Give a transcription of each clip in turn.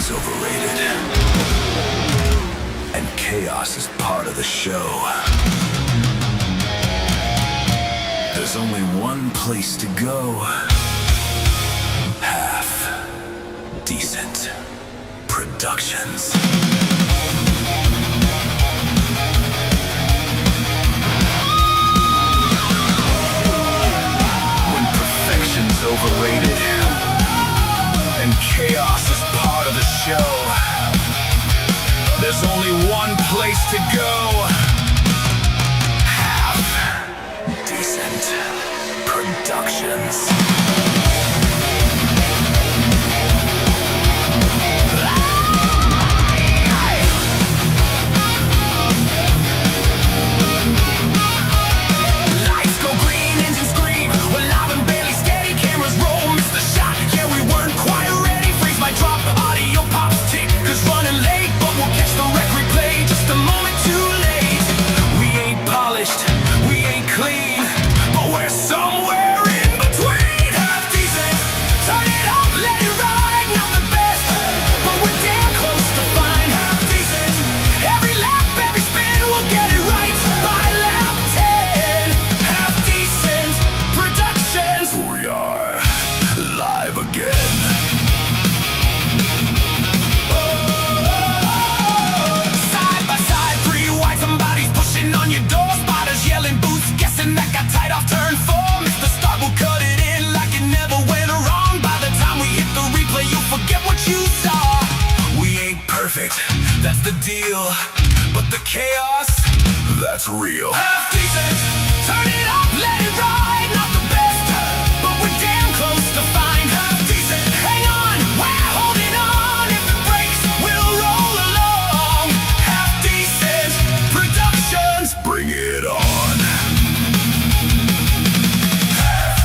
perfection's overrated, and chaos is part of the show. There's only one place to go. Half Decent Productions. When perfection's overrated and chaos is part of the show, there's only one place to go. Half Decent Productions. That's the deal, but the chaos, that's real. Half decent, turn it up, let it ride. Not the best, but we're damn close to fine. Half decent, hang on, we're holding on. If it breaks, we'll roll along. Half decent Productions, bring it on.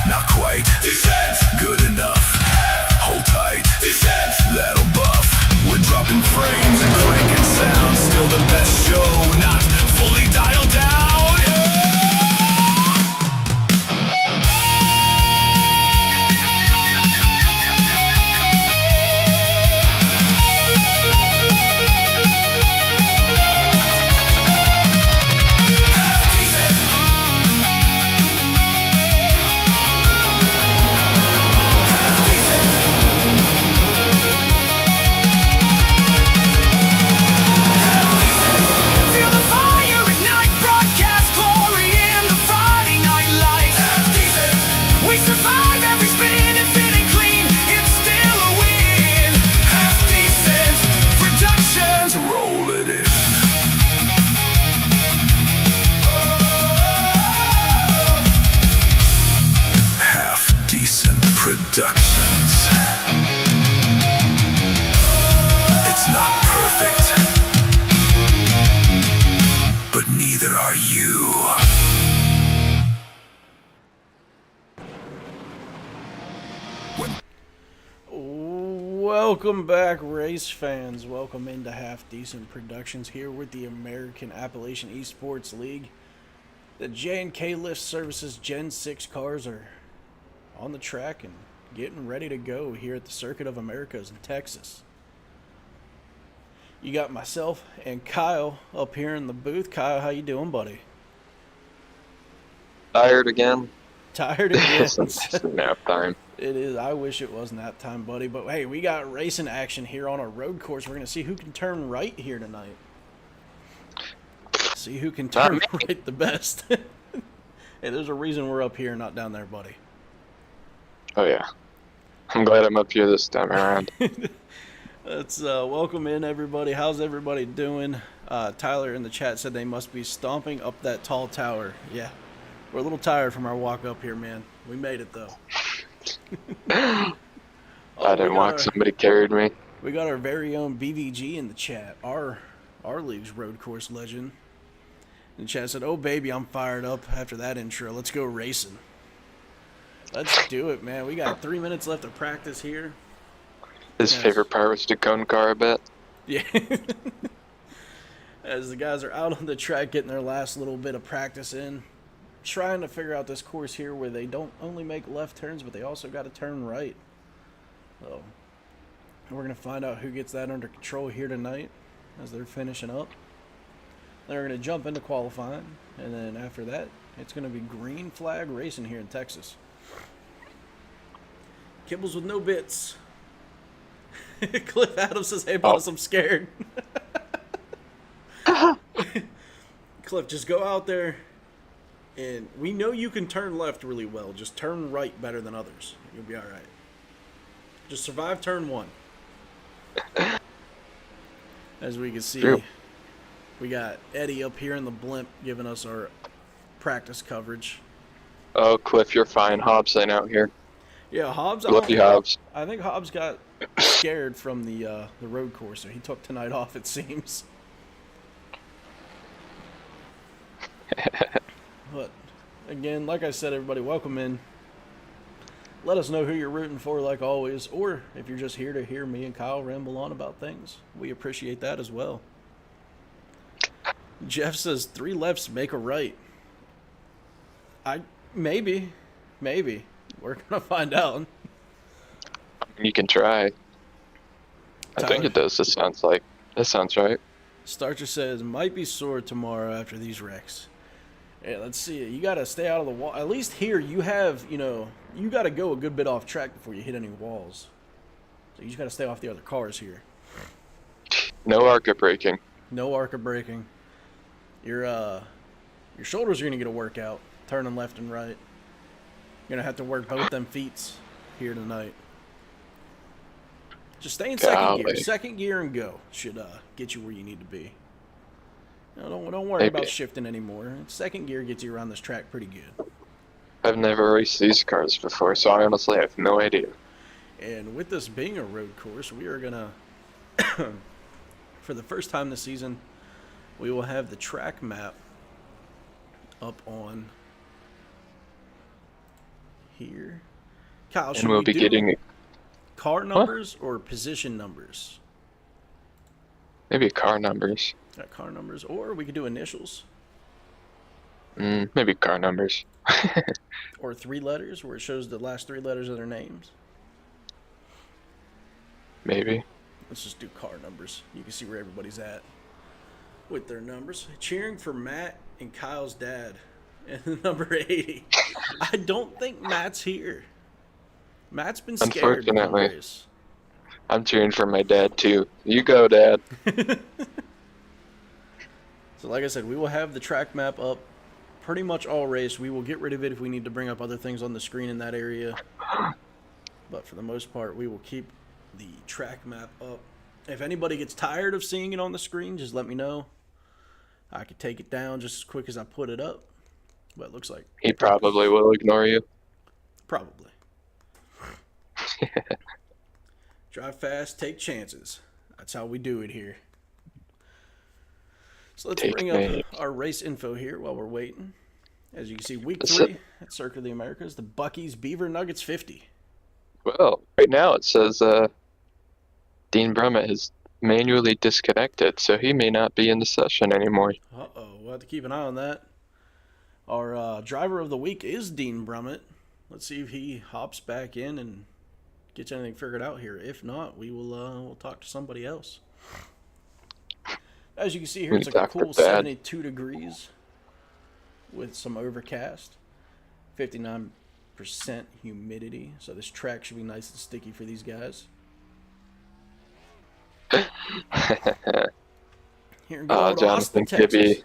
Not quite decent, good enough. Hold tight, decent, that'll buff. We're dropping frames and cranking sound. Still the best show, not fully dialed down. Productions. It's not perfect, but neither are you. Welcome back, race fans. Welcome into Half Decent Productions here with the American Appalachian Esports League. The J&K Lift Services Gen 6 cars are on the track and getting ready to go here at the Circuit of Americas in Texas. You got myself and Kyle up here in the booth. Kyle, how you doing, buddy? Tired again. Tired again? It's nap time. It is. I wish it was nap time, buddy. But hey, we got racing action here on a road course. We're going to see who can turn right here tonight. See who can turn right the best. Hey, there's a reason we're up here, not down there, buddy. Oh yeah, I'm glad I'm up here this time around. Let's welcome in everybody. How's everybody doing? Tyler in the chat said they must be stomping up that tall tower. Yeah, we're a little tired from our walk up here, man. We made it though. I didn't walk, somebody carried me. We got our very own BVG in the chat, our league's road course legend. And the chat said, "Oh baby, I'm fired up after that intro. Let's go racing." Let's do it, man. We got 3 minutes left of practice here. His favorite part was to cone car a bit. Yeah. As the guys are out on the track getting their last little bit of practice in, trying to figure out this course here where they don't only make left turns, but they also got to turn right. So We're going to find out who gets that under control here tonight as they're finishing up. Then we're going to jump into qualifying, and then after that, it's going to be green flag racing here in Texas. Kibbles with no bits. Cliff Adams says, "Hey, boss, I'm scared." Cliff, just go out there, and we know you can turn left really well. Just turn right better than others. You'll be all right. Just survive turn 1. As we can see, True. we got Eddie up here in the blimp giving us our practice coverage. Oh, Cliff, you're fine. Hobbs ain't out here. Yeah, Hobbs. Love you, Hobbs. I think Hobbs got scared from the road course, so he took tonight off, it seems. But again, like I said, everybody, welcome in. Let us know who you're rooting for, like always, or if you're just here to hear me and Kyle ramble on about things, we appreciate that as well. Jeff says 3 lefts make a right. Maybe. We're gonna find out. You can try. I think Tyler. it does. That sounds right. Starcher says might be sore tomorrow after these wrecks. Yeah, let's see. You got to stay out of the wall. At least here you have, you got to go a good bit off track before you hit any walls. So you just got to stay off the other cars here. No ARCA braking. No ARCA braking. Your shoulders are going to get a workout, turning left and right. You're going to have to work both them feets here tonight. Just stay in second gear. Second gear and go. Should get you where you need to be. Don't worry about shifting anymore. Second gear gets you around this track pretty good. I've never raced these cars before, so I honestly have no idea. And with this being a road course, we are going to, for the first time this season, we will have the track map up on here. Kyle, should And we'll be getting car numbers or position numbers? maybe car numbers. Got car numbers, or we could do initials. Maybe car numbers. Or 3 letters, where it shows the last 3 letters of their names. Maybe. Let's just do car numbers. You can see where everybody's at with their numbers. Cheering for Matt and Kyle's dad and number 80. I don't think Matt's here. Matt's been scared. Unfortunately. I'm cheering for my dad, too. You go, Dad. So like I said, we will have the track map up pretty much all race. We will get rid of it if we need to bring up other things on the screen in that area. But for the most part, we will keep the track map up. If anybody gets tired of seeing it on the screen, just let me know. I could take it down just as quick as I put it up. But it looks like He probably will ignore you. probably. Drive fast, take chances. That's how we do it here. So let's bring up our race info here while we're waiting. As you can see, week 3 at Circuit of the Americas, the Buc-ee's Beaver Nuggets 50. Well, right now it says Dean Brummett has manually disconnected, so he may not be in the session anymore. Uh-oh, we'll have to keep an eye on that. Our driver of the week is Dean Brummett. Let's see if he hops back in and gets anything figured out here. If not, we will we'll talk to somebody else. As you can see here, it's like a cool 72 degrees with some overcast, 59% humidity. So this track should be nice and sticky for these guys. Here in Jonathan Kibbe.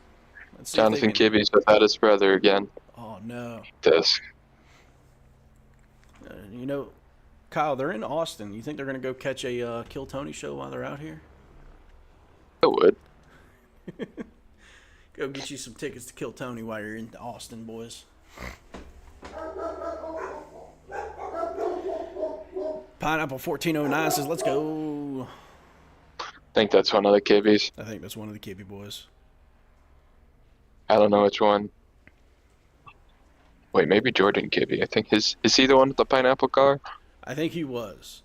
Jonathan Kibbe's without his brother again. Oh, no. This. Kyle, they're in Austin. You think they're going to go catch a Kill Tony show while they're out here? I would. Go get you some tickets to Kill Tony while you're in Austin, boys. Pineapple 1409 says, let's go. I think that's one of the Kibbe's. I think that's one of the Kibbe boys. I don't know which one. Wait, maybe Jordan Kibbe. I think is he the one with the pineapple car? I think he was.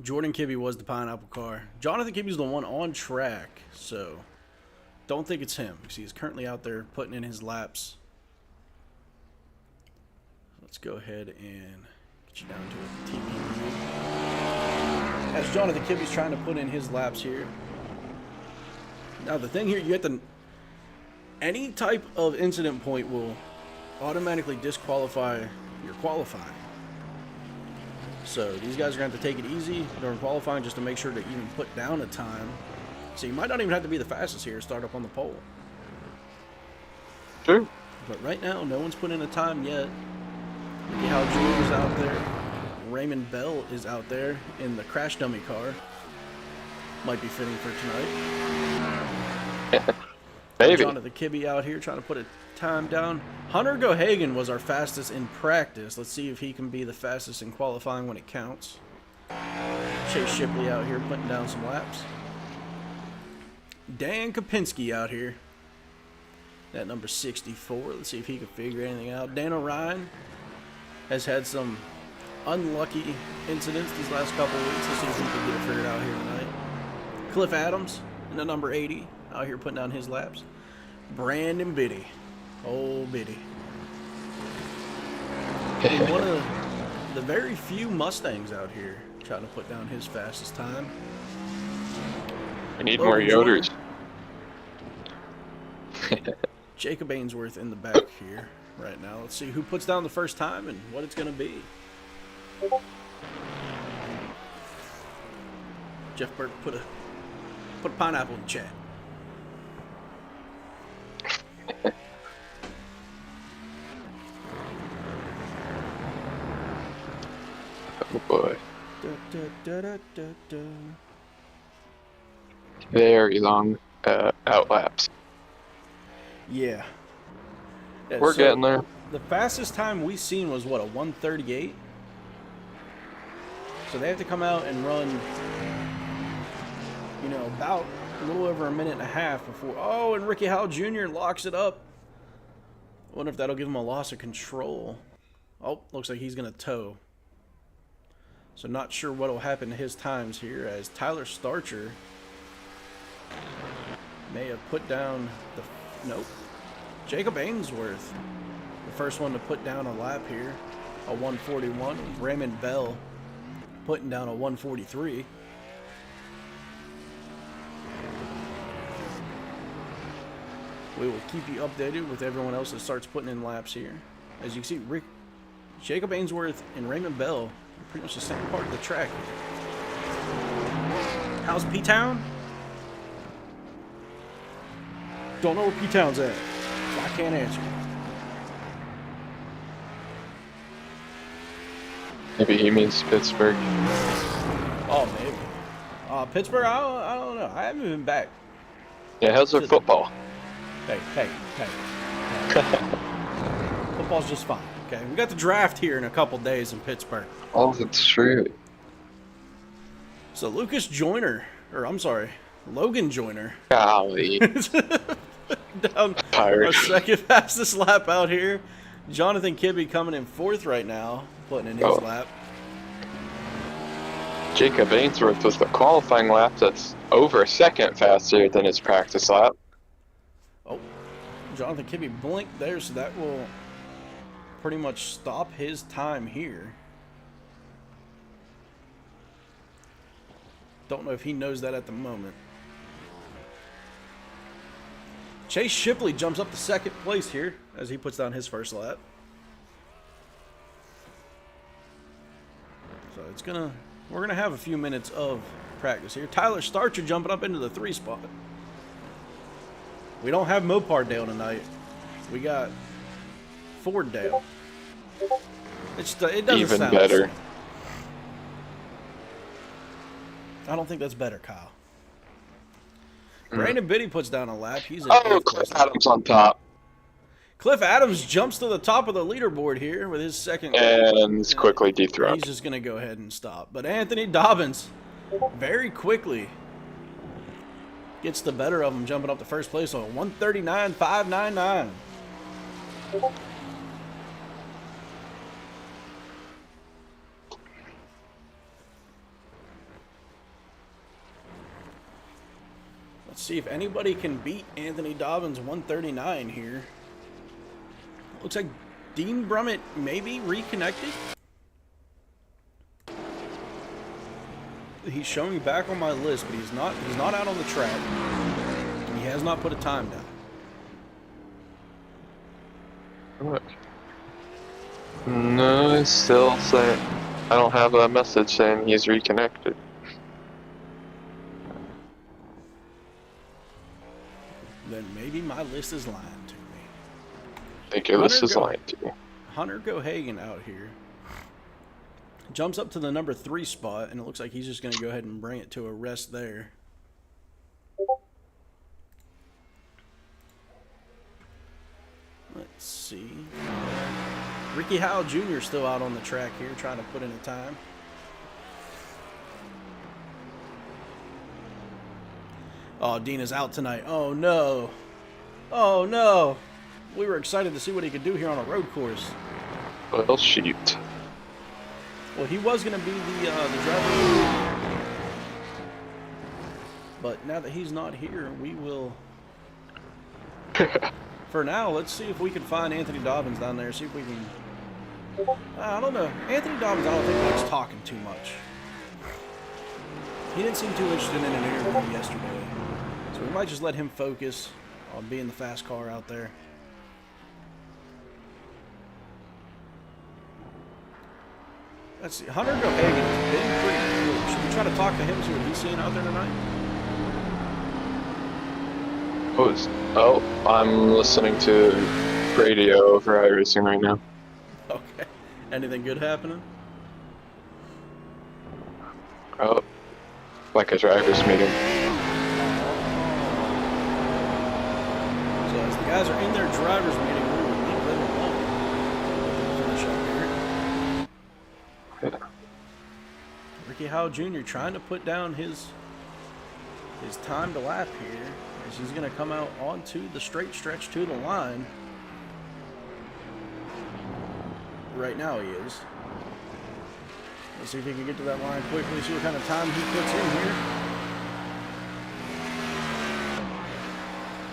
Jordan Kibbe was the pineapple car. Jonathan Kibbe's the one on track, so don't think it's him because he is currently out there putting in his laps. Let's go ahead and get you down to a TV view. as Jonathan Kibbe's trying to put in his laps here. Now the thing here, you have to, any type of incident point will automatically disqualify your qualifying. So these guys are going to have to take it easy during qualifying just to make sure to even put down a time. So you might not even have to be the fastest here to start up on the pole. True. But right now, no one's put in a time yet. Ricky Howell Jr. is out there. Raymond Bell is out there in the crash dummy car. Might be fitting for tonight. Maybe. Jonathan Kibbe out here trying to put a time down. Hunter Gohagan was our fastest in practice. Let's see if he can be the fastest in qualifying when it counts. Chase Shipley out here putting down some laps. Dan Kopinski out here. That number 64. Let's see if he can figure anything out. Dan O'Ryan has had some unlucky incidents these last couple of weeks. Let's see if he can get it figured out here tonight. Cliff Adams in the number 80 out here putting down his laps. Brandon Biddy. Oh, Biddy. And one of the very few Mustangs out here trying to put down his fastest time. I need more Yoders. Jacob Ainsworth in the back here right now. Let's see who puts down the first time and what it's going to be. Jeff Burke put a pineapple in the chat. Oh boy. Da, da, da, da, da, da. Very long outlaps. Yeah. We're getting there. The fastest time we seen was what, a 1:38? So they have to come out and run, you know, about a little over a minute and a half before. Oh, and Ricky Howell Jr. locks it up. I wonder if that'll give him a loss of control. Oh, looks like he's going to tow. So not sure what will happen to his times here, as Tyler Starcher may have put down the... Nope. Jacob Ainsworth, the first one to put down a lap here, a 141. Raymond Bell putting down a 143. We will keep you updated with everyone else that starts putting in laps here. As you can see, Jacob Ainsworth and Raymond Bell are pretty much the same part of the track. How's P-Town? Don't know where P-Town's at, so I can't answer. Maybe he means Pittsburgh. Oh, maybe. Pittsburgh, I don't know. I haven't been back. Yeah, how's their football? Hey. Football's just fine, okay? We got the draft here in a couple days in Pittsburgh. Oh, that's true. So Logan Joyner. Golly. Down our second fastest lap out here. Jonathan Kibbe coming in fourth right now, putting in his lap. Jacob Ainsworth with the qualifying lap that's over a second faster than his practice lap. Oh, Jonathan Kibbe blinked there, so that will pretty much stop his time here. Don't know if he knows that at the moment. Chase Shipley jumps up to second place here as he puts down his first lap. So we're gonna have a few minutes of practice here. Tyler Starcher jumping up into the 3 spot. We don't have Mopardale tonight. We got Forddale. It doesn't even sound better. I don't think that's better, Kyle. Brandon Biddy puts down a lap. He's in Cliff Adams on top. Cliff Adams jumps to the top of the leaderboard here with his second. And is quickly dethroned. He's just going to go ahead and stop. But Anthony Dobbins very quickly gets the better of him, jumping up to first place on 139.599. Let's see if anybody can beat Anthony Dobbins 139 here. Looks like Dean Brummett maybe reconnected. he's showing back on my list, but he's not out on the track. He has not put a time down. Look. No, it's still saying I don't have a message saying he's reconnected. Then maybe my list is lying to me. I think your list is lying to me. Hunter Gohagan out here jumps up to the number 3 spot, and it looks like he's just going to go ahead and bring it to a rest there. Let's see. Ricky Howell Jr. still out on the track here trying to put in a time. Oh, Dina's out tonight. Oh, no. Oh, no. We were excited to see what he could do here on a road course. Well, shoot. Well, he was going to be the driver. But now that he's not here, we will... For now, let's see if we can find Anthony Dobbins down there. See if we can... I don't know. Anthony Dobbins, I don't think likes talking too much. He didn't seem too interested in an interview yesterday. So we might just let him focus on being the fast car out there. Let's see. Hunter Gohagan's been pretty good. Should we try to talk to him, see what he's seeing out there tonight? Oh, I'm listening to radio over iRacing right now. Okay. Anything good happening? Oh, like a driver's meeting. So as the guys are in their driver's meeting, we will leave them alone. Finish up here. Yeah. Ricky Howell Jr. trying to put down his time to lap here, as he's going to come out onto the straight stretch to the line. Right now he is. Let's see if he can get to that line quickly, see what kind of time he puts in here.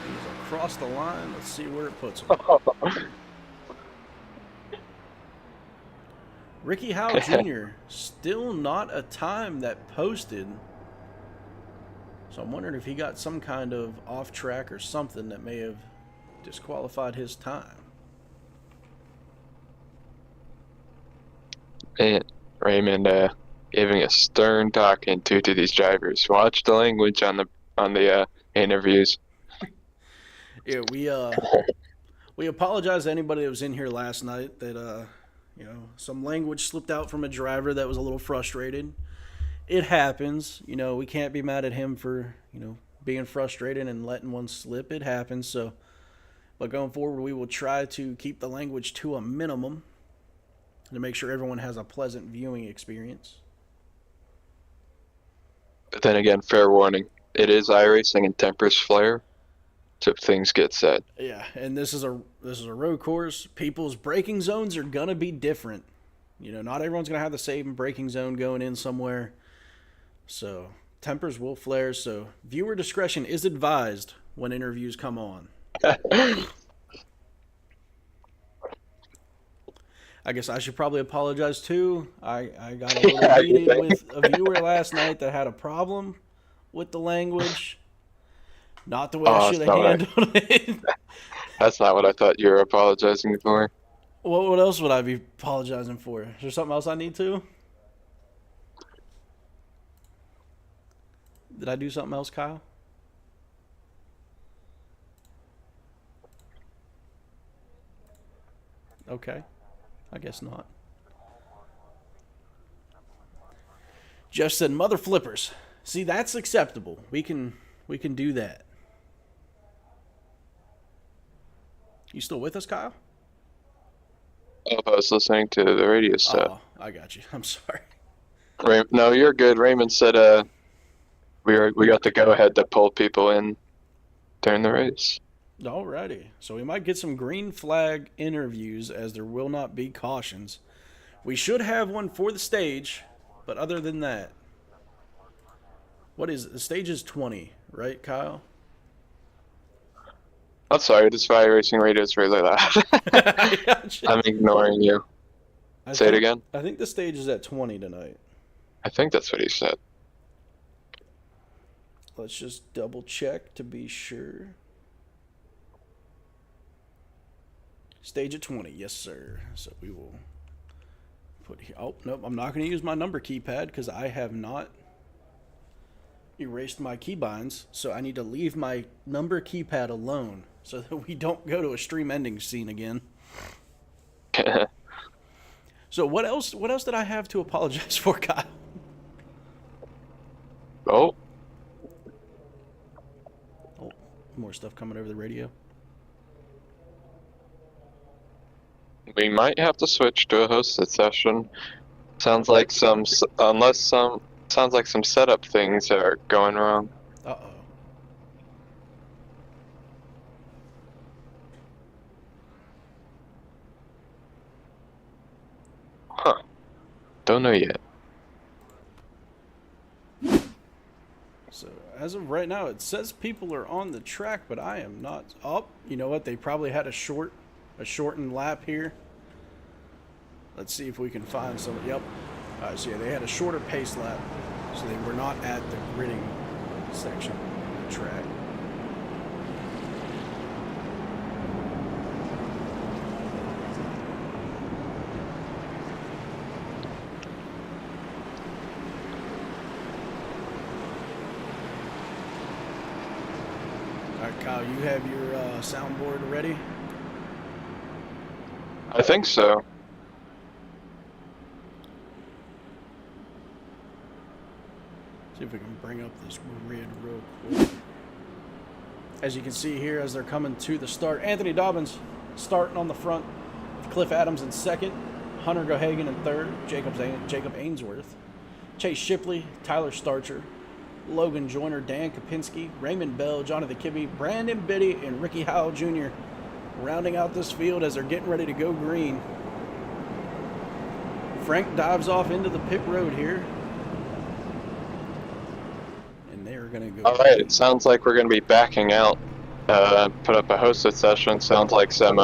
He's across the line. Let's see where it puts him. Ricky Howell Jr. still not a time that posted. So I'm wondering if he got some kind of off track or something that may have disqualified his time. And Raymond giving a stern talking to these drivers. Watch the language on the interviews. Yeah, we apologize to anybody that was in here last night that some language slipped out from a driver that was a little frustrated. It happens. We can't be mad at him for, being frustrated and letting one slip. It happens. So, but going forward, we will try to keep the language to a minimum to make sure everyone has a pleasant viewing experience. But then again, fair warning. It is iRacing and tempers flare, so things get said. Yeah, and this is a road course. People's braking zones are gonna be different. Not everyone's gonna have the same braking zone going in somewhere. So tempers will flare. So viewer discretion is advised when interviews come on. I guess I should probably apologize too. I got a little heated with a viewer last night that had a problem with the language. Not the way I should have handled it. That's not what I thought you were apologizing for. What else would I be apologizing for? Is there something else I need to? Did I do something else, Kyle? Okay. I guess not. Jeff said, "Mother flippers." See, that's acceptable. We can do that. You still with us, Kyle? Oh, I was listening to the radio set. Oh, I got you. I'm sorry. No, you're good. Raymond said we got the go-ahead to pull people in during the race. Alrighty. So we might get some green flag interviews, as there will not be cautions. We should have one for the stage, but other than that, what is it? The stage is 20, right, Kyle? I'm sorry, this iRacing radio is really loud. Gotcha. I'm ignoring you. Say it again? I think the stage is at 20 tonight. I think that's what he said. let's just double check to be sure. Stage at 20, yes sir. So we will put here. Oh, nope, I'm not going to use my number keypad because I have not erased my keybinds. So I need to leave my number keypad alone so that we don't go to a stream ending scene again. So what else did I have to apologize for, Kyle? Oh, Oh, more stuff coming over the radio. we might have to switch to a hosted session. Sounds like some setup things are going wrong. Uh-oh. Huh. Don't know yet. So as of right now, it says people are on the track, but I am not. Oh, you know what? They probably had a shortened lap here. Let's see if we can find some. Yep. So yeah, they had a shorter pace lap, so they were not at the gridding section of the track. All right, Kyle, you have your soundboard ready? I think so. See if we can bring up this grid real quick. As you can see here, as they're coming to the start, Anthony Dobbins starting on the front, Cliff Adams in second, Hunter Gohagan in third, Jacob Ainsworth, Chase Shipley, Tyler Starcher, Logan Joyner, Dan Kopinski, Raymond Bell, Jonathan Kibbe, Brandon Biddy, and Ricky Howell Jr. rounding out this field as they're getting ready to go green. Frank dives off into the pit road here. And they're going to go. All right, it sounds like we're going to be backing out. Put up a hosted session. Sounds like some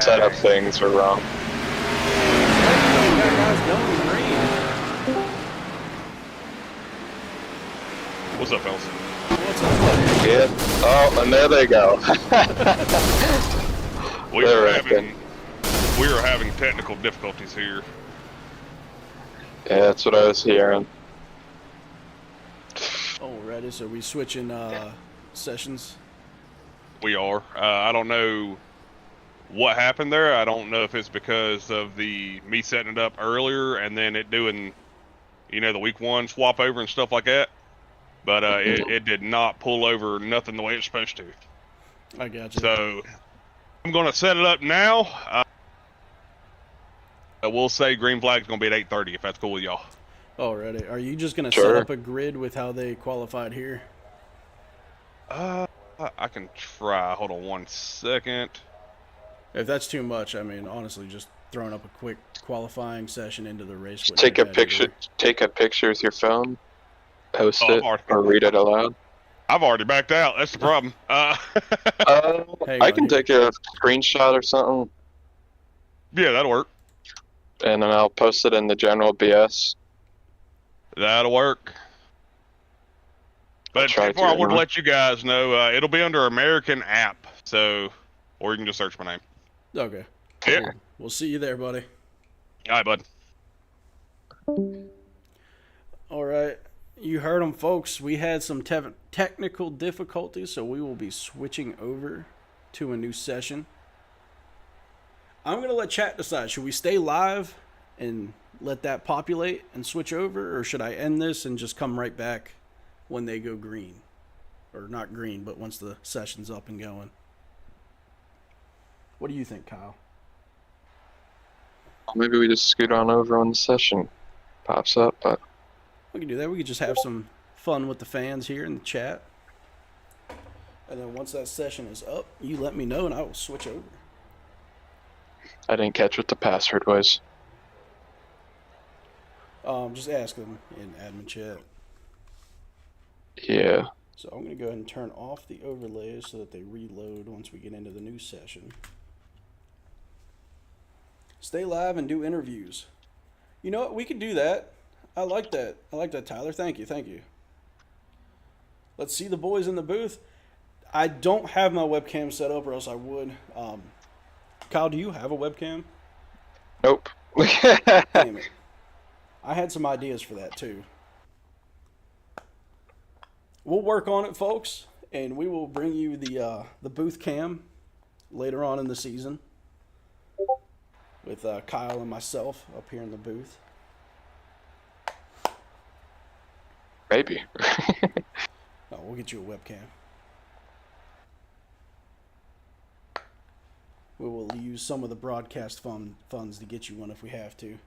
setup things are wrong. What's up, fellas? What's up, buddy? Yeah. Oh, and there they go. We are having technical difficulties here. Yeah, that's what I was hearing. Alrighty, so we switching sessions. We are. I don't know what happened there. I don't know if it's because of me setting it up earlier and then it doing, the week one swap over and stuff like that. But it did not pull over nothing the way it's supposed to. I got you. So I'm going to set it up now. We'll say green flag's going to be at 8:30 if that's cool with y'all. Alrighty. Are you just going to Sure. set up a grid with how they qualified here? I can try. Hold on one second. If that's too much, I mean, honestly, just throwing up a quick qualifying session into the race. Just wouldn't take be a bad picture. either. Take a picture with your phone. Post Oh, it or read it aloud. I've already backed out. That's the problem. Hang I on can here. take a screenshot or something, Yeah, that'll work. and then I'll post it in the general BS. That'll work. But try before I to, want to huh? let you guys know, it'll be under American app, or you can just search my name. Okay. Yeah. Cool. We'll see you there, buddy. All right, bud. All right. You heard them, folks. We had some technical difficulties, so we will be switching over to a new session. I'm going to let chat decide. Should we stay live and let that populate and switch over, or should I end this and just come right back when they go green? Or not green, but once the session's up and going. What do you think, Kyle? Maybe we just scoot on over when the session pops up, but We can do that. We could just have some fun with the fans here in the chat. And then once that session is up, you let me know and I will switch over. I didn't catch what the password was. Just ask them in admin chat. Yeah. So I'm going to go ahead and turn off the overlays so that they reload once we get into the new session. Stay live and do interviews. You know what? We could do that. I like that. I like that, Tyler. Thank you. Thank you. Let's see the boys in the booth. I don't have my webcam set up, or else I would. Kyle, do you have a webcam? Nope. Damn it. I had some ideas for that too. We'll work on it, folks, and we will bring you the booth cam later on in the season with Kyle and myself up here in the booth. Maybe. No, we'll get you a webcam. We will use some of the broadcast funds to get you one if we have to.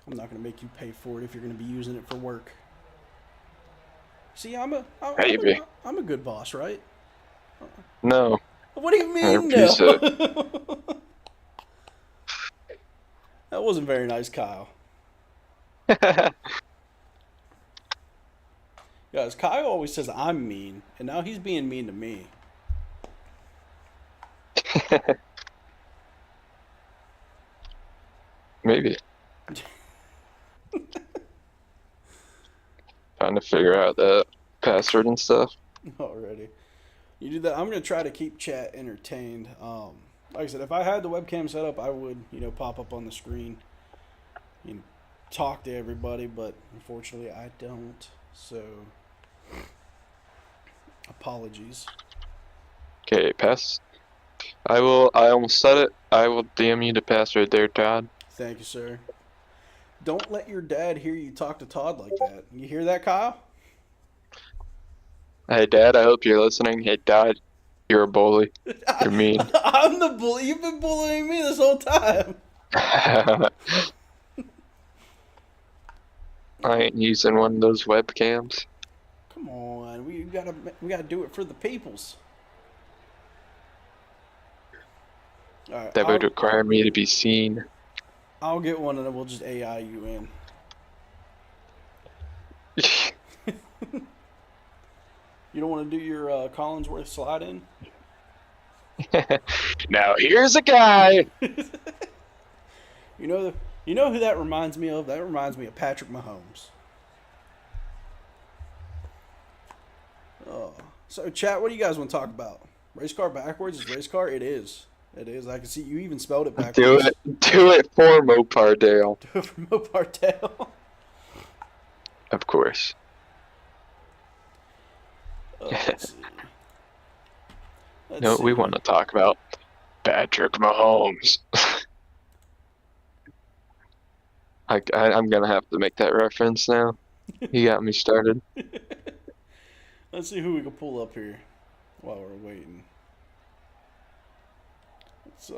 I'm not going to make you pay for it if you're going to be using it for work. See, I'm a good boss, right? No. What do you I mean, refuse no? it. That wasn't very nice, Kyle. Guys, Kyle always says I'm mean, and now he's being mean to me. Maybe. Trying to figure out that password and stuff. Already. You do that. I'm going to try to keep chat entertained. Like I said, if I had the webcam set up, I would, pop up on the screen and talk to everybody, but unfortunately I don't. So, apologies. Okay, pass. I almost said it. I will DM you the password there, Todd. Thank you, sir. Don't let your dad hear you talk to Todd like that. You hear that, Kyle? Hey, Dad, I hope you're listening. Hey, Dad, you're a bully. You're mean. I'm the bully. You've been bullying me this whole time. I ain't using one of those webcams. Come on, we gotta do it for the peoples. All right, That would require me to be seen. I'll get one and then we'll just AI you in. You don't want to do your Collinsworth slide in? Now here's a guy. You know who that reminds me of? That reminds me of Patrick Mahomes. Oh, so chat, what do you guys want to talk about? Race car backwards is race car. It is. It is. I can see you even spelled it backwards. Do it for Mopardale. Do it for Mopardale. Of course. Let's see. No, we want to talk about Patrick Mahomes. I'm gonna have to make that reference now. He got me started. Let's see who we can pull up here while we're waiting. Let's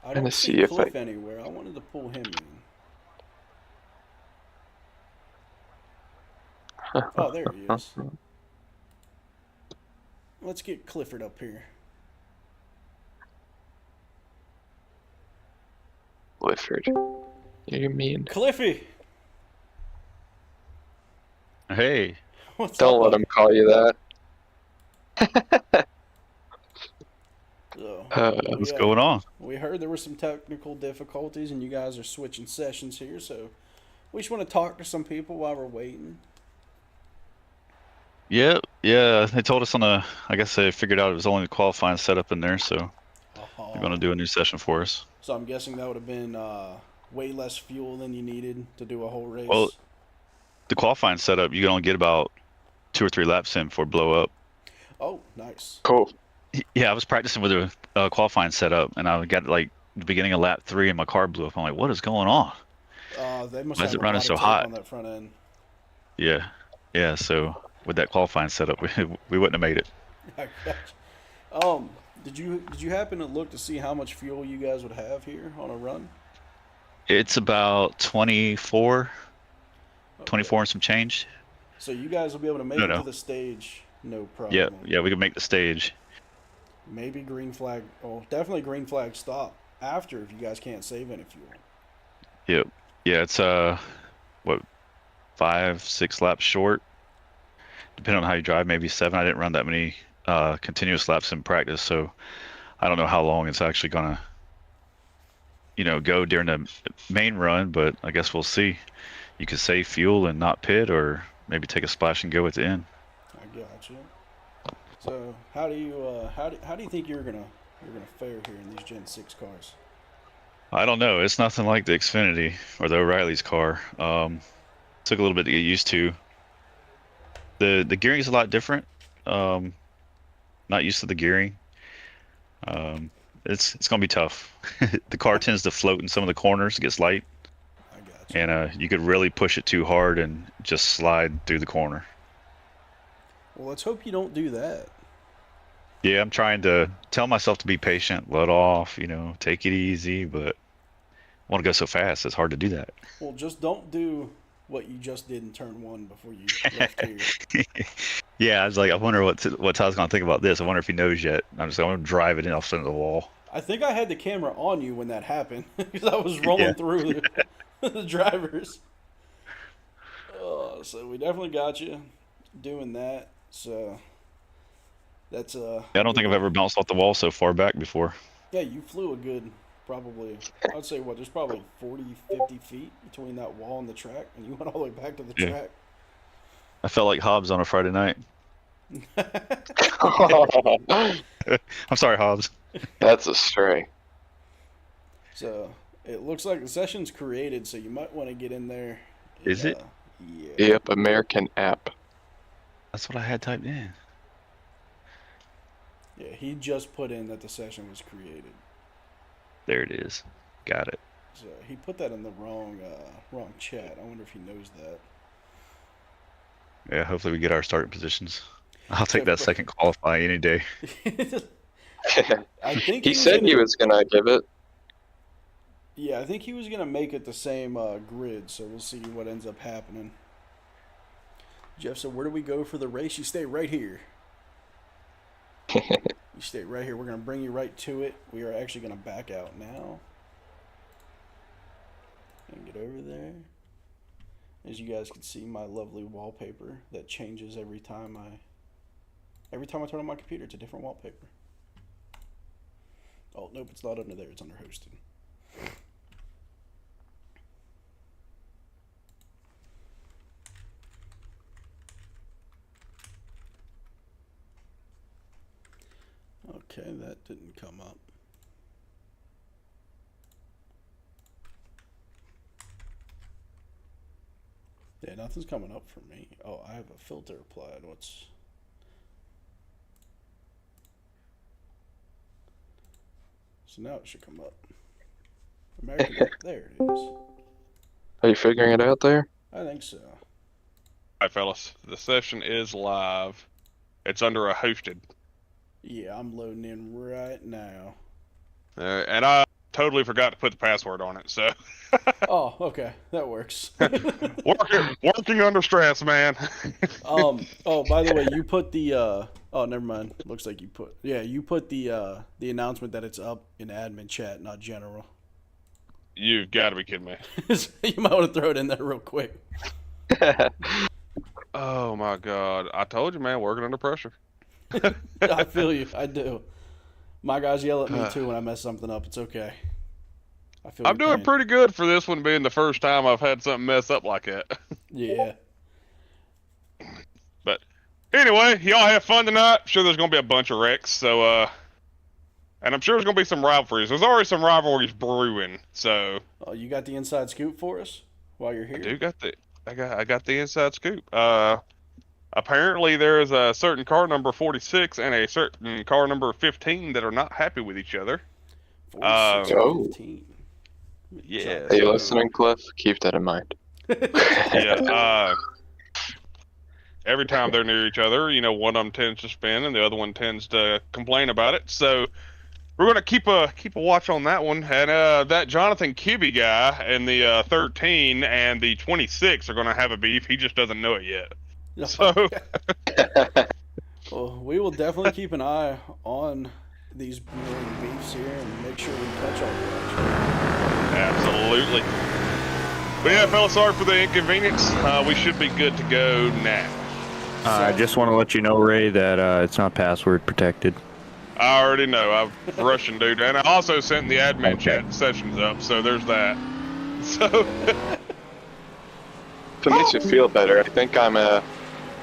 I don't see Cliff anywhere. I wanted to pull him in. Oh, there he is. Let's get Clifford up here. Clifford. You mean? Cliffy! Hey. Don't let him call you that. So, What's going on? We heard there were some technical difficulties and you guys are switching sessions here, so we just want to talk to some people while we're waiting. Yeah, they told us I guess they figured out it was only the qualifying setup in there, so they're going to do a new session for us. So I'm guessing that would have been way less fuel than you needed to do a whole race. Well, the qualifying setup, you can only get about 2 or 3 laps in before it blow up. Oh, nice. Cool. Yeah, I was practicing with a qualifying setup, and I got like the beginning of lap 3, and my car blew up. I'm like, what is going on? They must Why have is it a running lot so of tape hot? on that front end. Yeah. So with that qualifying setup, we wouldn't have made it. I gotcha. Did you happen to look to see how much fuel you guys would have here on a run? It's about 24 and some change. So you guys will be able to make it to the stage, no problem. Yeah, we can make the stage. Maybe green flag. Oh, definitely green flag stop after if you guys can't save any fuel. Yep. Yeah, it's 5-6 laps short, depending on how you drive. Maybe 7. I didn't run that many continuous laps in practice, so I don't know how long it's actually gonna, go during the main run, but I guess we'll see. You could save fuel and not pit, or maybe take a splash and go at the end. I got you. So how do you think you're gonna fare here in these Gen 6 cars? I don't know. It's nothing like the Xfinity or the O'Reilly's car. Took a little bit to get used to. The gearing's a lot different. Not used to the gearing. It's gonna be tough. The car tends to float in some of the corners. It gets light, I got you. and you could really push it too hard and just slide through the corner. Well, let's hope you don't do that. Yeah, I'm trying to tell myself to be patient, let off, take it easy, but I want to go so fast. It's hard to do that. Well, just don't do what you just did in turn 1 before you left here. Yeah, I was like, I wonder what Todd's gonna think about this. I wonder if he knows yet. I'm gonna drive it in off the end of the wall. I think I had the camera on you when that happened because I was rolling through the drivers. So we definitely got you doing that. So that's Yeah, I don't think I've ever bounced off the wall so far back before. yeah, you flew a good probably, I'd say there's probably 40, 50 feet between that wall and the track, and you went all the way back to the Yeah. track. I felt like Hobbs on a Friday night. I'm sorry, Hobbs. That's a stray. So it looks like the session's created, so you might want to get in there. Is it? Yeah. Yep, American app. That's what I had typed in. Yeah, he just put in that the session was created. There it is. Got it. So he put that in the wrong chat. I wonder if he knows that. Yeah, hopefully we get our starting positions. I'll take Yeah, that second qualify any day. I think He said he was gonna give it. Yeah, I think he was gonna make it the same grid. So we'll see what ends up happening. Jeff said, "Where do we go for the race? You stay right here. You stay right here. We're gonna bring you right to it. We are actually gonna back out now and get over there. As you guys can see, my lovely wallpaper that changes every time I turn on my computer. It's a different wallpaper. Oh nope, it's not under there. It's under hosted. Okay, that didn't come up. Yeah, nothing's coming up for me. Oh, I have a filter applied. So now it should come up. American, there it is. Are you figuring it out there? I think so. All right, fellas, the session is live. It's under a hosted. Yeah, I'm loading in right now. And I totally forgot to put the password on it, so Oh, okay, that works. working under stress, man. Oh, by the way, you put the oh, never mind. Looks like you put the announcement that it's up in admin chat, not general. You've got to be kidding me. You might want to throw it in there real quick. Oh my God! I told you, man, working under pressure. I feel you. I do. My guys yell at me too when I mess something up. It's okay. I'm doing pretty good for this one being the first time I've had something mess up like that. Yeah. But anyway, y'all have fun tonight. I'm sure there's gonna be a bunch of wrecks. So, and I'm sure there's gonna be some rivalries. There's already some rivalries brewing. So. Oh, you got the inside scoop for us while you're here? I got the inside scoop. Apparently there is a certain car number 46 and a certain car number 15 that are not happy with each other. 46 Oh. 15. Yeah. Are you listening, Cliff? Keep that in mind. Yeah. Every time they're near each other, one of them tends to spin and the other one tends to complain about it. So we're gonna keep a watch on that one. And that Jonathan Kibbe guy and the 13 and the 26 are gonna have a beef. He just doesn't know it yet. So Well, we will definitely keep an eye on these brewing beefs here and make sure we catch all the action. absolutely. But yeah, fellas, sorry for the inconvenience. We should be good to go now. I just want to let you know, Ray, that it's not password protected. I already know. I've Russian dude, and I also sent the admin Okay. chat sessions up, so there's that. So If it makes you feel better, I think I'm an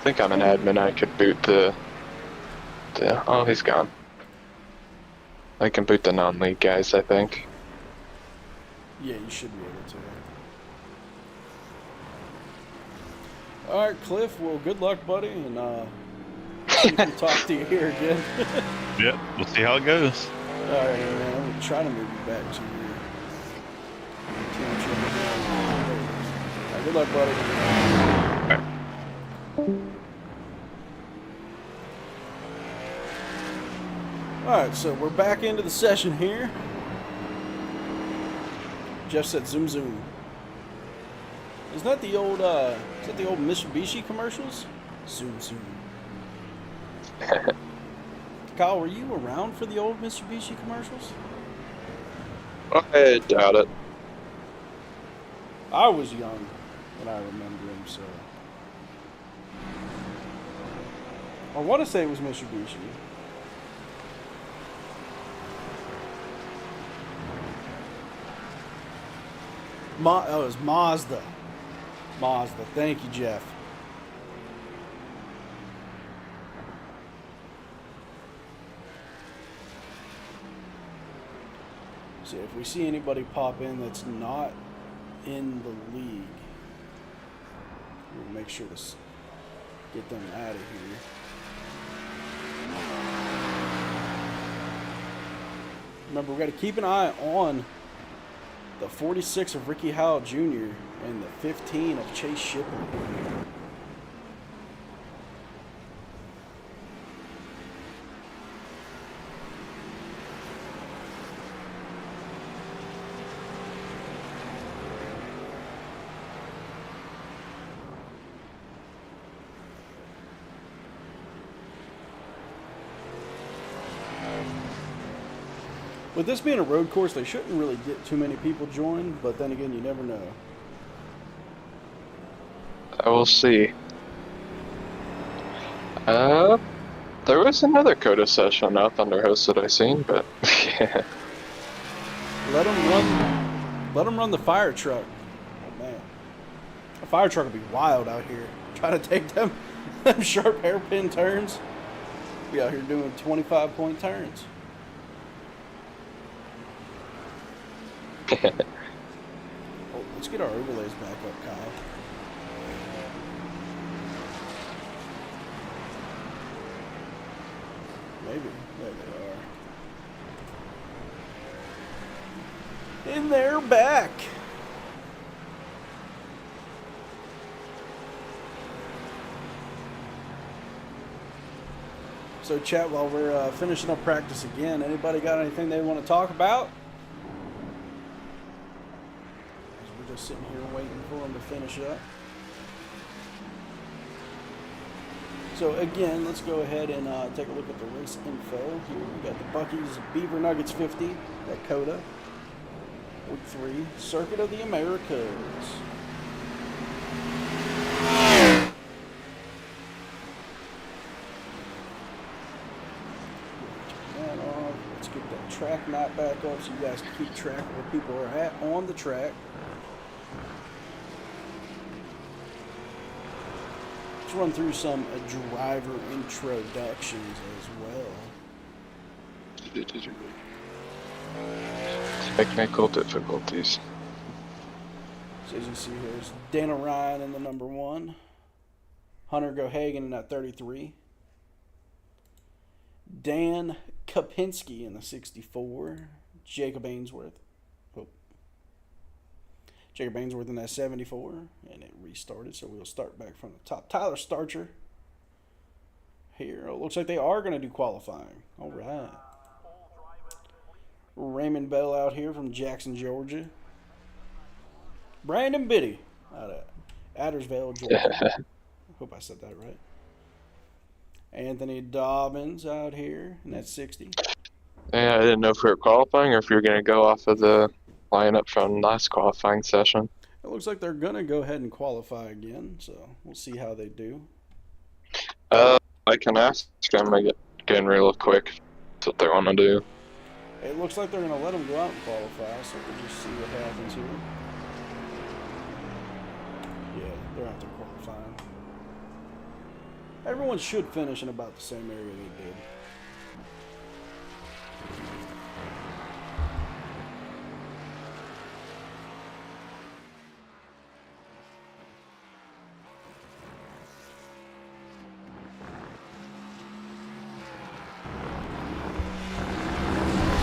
admin. I could boot the oh, he's gone. I can boot the non-league guys, I think. Yeah, you should be able to. All right, Cliff. Well, good luck, buddy, and see if we talk to you here again. Yep, we'll see how it goes. All right, man. I'm gonna try to move you back to your team channel. All right, good luck, buddy. All right, so we're back into the session here. Jeff said zoom zoom. Isn't that the old Mitsubishi commercials? Zoom zoom. Kyle, were you around for the old Mitsubishi commercials? I doubt it. I was young when I remember him, so I want to say it was Mitsubishi. It was Mazda. Mazda. Thank you, Jeff. So if we see anybody pop in that's not in the league, we'll make sure to get them out of here. Remember, we got to keep an eye on the 46 of Ricky Howell Jr. and the 15 of Chase Shipley. With this being a road course, they shouldn't really get too many people join, but then again, you never know. I will see. There was another COTA session up under hosted I seen, but yeah. Let them run the fire truck. Oh man, a fire truck would be wild out here. Try to take them sharp hairpin turns. Be out here doing 25-point turns. Oh, let's get our overlays back up, Kyle. Maybe. There they are. And they're back. So, chat, while we're finishing up practice again, anybody got anything they want to talk about? We're just sitting here waiting for them to finish up. So again, let's go ahead and take a look at the race info. Here we got the Buc-ee's Beaver Nuggets 50 at COTA. Week 3, Circuit of the Americas. Turn that off. Let's get that track map back up so you guys can keep track of where people are at on the track. Let's run through some driver introductions as well. Technical difficulties. So as you see here, is Dana Ryan in the number 1. Hunter Gohagan in that 33. Dan Kopinski in the 64. Jacob Ainsworth. Jacob Ainsworth in that 74, and it restarted, so we'll start back from the top. Tyler Starcher here. Oh, looks like they are going to do qualifying. All right. Raymond Bell out here from Jackson, Georgia. Brandon Biddy out of Addersville, Georgia. Hope I said that right. Anthony Dobbins out here in that 60. Yeah, I didn't know if we were qualifying or if you were going to go off of the lineup from last qualifying session. It looks like they're going to go ahead and qualify again, so we'll see how they do. I can ask them again real quick. That's what they want to do. It looks like they're going to let him go out and qualify, so we'll just see what happens here. Yeah, they're out there qualifying. Everyone should finish in about the same area they did.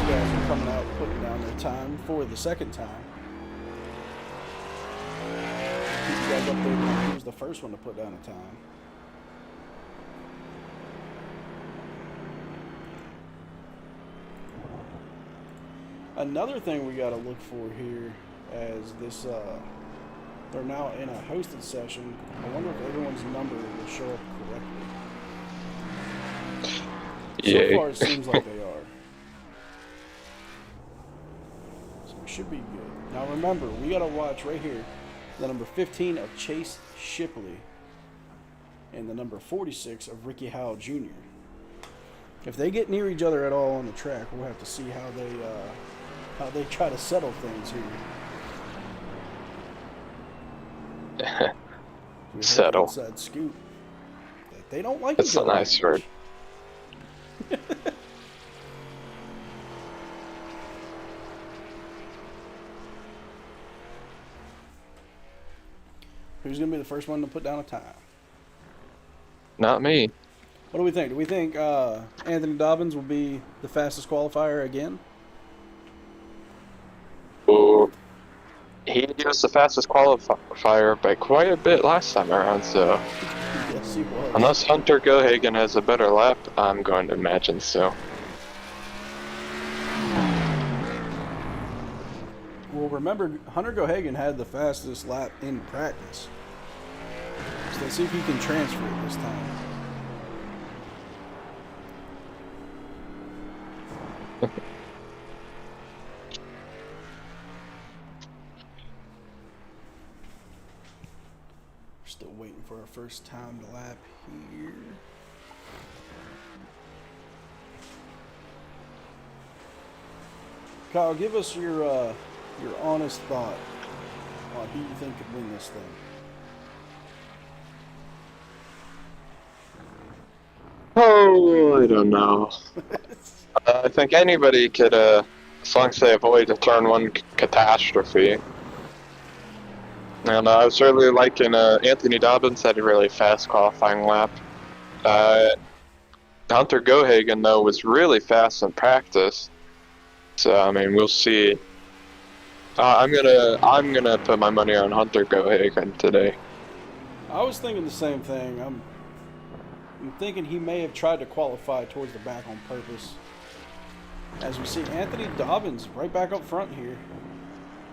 Guys are coming out putting down their time for the second time. Keep you guys updated on who was the first one to put down a time. Another thing we got to look for here, as this they're now in a hosted session. I wonder if everyone's number will show up correctly. Yay. So far, it seems like they are. So we should be good. Now remember, we got to watch right here the number 15 of Chase Shipley and the number 46 of Ricky Howell Jr. If they get near each other at all on the track, we'll have to see how they try to settle things here. Settle. Inside scoop. They don't like That's each a other. nice word. Who's going to be the first one to put down a time? Not me. What do we think? Do we think Anthony Dobbins will be the fastest qualifier again? Ooh. He was the fastest qualifier by quite a bit last time around, so Yes, he was. unless Hunter Gohagen has a better lap, I'm going to imagine so. Well, remember, Hunter Gohagen had the fastest lap in practice. So let's see if he can transfer it this time. Still waiting for our first time lap here. Kyle, give us your honest thought on who you think could win this thing. Oh, I don't know. I think anybody could, as long as they avoid a turn one catastrophe. And I was really liking Anthony Dobbins had a really fast qualifying lap. Hunter Gohagen though was really fast in practice. So I mean, we'll see. I'm gonna put my money on Hunter Gohagen today. I was thinking the same thing. I'm thinking he may have tried to qualify towards the back on purpose. As we see Anthony Dobbins right back up front here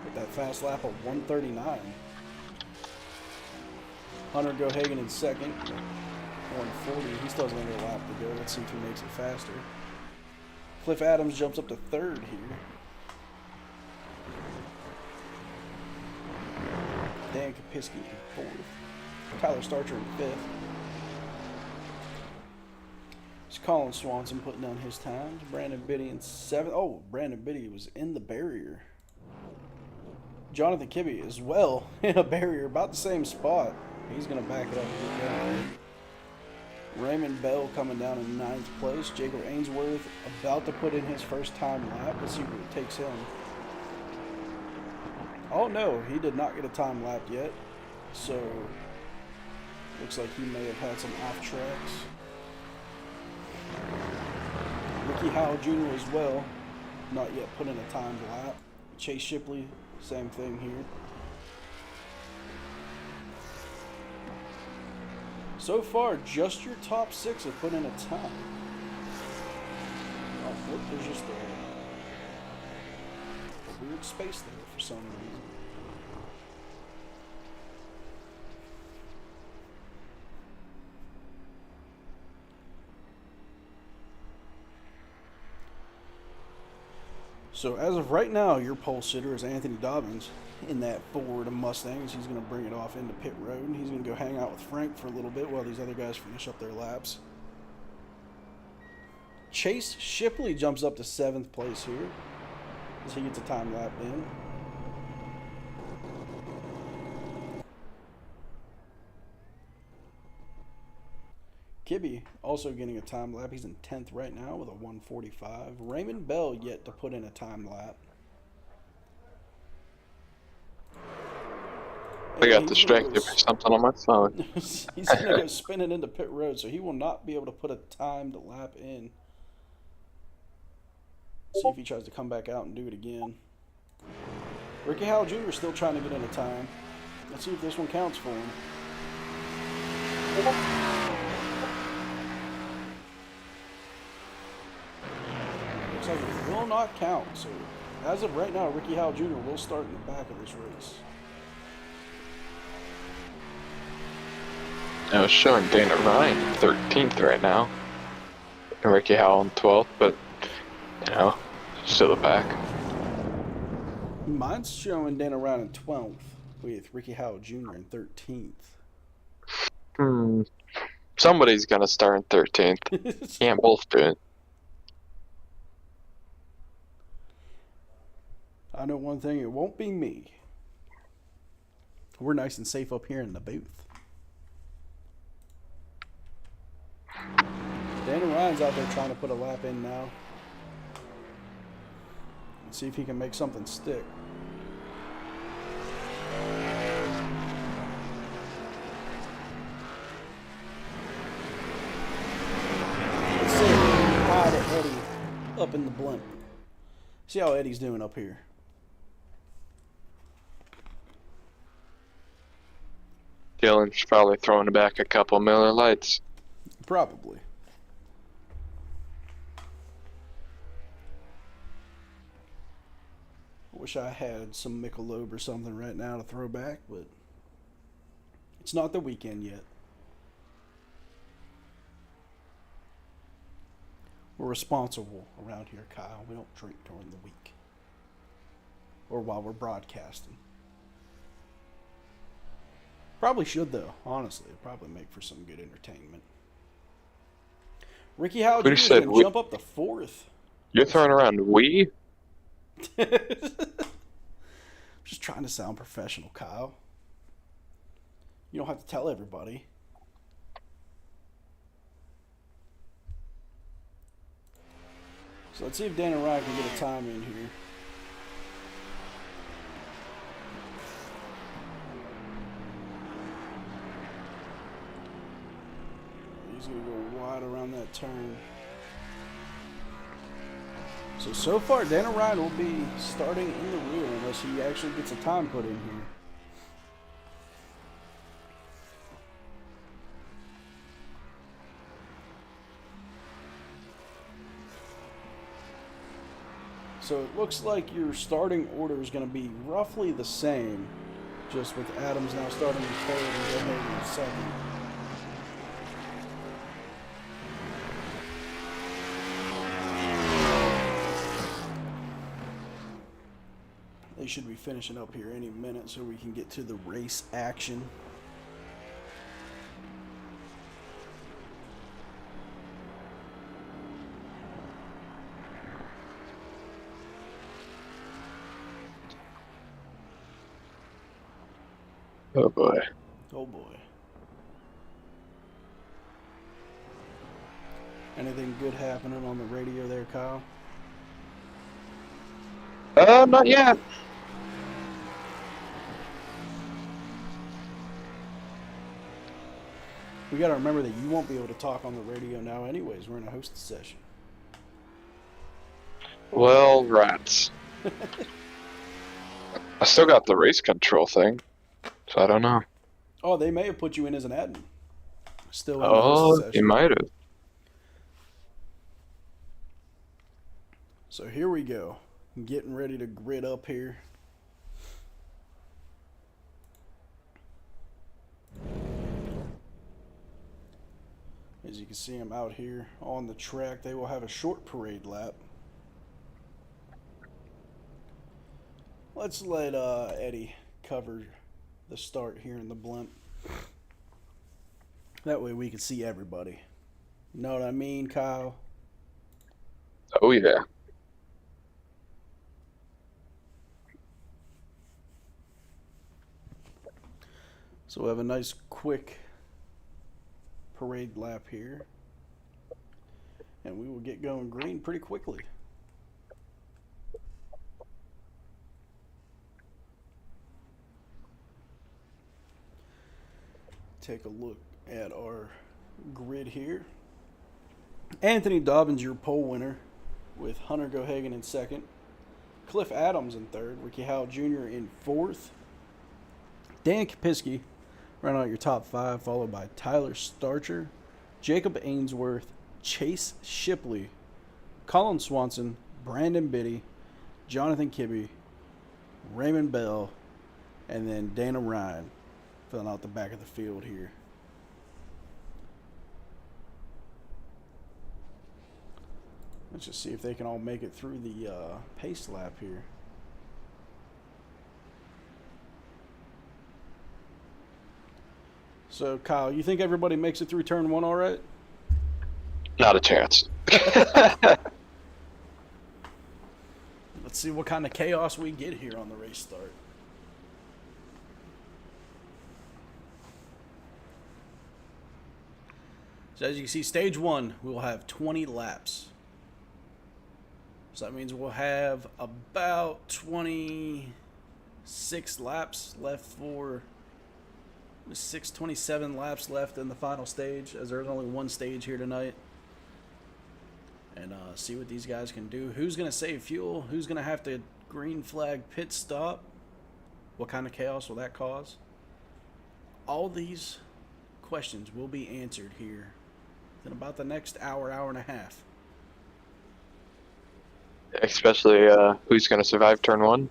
with that fast lap of 139. Hunter Gohagen in second, 140. He still has another lap to go. Let's see if he makes it faster. Cliff Adams jumps up to third here. Dan Kapiski in fourth. Tyler Starcher in fifth. It's Colin Swanson putting down his times. Brandon Biddy in seventh. Oh, Brandon Biddy was in the barrier. Jonathan Kibbe as well in a barrier, about the same spot. He's going to back it up and get down. Raymond Bell coming down in ninth place. Jacob Ainsworth about to put in his first time lap. Let's see where it takes him. Oh no, he did not get a time lap yet. So, looks like he may have had some off tracks. Ricky Howell Jr. as well. Not yet put in a timed lap. Chase Shipley, same thing here. So far, just your top six have put in a time. Oh, look, there's just a weird space there for some reason. So as of right now, your pole sitter is Anthony Dobbins. in that Ford Mustang. He's going to bring it off into pit road. He's going to go hang out with Frank for a little bit while these other guys finish up their laps. Chase Shipley jumps up to 7th place here as he gets a time lap in. Kibbe also getting a time lap. He's in 10th right now with a 1:45. Raymond Bell yet to put in a time lap. I got distracted by something on my phone. He's going to go spinning into pit road, so he will not be able to put a timed lap in. See if he tries to come back out and do it again. Ricky Howell Jr. still trying to get in a time. Let's see if this one counts for him. Looks like it will not count. So, as of right now, Ricky Howell Jr. will start in the back of this race. I was showing Dana Ryan 13th right now. And Ricky Howell in 12th, but, you know, still the back. Mine's showing Dana Ryan in 12th with Ricky Howell Jr. in 13th. Somebody's going to start in 13th. Can't both do it. I know one thing, it won't be me. We're nice and safe up here in the booth. Dana Ryan's out there trying to put a lap in now. Let's see if he can make something stick. Let's say hi to Eddie up in the blimp. See how Eddie's doing up here. Dylan's probably throwing back a couple Miller Lights. Probably. Wish I had some Michelob or something right now to throw back, but it's not the weekend yet. We're responsible around here, Kyle. We don't drink during the week or while we're broadcasting. Probably should, though. Honestly, it'd probably make for some good entertainment. Ricky Howell Jr. is going to jump up to 4th. You're throwing around we? Just trying to sound professional, Kyle. You don't have to tell everybody. So let's see if Dana Ryan can get a time in here. He's going to go wide around that turn. So far, Dana Ryan will be starting in the rear unless he actually gets a time put in here. So it looks like your starting order is going to be roughly the same, just with Adams now starting in 3rd and Joe in 2nd. They should be finishing up here any minute so we can get to the race action. Oh boy. Oh boy. Anything good happening on the radio there, Kyle? Not yet. We got to remember that you won't be able to talk on the radio now anyways. We're in a hosted session. Well, rats. I still got the race control thing, so I don't know. Oh, they may have put you in as an admin. Still in the Oh, hosted you session. might have. So here we go. Getting ready to grid up here. As you can see, I'm out here on the track. They will have a short parade lap. let's let Eddie cover the start here in the blimp. That way we can see everybody. Know what I mean, Kyle? Oh yeah. So we have a nice quick parade lap here. And we will get going green pretty quickly. Take a look at our grid here. Anthony Dobbins, your pole winner, with Hunter Gohagan in second. Cliff Adams in third. Ricky Howell Jr. in fourth. Dan Kapiski, round out your top five, followed by Tyler Starcher, Jacob Ainsworth, Chase Shipley, Colin Swanson, Brandon Biddy, Jonathan Kibbe, Raymond Bell, and then Dana Ryan filling out the back of the field here. Let's just see if they can all make it through the pace lap here. So, Kyle, you think everybody makes it through turn one all right? Not a chance. Let's see what kind of chaos we get here on the race start. So as you can see, stage one, we will have 20 laps. So that means we'll have about 26 laps left for 27 laps left in the final stage, as there's only one stage here tonight. And see what these guys can do. Who's going to save fuel? Who's going to have to green flag pit stop? What kind of chaos will that cause? All these questions will be answered here in about the next hour, hour and a half. Especially who's going to survive turn one.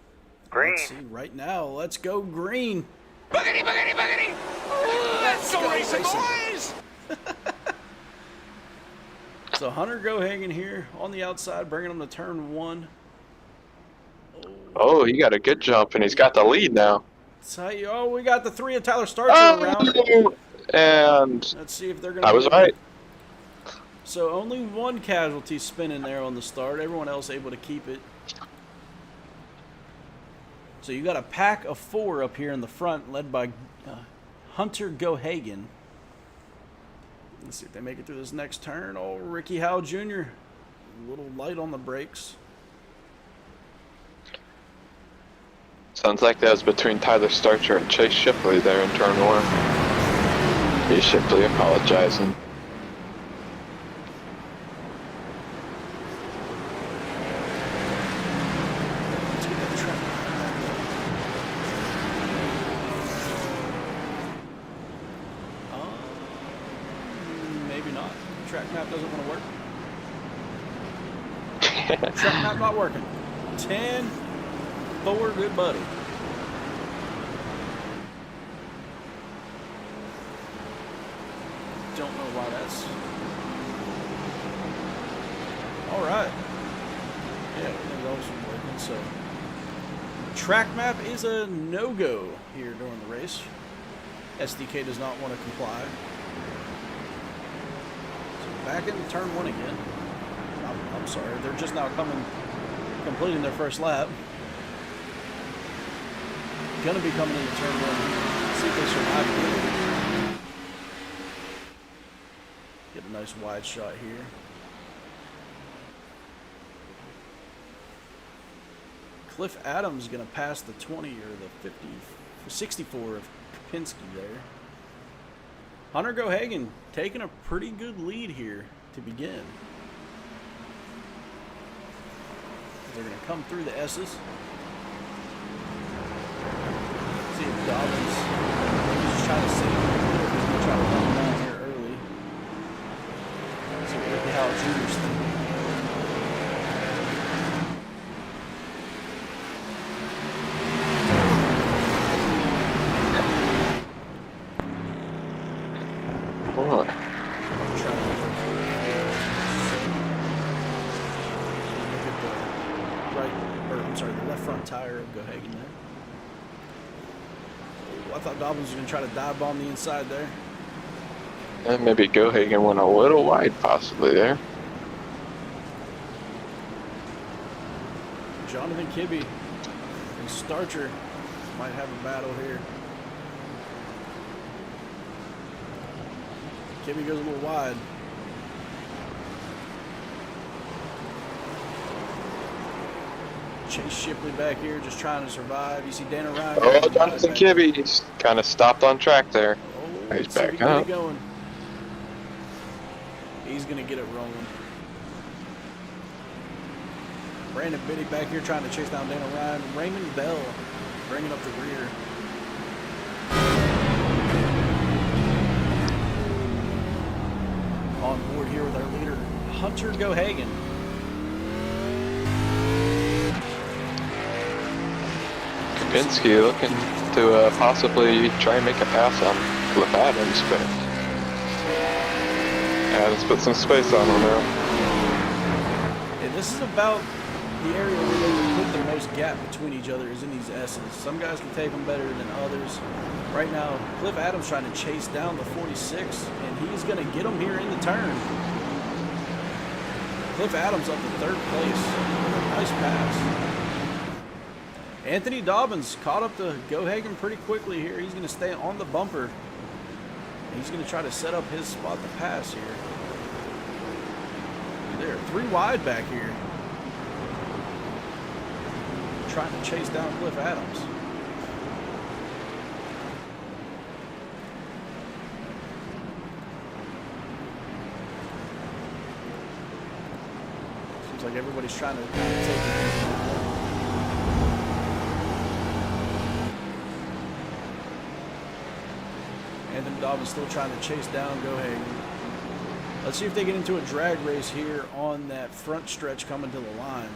Let's see right now. Let's go green. Boogity, boogity, boogity! Ooh, let's go racing, boys! So Hunter Gohagan here on the outside, bringing him to turn one. Oh, he got a good jump, and he's got the lead now. Oh, we got the three of Tyler Starcher around. And Let's see if they're going to... I was right. So only one casualty spinning there on the start. Everyone else able to keep it. So you got a pack of four up here in the front, led by Hunter Gohagan. Let's see if they make it through this next turn. Oh, Ricky Howell Jr. A little light on the brakes. Sounds like that was between Tyler Starcher and Chase Shipley there in turn one. Chase Shipley apologizing. Let's get that track. Maybe not. Track map doesn't want to work. Track map not working. 10 4, good buddy. Don't know why that's. All right. Yeah, everything else is working. So, track map is a no-go here during the race. SDK does not want to comply. So back in turn one again. I'm sorry, they're just now completing their first lap. Gonna be coming into turn one. See if they survive it. Get a nice wide shot here. Cliff Adams gonna pass the 20 or the 50, 64 of Kapinski there. Hunter Gohagan taking a pretty good lead here to begin. They're gonna come through the S's. See if Dobbins is trying to save him. He's gonna try to run him down here early. See what Ricky Howell Jr.'s thinking. Boy. Look at the right, or I'm sorry, the left front tire of Gohagen there. Ooh, I thought Dobbins was going to try to dive bomb the inside there. And maybe Gohagen went a little wide possibly there. Jonathan Kibbe and Starcher might have a battle here. Kibbe goes a little wide. Chase Shipley back here just trying to survive. You see Dana Ryan. Oh, Jonathan Kibbe, he's kind of stopped on track there. Oh, He's let's see if back he can up. get it going. He's going to get it rolling. Brandon Biddy back here trying to chase down Dana Ryan. Raymond Bell bringing up the rear. On board here with our leader, Hunter Gohagen. Kapinski looking to possibly try and make a pass on Cliff Adams, but Adams put some space on him now. And this is about the area where they can put the most gap between each other is in these S's. Some guys can take them better than others. Right now, Cliff Adams trying to chase down the 46, and he's going to get him here in the turn. Cliff Adams up to third place. Nice pass. Anthony Dobbins caught up to Gohagen pretty quickly here. He's going to stay on the bumper. He's going to try to set up his spot to pass here. There, 3 wide back here. Trying to chase down Cliff Adams. Seems like everybody's trying to take it. Anthony Dobbins still trying to chase down Gohagen. Let's see if they get into a drag race here on that front stretch coming to the line.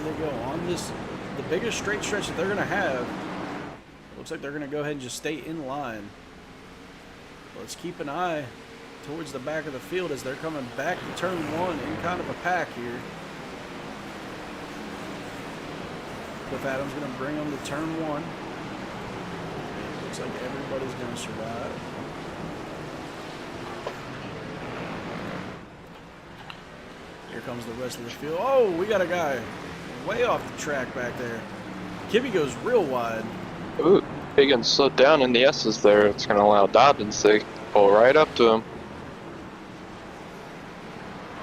They go on this, the biggest straight stretch that they're going to have. Looks like they're going to go ahead and just stay in line. Let's keep an eye towards the back of the field as they're coming back to turn 1 in kind of a pack here. Cliff Adams going to bring them to turn 1. Looks like everybody's going to survive. Here comes the rest of the field. Oh, we got a guy way off the track back there. Kibbe goes real wide. Ooh, Higgins slowed down in the S's there. It's going to allow Dobbins to pull right up to him.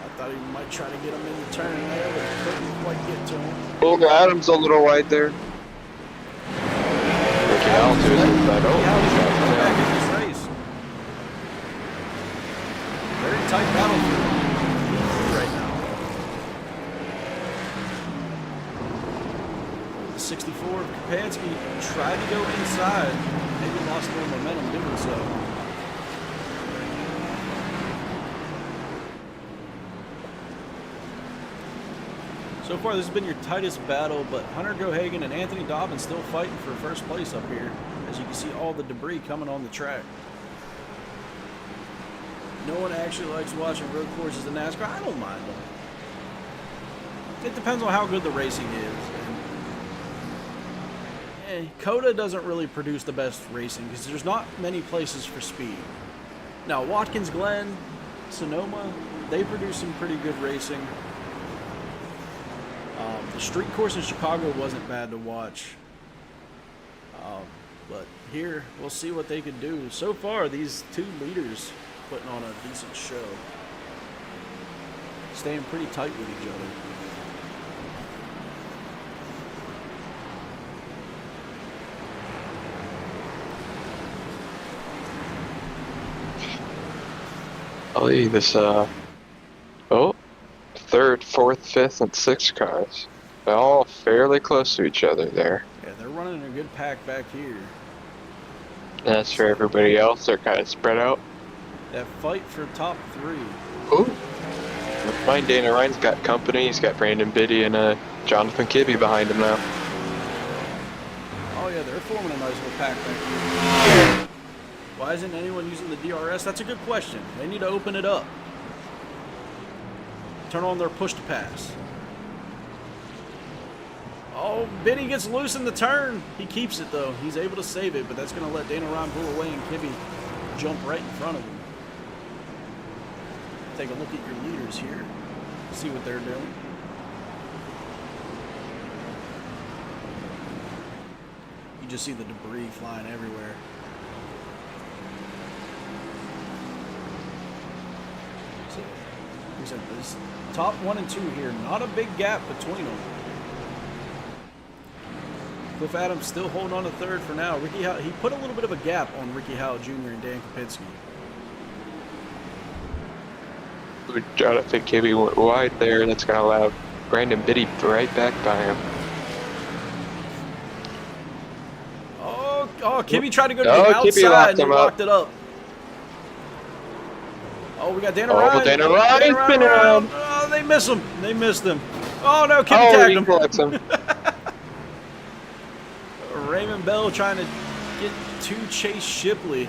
I thought he might try to get him in the turn there, but couldn't quite get to him. Oh, Adams a little wide there. Ricky Allen to his inside. Oh, He's back in this race. Very tight battle right now. The 64 of Kapansky tried to go inside. Maybe lost a little momentum doing so. So far, this has been your tightest battle, but Hunter Gohagen and Anthony Dobbins still fighting for first place up here, as you can see all the debris coming on the track. No one actually likes watching road courses in NASCAR. I don't mind them. It depends on how good the racing is. And, COTA doesn't really produce the best racing because there's not many places for speed. Now, Watkins Glen, Sonoma, they produce some pretty good racing. The street course in Chicago wasn't bad to watch. But here, we'll see what they can do. So far, these two leaders putting on a decent show. Staying pretty tight with each other. I believe this, third, fourth, fifth, and sixth cars. They're all fairly close to each other there. Yeah, they're running a good pack back here. As for everybody else, they're kind of spread out. That fight for top 3. Ooh. Mind Dana Ryan's got company. He's got Brandon Biddy and Jonathan Kibbe behind him now. Oh yeah, they're forming a nice little pack back here. Why isn't anyone using the DRS? That's a good question. They need to open it up. turn on their push to pass. Oh, Benny gets loose in the turn. He keeps it, though. He's able to save it, but that's going to let Dana Ryan pull away and Kibbe jump right in front of him. Take a look at your leaders here. See what they're doing. You just see the debris flying everywhere. So, like I said, this top 1 and 2 here, not a big gap between them. Cliff Adams still holding on to third for now. Ricky Howe, he put a little bit of a gap on Ricky Howe Jr. and Dan Kopinski. Jonathan Kibbe went wide there. That's going to allow Brandon Biddy right back by him. Oh, Kibbe tried to go to the outside and he locked it up. Oh, we got Dana Ryan. Dana Ryan spinning around. Oh, they miss him. They missed him. Oh, no, Kibbe tagged him. Collects him. Raymond Bell trying to get to Chase Shipley.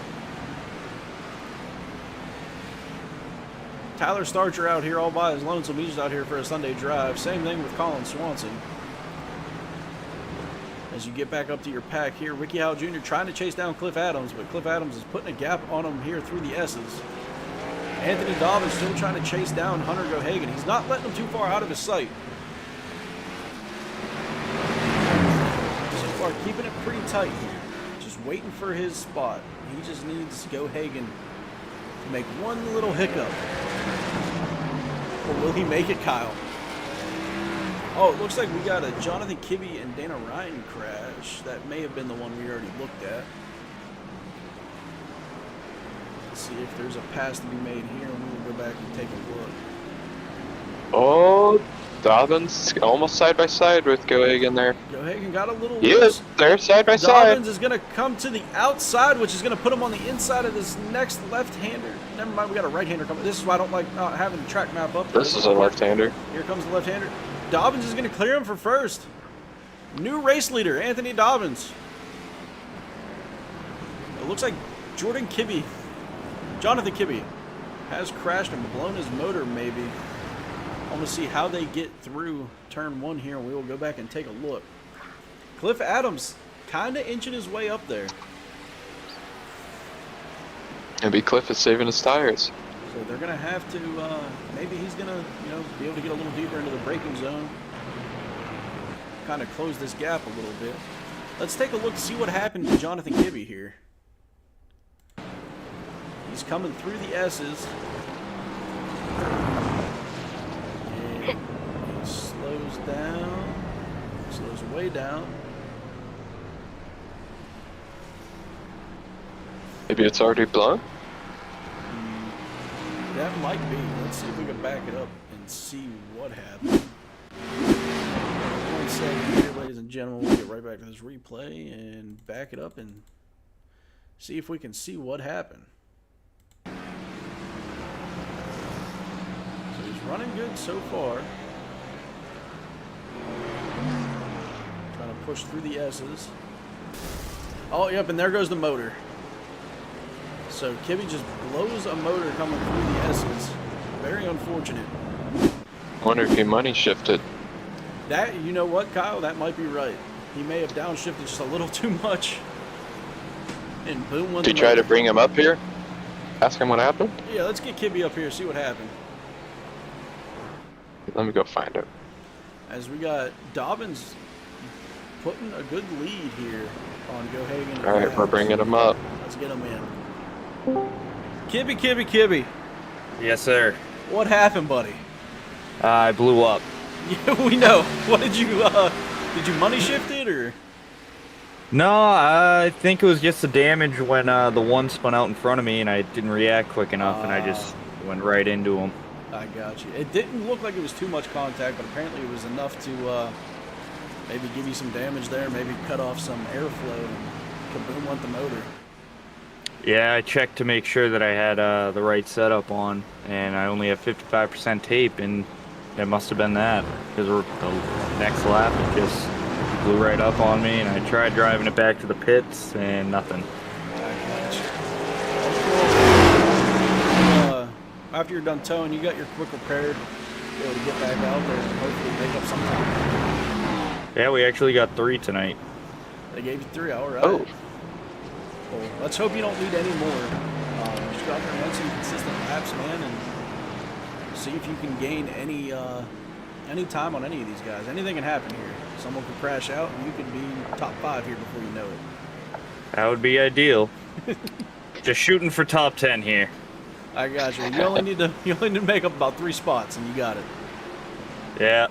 Tyler Starcher out here all by his lonesome. He's out here for a Sunday drive. Same thing with Colin Swanson. As you get back up to your pack here, Ricky Howe Jr. trying to chase down Cliff Adams, but Cliff Adams is putting a gap on him here through the S's. Anthony Dobbins still trying to chase down Hunter Gohagan. He's not letting him too far out of his sight. So far, keeping it pretty tight here. Just waiting for his spot. He just needs Gohagan to make one little hiccup. Or will he make it, Kyle? Oh, it looks like we got a Jonathan Kibbe and Dana Ryan crash. That may have been the one we already looked at. Let's see if there's a pass to be made here, and we will go back and take a look. Oh, Dobbins almost side by side with Gohagan there. Gohagan got a little Yes, they're side by side. Dobbins is going to come to the outside, which is going to put him on the inside of this next left-hander. Never mind, we got a right-hander coming. This is why I don't like not having the track map up. This is a left-hander. Here comes the left-hander. Dobbins is going to clear him for first. New race leader, Anthony Dobbins. It looks like Jonathan Kibbe has crashed and blown his motor maybe. I want to see how they get through turn 1 here, and we will go back and take a look. Cliff Adams kind of inching his way up there. Maybe Cliff is saving his tires. So they're going to have to, maybe he's going to, be able to get a little deeper into the braking zone. Kind of close this gap a little bit. Let's take a look to see what happened to Jonathan Kibbe here. He's coming through the S's. And he slows down. Slows way down. Maybe it's already blown? That might be. Let's see if we can back it up and see what happened. 1 second here, ladies and gentlemen. We'll get right back to this replay and back it up and see if we can see what happened. So he's running good so far. Trying to push through the S's. Oh, yep, and there goes the motor. So Kibbe just blows a motor coming through the S's. Very unfortunate. Wonder if he money shifted. That, you know what, Kyle? That might be right. He may have downshifted just a little too much. And boom, went the Did you try motor. to bring him up here? Ask him what happened? Yeah, let's get Kibbe up here, see what happened. Let me go find him. As we got Dobbins putting a good lead here on Gohagan. All right, we're bringing him up. Let's get him in. Kibbe. Yes, sir. What happened, buddy? I blew up. Yeah, we know. What did you money shift it, or? No, I think it was just the damage when the one spun out in front of me and I didn't react quick enough and I just went right into him. I got you. It didn't look like it was too much contact, but apparently it was enough to maybe give you some damage there, maybe cut off some airflow, and kaboom went the motor. Yeah, I checked to make sure that I had the right setup on, and I only have 55% tape, and it must have been that, because the next lap it just blew right up on me, and I tried driving it back to the pits, and nothing. After you're done towing, you got your quick repaired. be able to get back out there and hopefully make up some time. Yeah, we actually got 3 tonight. They gave you 3, all right. Oh. Well, let's hope you don't need any more. Just go out there and run some consistent laps, man, and see if you can gain any time on any of these guys. Anything can happen here. Someone could crash out, and you could be top 5 here before you know it. That would be ideal. Just shooting for top 10 here. I got you. You only need to make up about 3 spots, and you got it. Yeah.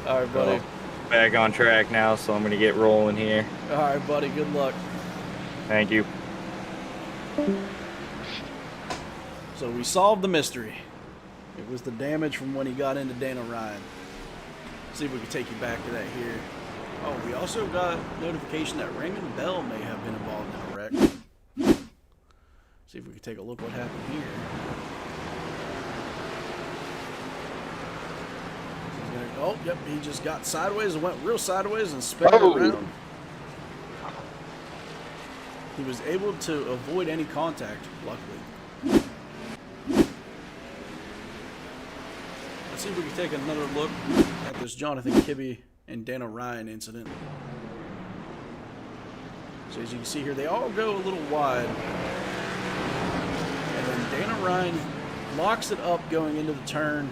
All right, buddy. Back on track now, so I'm gonna get rolling here. All right, buddy. Good luck. Thank you. So we solved the mystery. It was the damage from when he got into Dana Ryan. See if we can take you back to that here. Oh, we also got notification that Raymond Bell may have been involved in a wreck. See if we can take a look what happened here. Oh, yep, he just got sideways and went real sideways and spun around. He was able to avoid any contact, luckily. Let's see if we can take another look at this Jonathan Kibbe and Dana Ryan incident. So as you can see here, they all go a little wide. And then Dana Ryan locks it up going into the turn.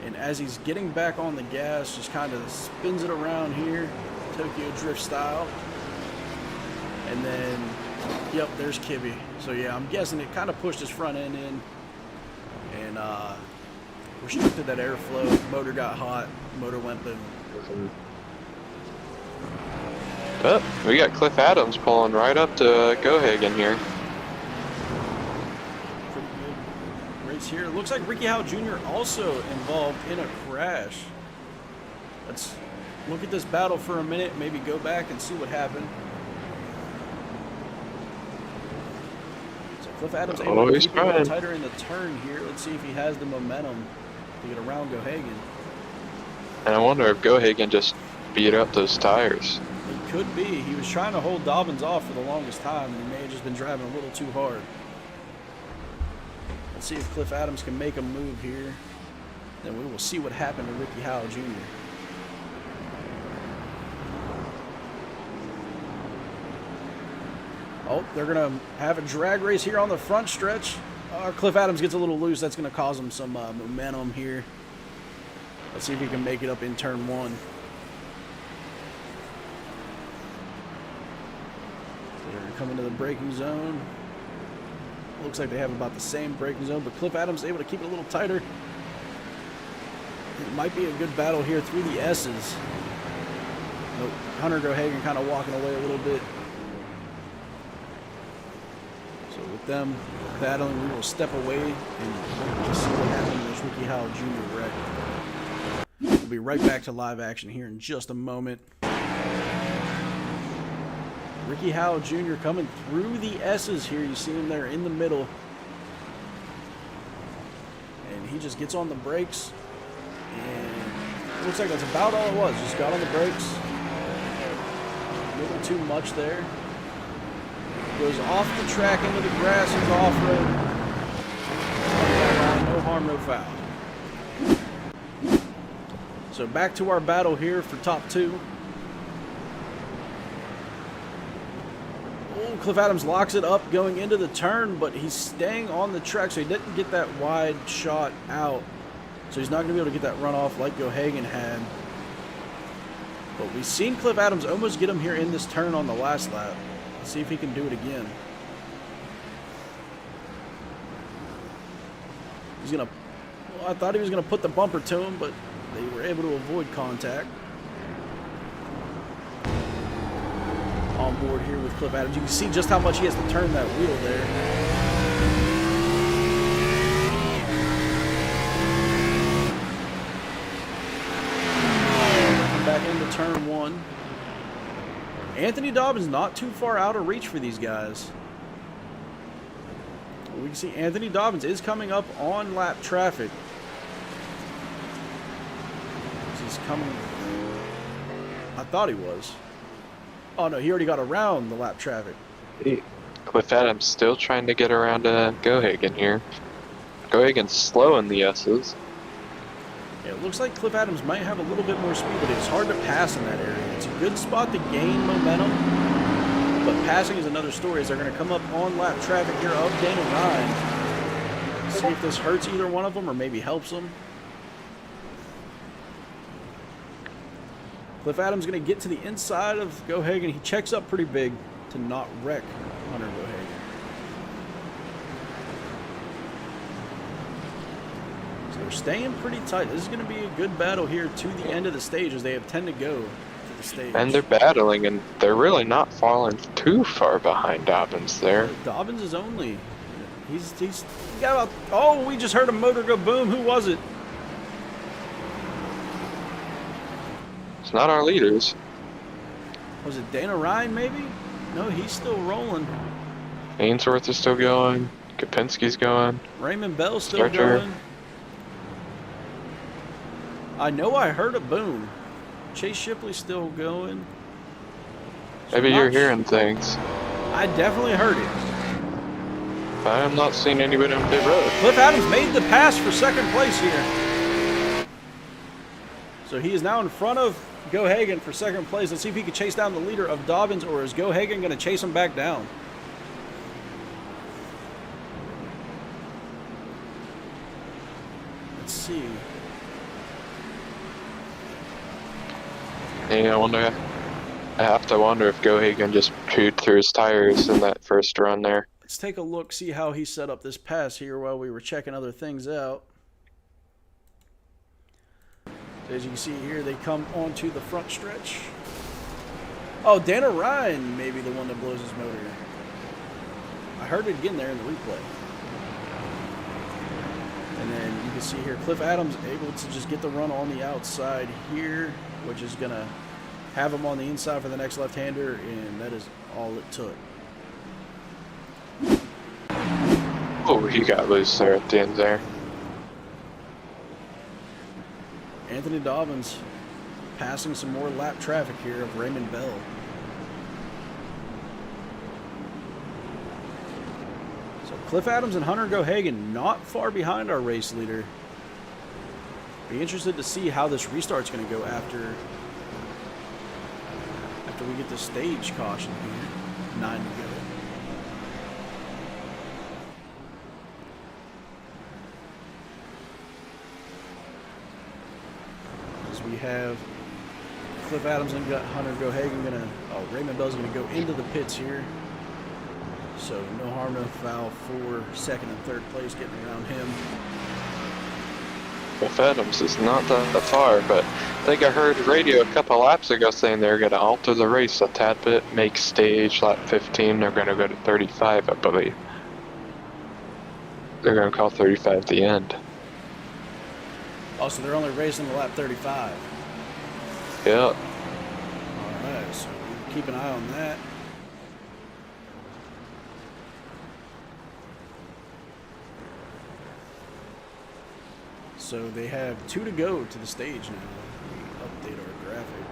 And as he's getting back on the gas, just kind of spins it around here, Tokyo Drift style. And then, yep, there's Kibbe. So yeah, I'm guessing it kind of pushed his front end in and restricted that airflow. Motor got hot, motor went boom. Oh, we got Cliff Adams pulling right up to Gohagen here. Pretty good race here. It looks like Ricky Howe Jr. also involved in a crash. Let's look at this battle for a minute, maybe go back and see what happened. So Cliff Adams able to keep it a little tighter in the turn here. Let's see if he has the momentum to get around Gohagen. And I wonder if Gohagen just beat up those tires. It could be. He was trying to hold Dobbins off for the longest time, and he may have just been driving a little too hard. Let's see if Cliff Adams can make a move here. Then we will see what happened to Ricky Howe Jr. Oh, they're going to have a drag race here on the front stretch. Cliff Adams gets a little loose. That's going to cause him some momentum here. Let's see if he can make it up in turn 1. They're going to come into the braking zone. Looks like they have about the same braking zone, but Cliff Adams is able to keep it a little tighter. It might be a good battle here through the S's. Nope. Hunter Gohagen kind of walking away a little bit. So with them battling, we will step away and just see what happened to this Ricky Howe Jr. wreck. We'll be right back to live action here in just a moment. Ricky Howe Jr. coming through the S's here. You see him there in the middle. And he just gets on the brakes. And it looks like that's about all it was. Just got on the brakes. A little too much there. Goes off the track into the grass and off-road. No harm, no foul. So back to our battle here for top 2. Oh, Cliff Adams locks it up going into the turn, but he's staying on the track, so he didn't get that wide shot out. So he's not going to be able to get that runoff like Gohagen had. But we've seen Cliff Adams almost get him here in this turn on the last lap. Let's see if he can do it again. He's going to... Well, I thought he was going to put the bumper to him, but they were able to avoid contact. On board here with Cliff Adams. You can see just how much he has to turn that wheel there. Come back into turn 1. Anthony Dobbins not too far out of reach for these guys. We can see Anthony Dobbins is coming up on lap traffic. He's coming. I thought he was. Oh no, he already got around the lap traffic. Cliff Adams still trying to get around Gohagen here. Gohagen's slow in the S's. Yeah, it looks like Cliff Adams might have a little bit more speed, but it's hard to pass in that area. It's a good spot to gain momentum, but passing is another story as they're going to come up on lap traffic here of Dana Ryan. See if this hurts either one of them or maybe helps them. Cliff Adams going to get to the inside of Gohagen. He checks up pretty big to not wreck Hunter Gohagen. So they're staying pretty tight. This is going to be a good battle here to the end of the stage as they have 10 to go to the stage. And they're battling, and they're really not falling too far behind Dobbins there. Dobbins is only... He's got about... Oh, we just heard a motor go boom. Who was it? It's not our leaders. Was it Dana Ryan, maybe? No, he's still rolling. Ainsworth is still going. Kopinski's going. Raymond Bell's still Starter. going. I know I heard a boom. Chase Shipley's still going. So Maybe you're not hearing things. I definitely heard it. I am not seeing anybody on pit road. Cliff Adams made the pass for second place here. So he is now in front of Gohagen for second place. Let's see if he can chase down the leader of Dobbins, or is Gohagen going to chase him back down? Let's see. Yeah, I have to wonder if Gohagen just chewed through his tires in that first run there. Let's take a look, see how he set up this pass here while we were checking other things out. As you can see here, they come onto the front stretch. Oh, Dana Ryan may be the one that blows his motor. I heard it again there in the replay. And then you can see here, Cliff Adams able to just get the run on the outside here, which is going to have him on the inside for the next left-hander, and that is all it took. Oh, he got loose there at the end there. Anthony Dobbins passing some more lap traffic here of Raymond Bell. So Cliff Adams and Hunter Gohagen not far behind our race leader. Be interested to see how this restart's going to go after we get the stage caution here. 9 to go. We have Cliff Adams and Hunter Gohagen Raymond Bell's gonna go into the pits here. So no harm, no foul for second and third place getting around him. Cliff Adams is not that far, but I think I heard radio a couple laps ago saying they're gonna alter the race a tad bit, make stage lap 15. They're gonna go to 35, I believe. They're gonna call 35 the end. Oh, so they're only racing to lap 35. Yeah. All right, so keep an eye on that. So they have 2 to go to the stage now. Let me update our graphic.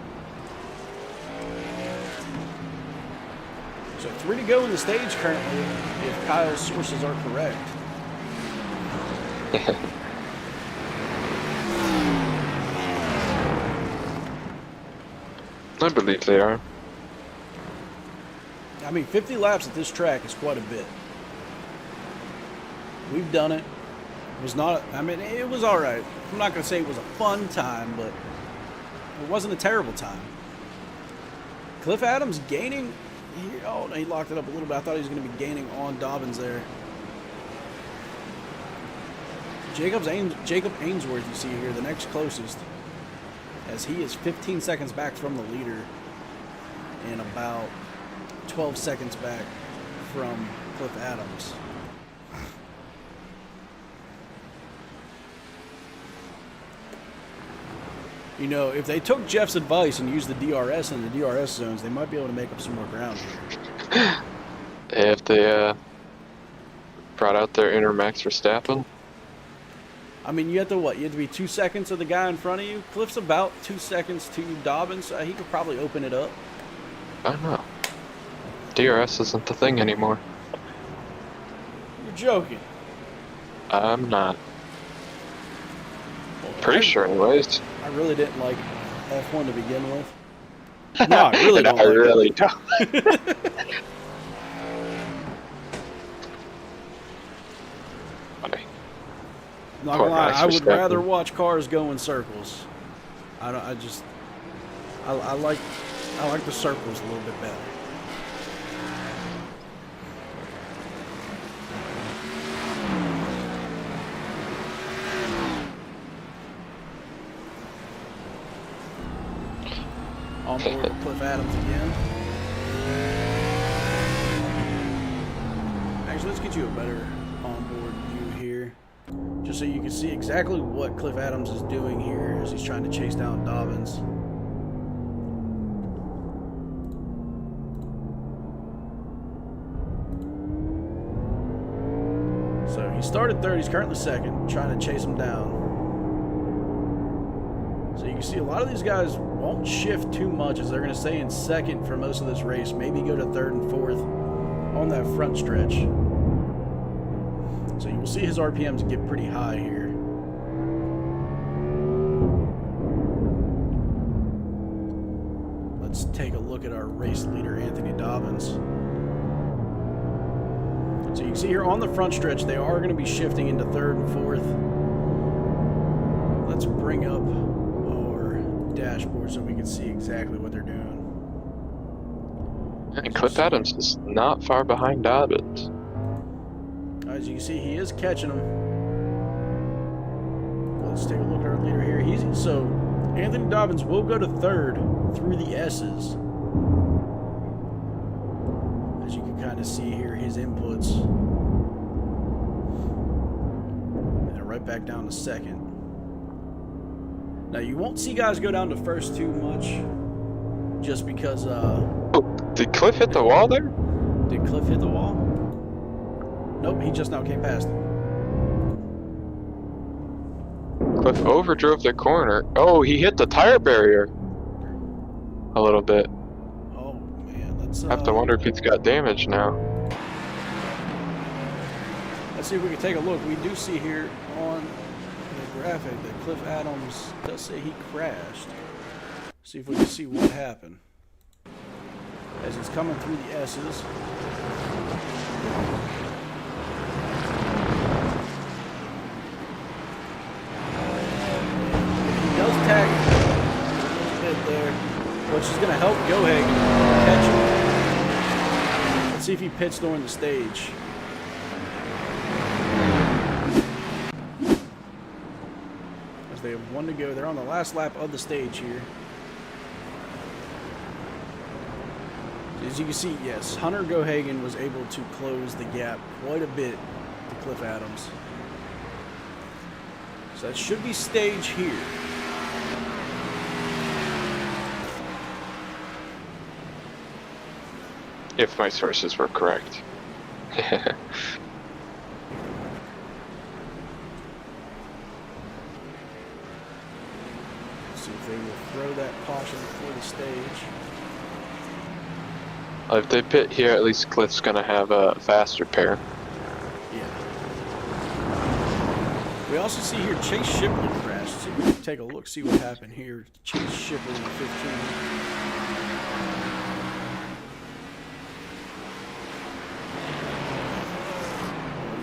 So 3 to go in the stage currently, if Kyle's sources are correct. I believe they are. I mean, 50 laps at this track is quite a bit. We've done it. It was not, I mean, it was all right. I'm not going to say it was a fun time, but it wasn't a terrible time. Cliff Adams gaining. Oh, no, he locked it up a little bit. I thought he was going to be gaining on Dobbins there. Jacob Ainsworth, you see here, the next closest, as he is 15 seconds back from the leader and about 12 seconds back from Cliff Adams. You know, if they took Jeff's advice and used the DRS in the DRS zones, they might be able to make up some more ground here. If they brought out their inner Max Verstappen. I mean, you have to what? You have to be 2 seconds of the guy in front of you. Cliff's about 2 seconds to Dobbins. He could probably open it up. I don't know. DRS isn't the thing anymore. You're joking. I'm not. Well, Pretty sure, anyways. I really didn't like F1 to begin with. No, I really And don't I like really don't. Funny. I'm not Poor gonna lie, Max I would Verstappen. rather watch cars go in circles. I don't. I like the circles a little bit better. On board with Cliff Adams again. Actually, let's get you a better onboard view here, just so you can see exactly what Cliff Adams is doing here as he's trying to chase down Dobbins. So he started third, he's currently second, trying to chase him down. So you can see a lot of these guys won't shift too much as they're going to stay in second for most of this race, maybe go to third and fourth on that front stretch. So you will see his RPMs get pretty high here. Let's take a look at our race leader, Anthony Dobbins. So you can see here on the front stretch, they are going to be shifting into third and fourth. Let's bring up our dashboard so we can see exactly what they're doing. And Cliff Adams is not far behind Dobbins. As you can see, he is catching them. Let's take a look at our leader here. So Anthony Dobbins will go to third through the S's. As you can kind of see here, his inputs. And then right back down to second. Now you won't see guys go down to first too much, just because. Did Cliff hit the wall there? Did Cliff hit the wall? Nope, he just now came past him. Cliff overdrove the corner. Oh, he hit the tire barrier a little bit. Oh man, let's I have to wonder if he's got damage now. let's see if we can take a look. We do see here on the graphic that Cliff Adams does say he crashed. See if we can see what happened as he's coming through the S's. He does tag a bit there, which is going to help Goheg catch him. Let's see if he pits during the stage. As they have one to go. They're on the last lap of the stage here. As you can see, yes, Hunter Gohagen was able to close the gap quite a bit to Cliff Adams. So that should be stage here. If my sources were correct. See if they will throw that caution before the stage. If they pit here, at least Cliff's gonna have a faster pair. Yeah. We also see here Chase Shipley crashed. See if we can take a look, see what happened here. Chase Shipley in 15.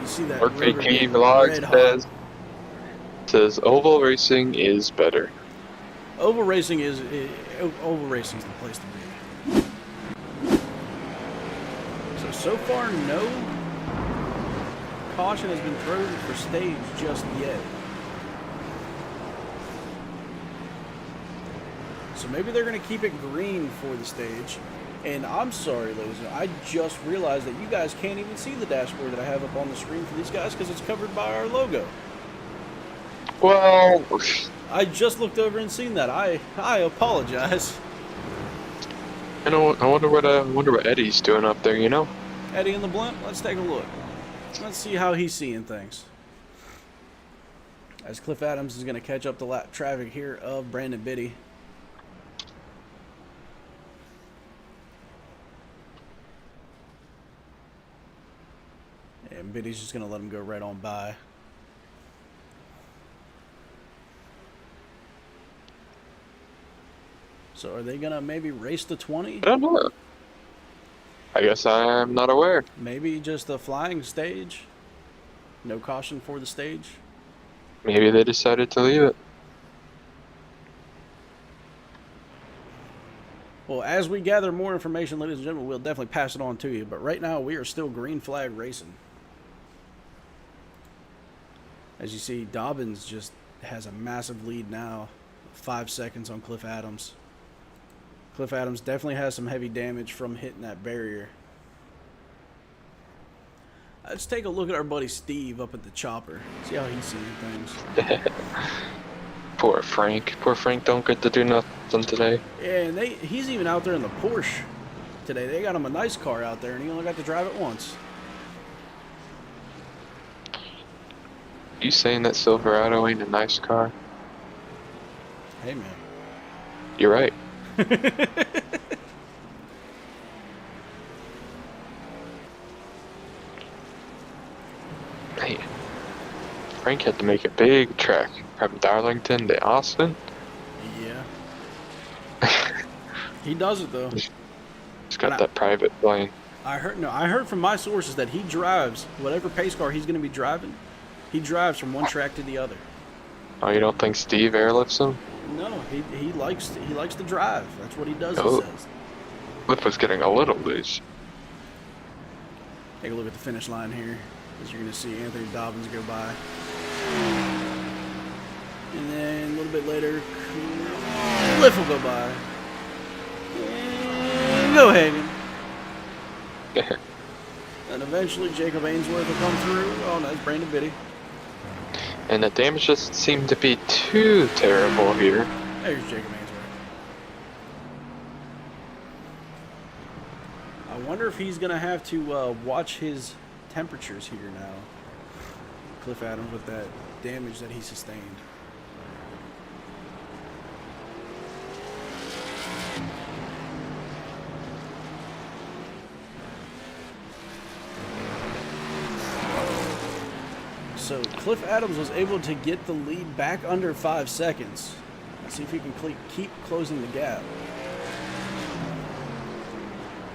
You see that Work rotor VP getting vlog red hot. says oval racing is better. Oval racing is the place to be. So far, no caution has been thrown for stage just yet. So maybe they're going to keep it green for the stage. And I'm sorry, ladies and gentlemen, I just realized that you guys can't even see the dashboard that I have up on the screen for these guys because it's covered by our logo. Well, I just looked over and seen that. I apologize. I wonder what Eddie's doing up there. You know. Eddie in the blimp, let's take a look. Let's see how he's seeing things. As Cliff Adams is going to catch up the lap traffic here of Brandon Biddy. And Biddy's just going to let him go right on by. So are they gonna maybe race the 20? I don't know. I guess I am not aware. Maybe just a flying stage? No caution for the stage? Maybe they decided to leave it. Well, as we gather more information, ladies and gentlemen, we'll definitely pass it on to you. But right now, we are still green flag racing. As you see, Dobbins just has a massive lead now. 5 seconds on Cliff Adams. Cliff Adams definitely has some heavy damage from hitting that barrier. Let's take a look at our buddy Steve up at the chopper. See how he's seeing things. Poor Frank. Poor Frank don't get to do nothing today. Yeah, and he's even out there in the Porsche today. They got him a nice car out there, and he only got to drive it once. You saying that Silverado ain't a nice car? Hey, man. You're right. Man, Frank had to make a big trek from Darlington to Austin. Yeah. He does it, though. He's got that private plane. I heard from my sources that he drives whatever pace car he's going to be driving. He drives from one track to the other. Oh, you don't think Steve airlifts him? No, he likes to drive. That's what he does. Oh. He says. Cliff was getting a little loose. Take a look at the finish line here, as you're going to see Anthony Dobbins go by, and then a little bit later, Cliff will go by. And go Hagen. And eventually Jacob Ainsworth will come through. Oh, no, that's Brandon Biddy. And the damage doesn't seem to be too terrible here. There's Jacob Ainsworth. I wonder if he's going to have to watch his temperatures here now. Cliff Adams with that damage that he sustained. So Cliff Adams was able to get the lead back under 5 seconds. Let's see if he can keep closing the gap.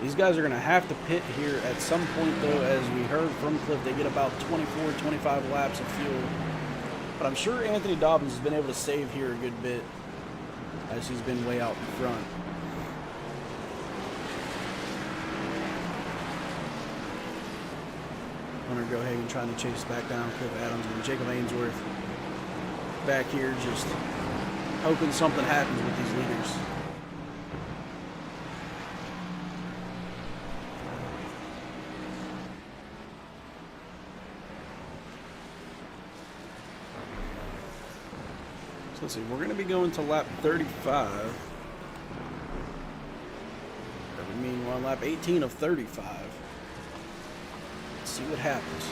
These guys are going to have to pit here at some point, though. As we heard from Cliff, they get about 24, 25 laps of fuel. But I'm sure Anthony Dobbins has been able to save here a good bit, as he's been way out in front. Hunter Gohagen trying to chase back down Cliff Adams, and Jacob Ainsworth back here just hoping something happens with these leaders. So let's see, we're going to be going to lap 35. That would mean we're on lap 18 of 35. See what happens.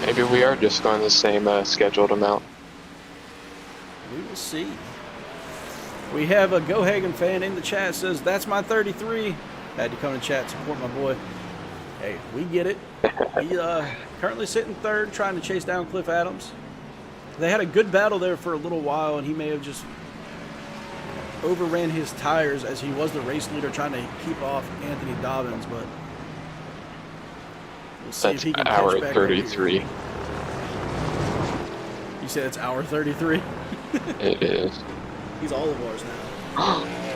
Maybe we are just going the same scheduled amount. We will see. We have a Gohagen fan in the chat says, "That's my 33." Had to come to chat, support my boy. Hey, we get it. He currently sitting third, trying to chase down Cliff Adams. They had a good battle there for a little while, and he may have just overran his tires as he was the race leader trying to keep off Anthony Dobbins, but we'll see if he can hour catch back 33. up here. You said it's hour 33? It is. He's all of ours now.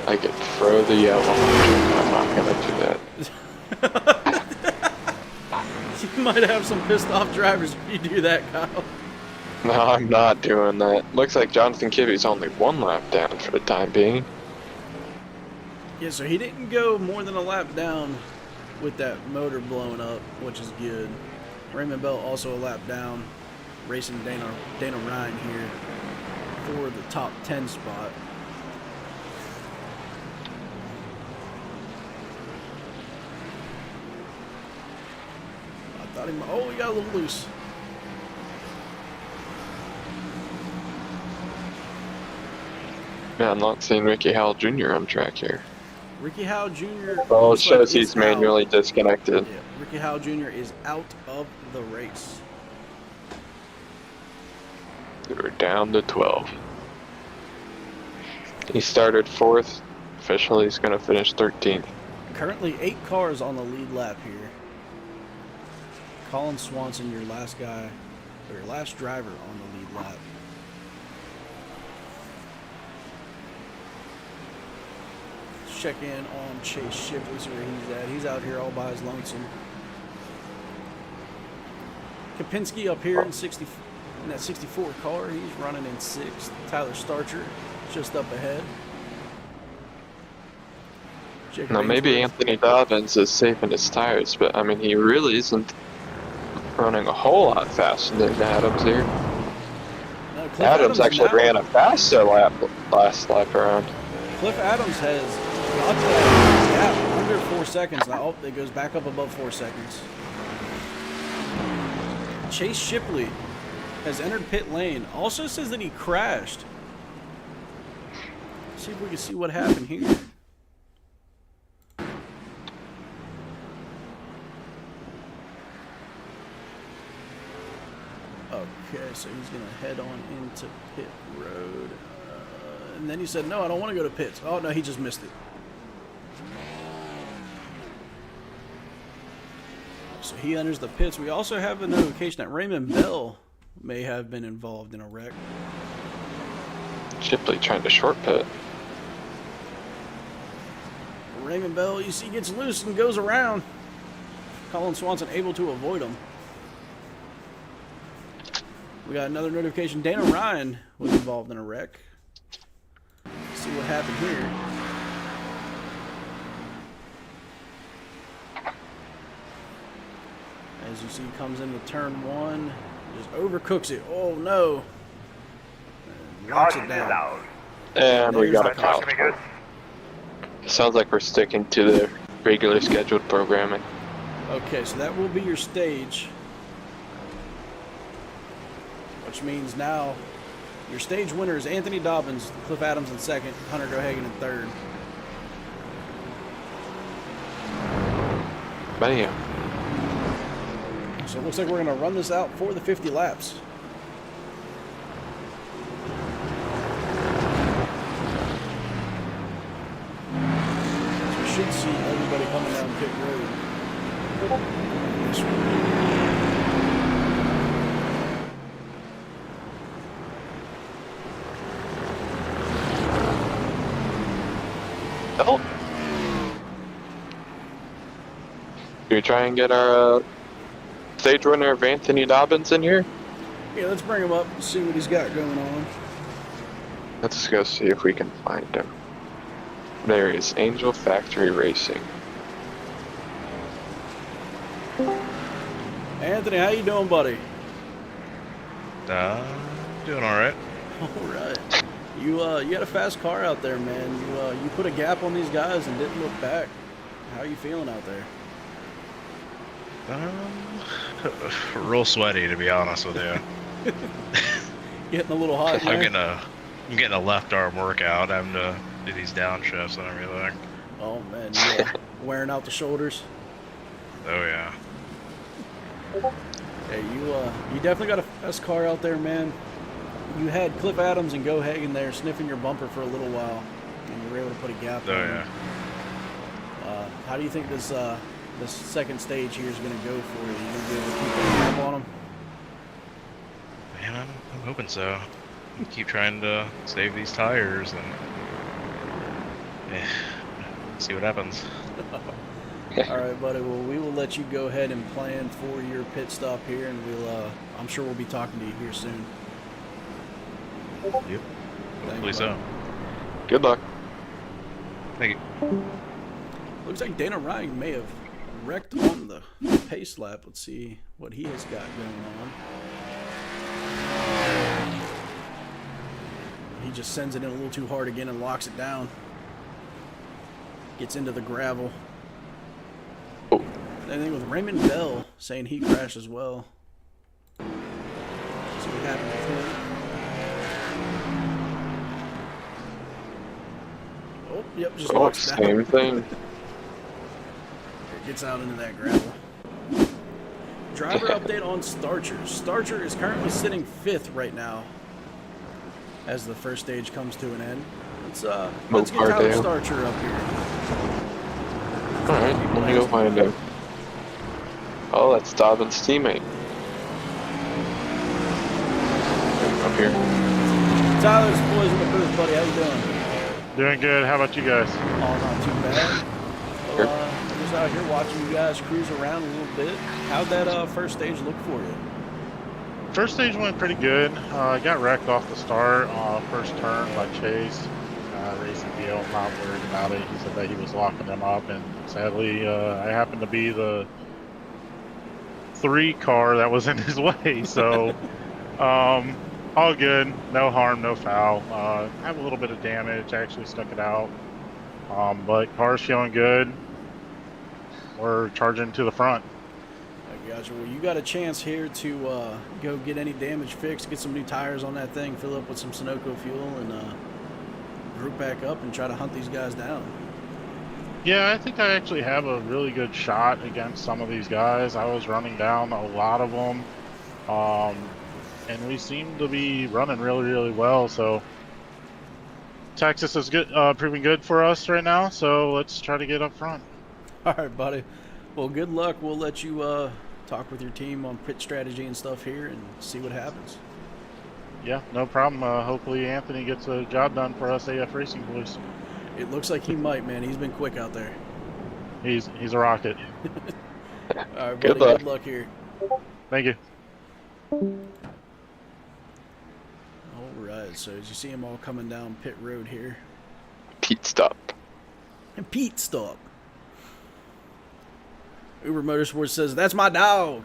I could throw the yellow. I'm not gonna do that. You might have some pissed off drivers if you do that, Kyle. No, I'm not doing that. Looks like Jonathan Kibbe's only 1 lap down for the time being. Yeah, so he didn't go more than a lap down with that motor blowing up, which is good. Raymond Bell also a lap down, racing Dana Ryan here for the top 10 spot. I thought he got a little loose. Man, I'm not seeing Ricky Howell Jr. on track here. Ricky Howell Jr. Well, it looks shows like he's is manually out. disconnected. Yeah, Ricky Howell Jr. is out of the race. We're down to 12. He started 4th official. He's going to finish 13th. Currently 8 cars on the lead lap here. Colin Swanson, your last guy, or your last driver on the lead lap. Let's check in on Chase Shipley, see where he's at. He's out here all by his lonesome. Kapinski up here in that 64 car. He's running in 6th. Tyler Starcher just up ahead. Now maybe Anthony Dobbins is saving his tires, but I mean he really isn't running a whole lot faster than Adams here. No, Adams actually ran a faster last lap around. Cliff Adams has got that gap under 4 seconds now. Oh, it goes back up above 4 seconds. Chase Shipley has entered pit lane. Also says that he crashed. Let's see if we can see what happened here. Okay, so he's going to head on into pit road. And then he said, no, I don't want to go to pits. Oh, no, he just missed it. So he enters the pits. We also have a notification that Raymond Bell may have been involved in a wreck. Shipley trying to short pit. Raymond Bell, you see, gets loose and goes around. Colin Swanson able to avoid him. We got another notification. Dana Ryan was involved in a wreck. Let's see what happened here. As you see, comes into turn 1, just overcooks it. Oh no! And knocks it down. And we got a There's the foul. Sounds like we're sticking to the regular scheduled programming. Okay, so that will be your stage. Which means now your stage winner is Anthony Dobbins, Cliff Adams in 2nd, Hunter Gohagan in 3rd. Bam. So it looks like we're going to run this out for the 50 laps. So we should see everybody coming down pit road. This one. Oh. Do we try and get our stage winner of Anthony Dobbins in here? Yeah, let's bring him up and see what he's got going on. Let's go see if we can find him. There is Angel Factory Racing. Anthony, how you doing, buddy? Doing all right. All right. You had a fast car out there, man. You put a gap on these guys and didn't look back. How are you feeling out there? Real sweaty, to be honest with you. Getting a little hot. I'm getting a left arm workout. I'm to do these downshifts and everything. Oh man, you wearing out the shoulders. Oh yeah. Hey, you definitely got a fast car out there, man. You had Cliff Adams and Gohagan there sniffing your bumper for a little while, and you were able to put a gap Oh on yeah. them. How do you think this second stage here is going to go for you? You going to be able to keep that gap on them? Man, I'm hoping so. Keep trying to save these tires and see what happens. All right, buddy. Well, we will let you go ahead and plan for your pit stop here, and I'm sure we'll be talking to you here soon. Yep. Hopefully so. Good luck. Thank you. Looks like Dana Ryan may have wrecked on the pace lap. Let's see what he has got going on. He just sends it in a little too hard again and locks it down. Gets into the gravel. Same thing with Raymond Bell saying he crashed as well. See what happened with him. Oh, yep, just locks down. Same thing. Gets out into that gravel. Driver update on Starcher. Starcher is currently sitting 5th right now as the first stage comes to an end. Let's get Mopar Tyler Dale. Starcher up here. Alright, let me go find him. Oh, that's Dobbin's teammate. Up here. Tyler's boys in the booth, buddy. How you doing? Doing good. How about you guys? Oh, not too bad. Sure. Well, I'm just out here watching you guys cruise around a little bit. How'd that first stage look for you? First stage went pretty good. I got wrecked off the start, first turn by Chase. Racing deal, not worried about it. He said that he was locking them up, and sadly, I happened to be the 3 car that was in his way. So, all good. No harm, no foul. I have a little bit of damage. I actually stuck it out. But car's feeling good. We're charging to the front. I got you. Well, you got a chance here to go get any damage fixed, get some new tires on that thing, fill up with some Sunoco fuel, and group back up and try to hunt these guys down. Yeah, I think I actually have a really good shot against some of these guys. I was running down a lot of them, and we seem to be running really, really well. So Texas is good, proving good for us right now. So let's try to get up front. All right, buddy. Well, good luck. We'll let you talk with your team on pit strategy and stuff here and see what happens. Yeah, no problem. Hopefully Anthony gets a job done for us AF Racing boys. It looks like he might, man. He's been quick out there. He's a rocket. All right, buddy. Good luck. Good luck here. Thank you. All right. So as you see them all coming down pit road here. Pete stop. And Pete, stop. Uber Motorsports says, that's my dog.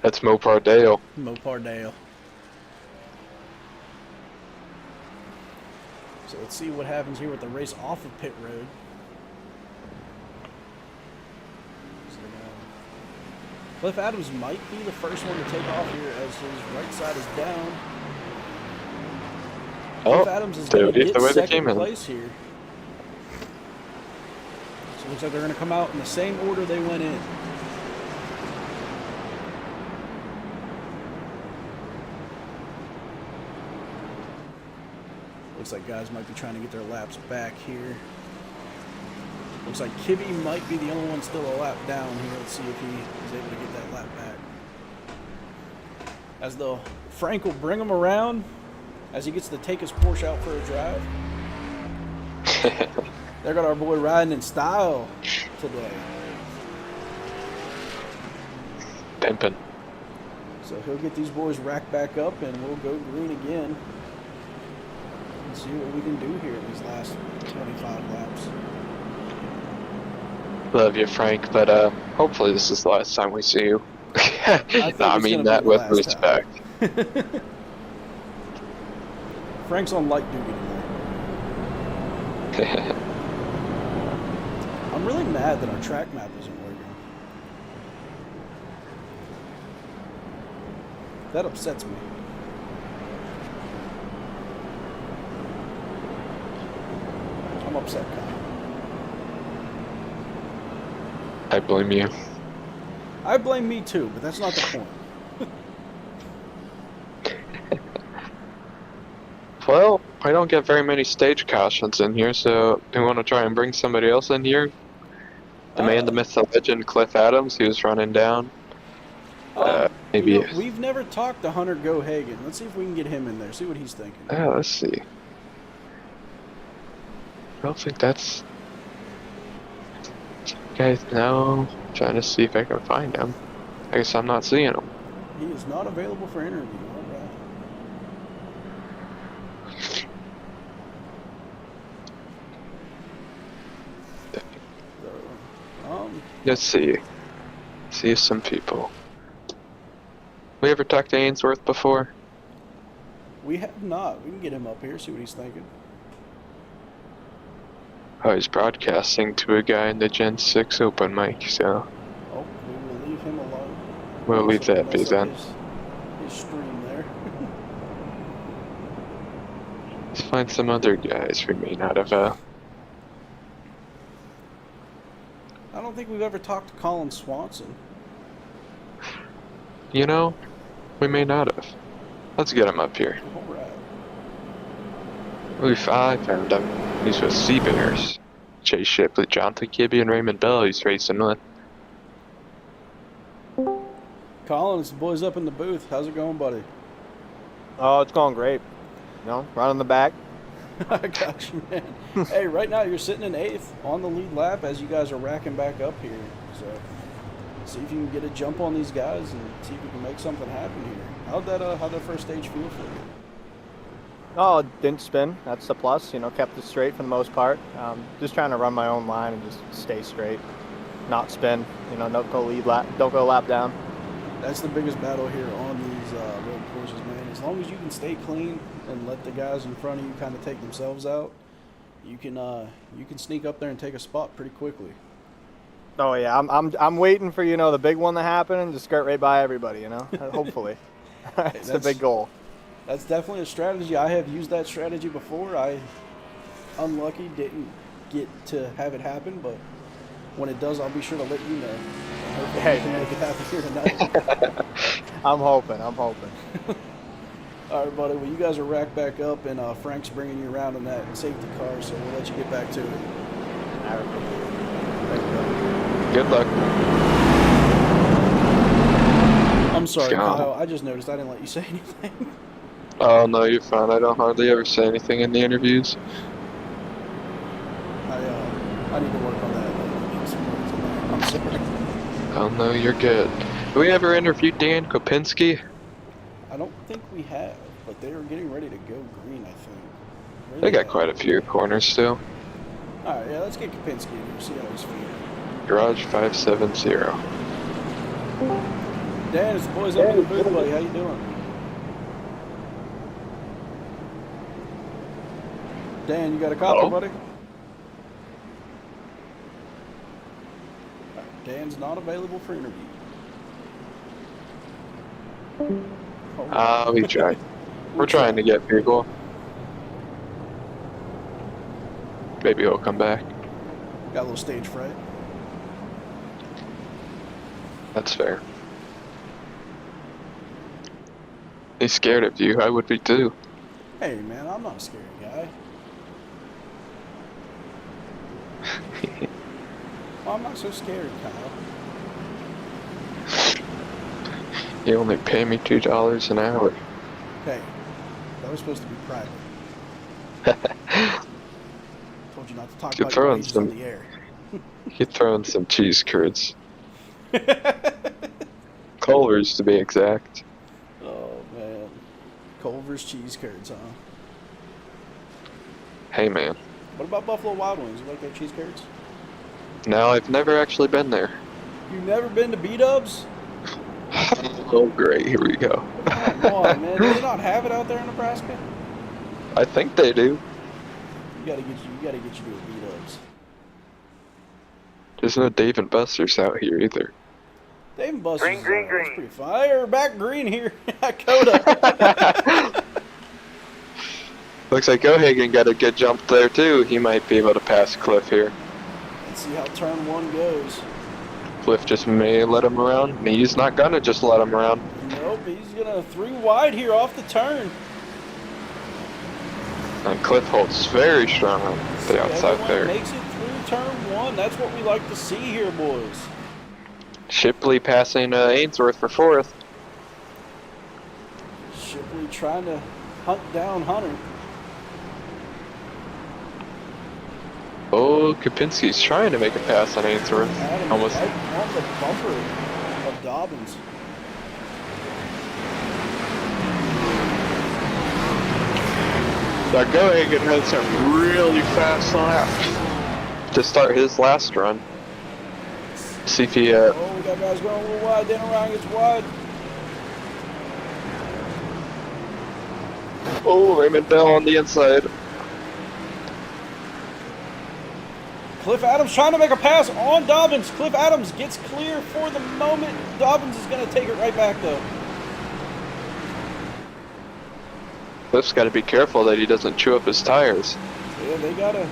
That's Mopar Dale. Mopar Dale. So let's see what happens here with the race off of pit road. So, Cliff Adams might be the first one to take off here as his right side is down. Cliff Adams is going to dude, get the way they second came in. place here. So it looks like they're going to come out in the same order they went in. Looks like guys might be trying to get their laps back here. Looks like Kibby might be the only one still a lap down here. Let's see if he is able to get that lap back. As though Frank will bring him around as he gets to take his Porsche out for a drive. There got our boy riding in style today. Pimpin'. So he'll get these boys racked back up and we'll go green again. And see what we can do here in these last 25 laps. Love you, Frank, but hopefully this is the last time we see you. I mean that with respect. Frank's on light duty today. I'm really mad that our track map isn't working. That upsets me. I'm upset, Kyle. I blame you. I blame me too, but that's not the point. Well, I don't get very many stage cautions in here, so do you want to try and bring somebody else in here? The man, the myth, the legend, Cliff Adams, he was running down. Maybe. You know, we've never talked to Hunter Gohagan. Let's see if we can get him in there. See what he's thinking. Let's see. I don't think that's. Guys, no. Trying to see if I can find him. I guess I'm not seeing him. He is not available for interview. All right. So, Let's see. See some people. We ever talked to Ainsworth before? we have not. We can get him up here, see what he's thinking. Oh, he's broadcasting to a guy in the Gen 6 open mic, so Oh, we will leave him alone. we'll leave that be Mess up then. his stream there. Let's find some other guys we may not have. I don't think we've ever talked to Colin Swanson. You know, we may not have. Let's get him up here. All right. Oof, I found him. He's with Sea Bears. Chase Shipley, Jonathan Kibbe, and Raymond Bell he's racing with. Colin, it's the boys up in the booth. How's it going, buddy? Oh, it's going great. You know, running the back. I got you, man. Hey, right now you're sitting in 8th on the lead lap as you guys are racking back up here. So, see if you can get a jump on these guys and see if you can make something happen here. How'd that first stage feel for you? Oh, it didn't spin. That's the plus. You know, kept it straight for the most part. Just trying to run my own line and just stay straight, not spin. You know, don't go lap down. That's the biggest battle here on these road courses, man. As long as you can stay clean and let the guys in front of you kind of take themselves out, you can sneak up there and take a spot pretty quickly. Oh yeah, I'm waiting for, you know, the big one to happen and just skirt right by everybody. You know, hopefully. That's the big goal. That's definitely a strategy. I have used that strategy before. I, unlucky, didn't get to have it happen, but when it does, I'll be sure to let you know. Hopefully we can make it happen here tonight. I'm hoping. All right, buddy. Well, you guys are racked back up, and Frank's bringing you around in that safety car, so we'll let you get back to it. Good luck. I'm sorry, Go. Kyle. I just noticed I didn't let you say anything. Oh, no, you're fine. I don't hardly ever say anything in the interviews. I need to work on that. I'm sorry. Oh, no, you're good. Have we ever interviewed Dan Kopinski? I don't think we have, but they are getting ready to go green, I think. Where They got at? quite a few corners still. All right, yeah, let's get Kopinski in here, see how he's feeling. Garage 570. Dan, it's the boys up in the booth, buddy. How you doing? Dan, you got a copy, Hello? buddy? Dan's not available for interview. We tried. We're trying to get people. Maybe he'll come back. Got a little stage fright. That's fair. He's scared of you. I would be too. Hey, man, I'm not a scary guy. Well, I'm not so scared, Kyle. You only pay me $2 an hour. Hey, that was supposed to be private. Told you not to talk You're about your throwing wages on some- the air. You're throwing some cheese curds. Culver's to be exact. Oh, man. Culver's cheese curds, huh? Hey man. What about Buffalo Wild Wings? You like their cheese curds? No, I've never actually been there. You've never been to B-Dubs? Oh great, here we go. Come on, man. Do they not have it out there in Nebraska? I think they do. You gotta get you to a B-Dubs. There's no Dave and Buster's out here either. Dave and Buster's is pretty fun. Hey, we're back green here at COTA. Looks like O'Hagan got a good jump there too. He might be able to pass Cliff here. Let's see how turn 1 goes. Cliff just may let him around. He's not gonna just let him around. Nope, he's gonna 3 wide here off the turn. And Cliff holds very strong on the outside Everyone there. makes it through turn 1. That's what we like to see here, boys. Shipley passing Ainsworth for 4th. Shipley trying to hunt down Hunter. Oh, Kopinski's trying to make a pass on Ainsworth. Adam Almost. right on the bumper of Dobbins. Now O'Hagan had some really fast laps to start his last run. See if he Oh, we got guys going a little wide. Dan Ryan gets wide. Oh, Raymond Bell on the inside. Cliff Adams trying to make a pass on Dobbins. Cliff Adams gets clear for the moment. Dobbins is going to take it right back, though. Cliff's got to be careful that he doesn't chew up his tires. Yeah, they got a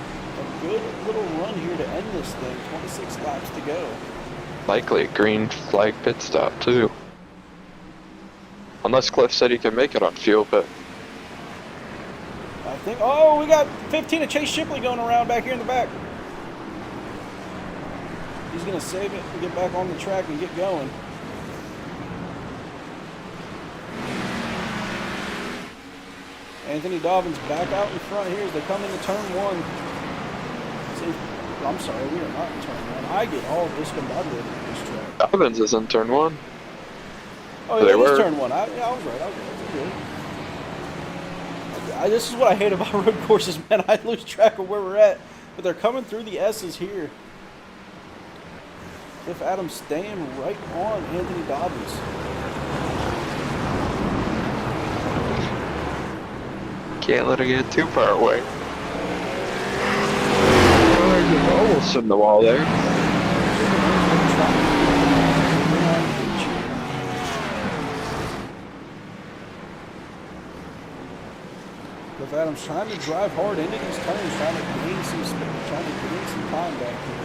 good little run here to end this thing. 26 laps to go. Likely a green flag pit stop, too. Unless Cliff said he can make it on fuel, but I think. Oh, we got 15 of Chase Shipley going around back here in the back. He's going to save it and get back on the track and get going. Anthony Dobbins back out in front here as they come into turn 1. See, I'm sorry, we are not in turn 1. I get all discombobulated in this track. Dobbins is in turn 1. Oh, yeah, They that is were. turn 1. I was right. That's good. This is what I hate about road courses, man. I lose track of where we're at. But they're coming through the S's here. Cliff Adams staying right on Anthony Dobbins. Can't let her get too far away. Almost in the wall there. Cliff Adams trying to drive hard into these turns, trying to gain some speed, trying to gain some time back here.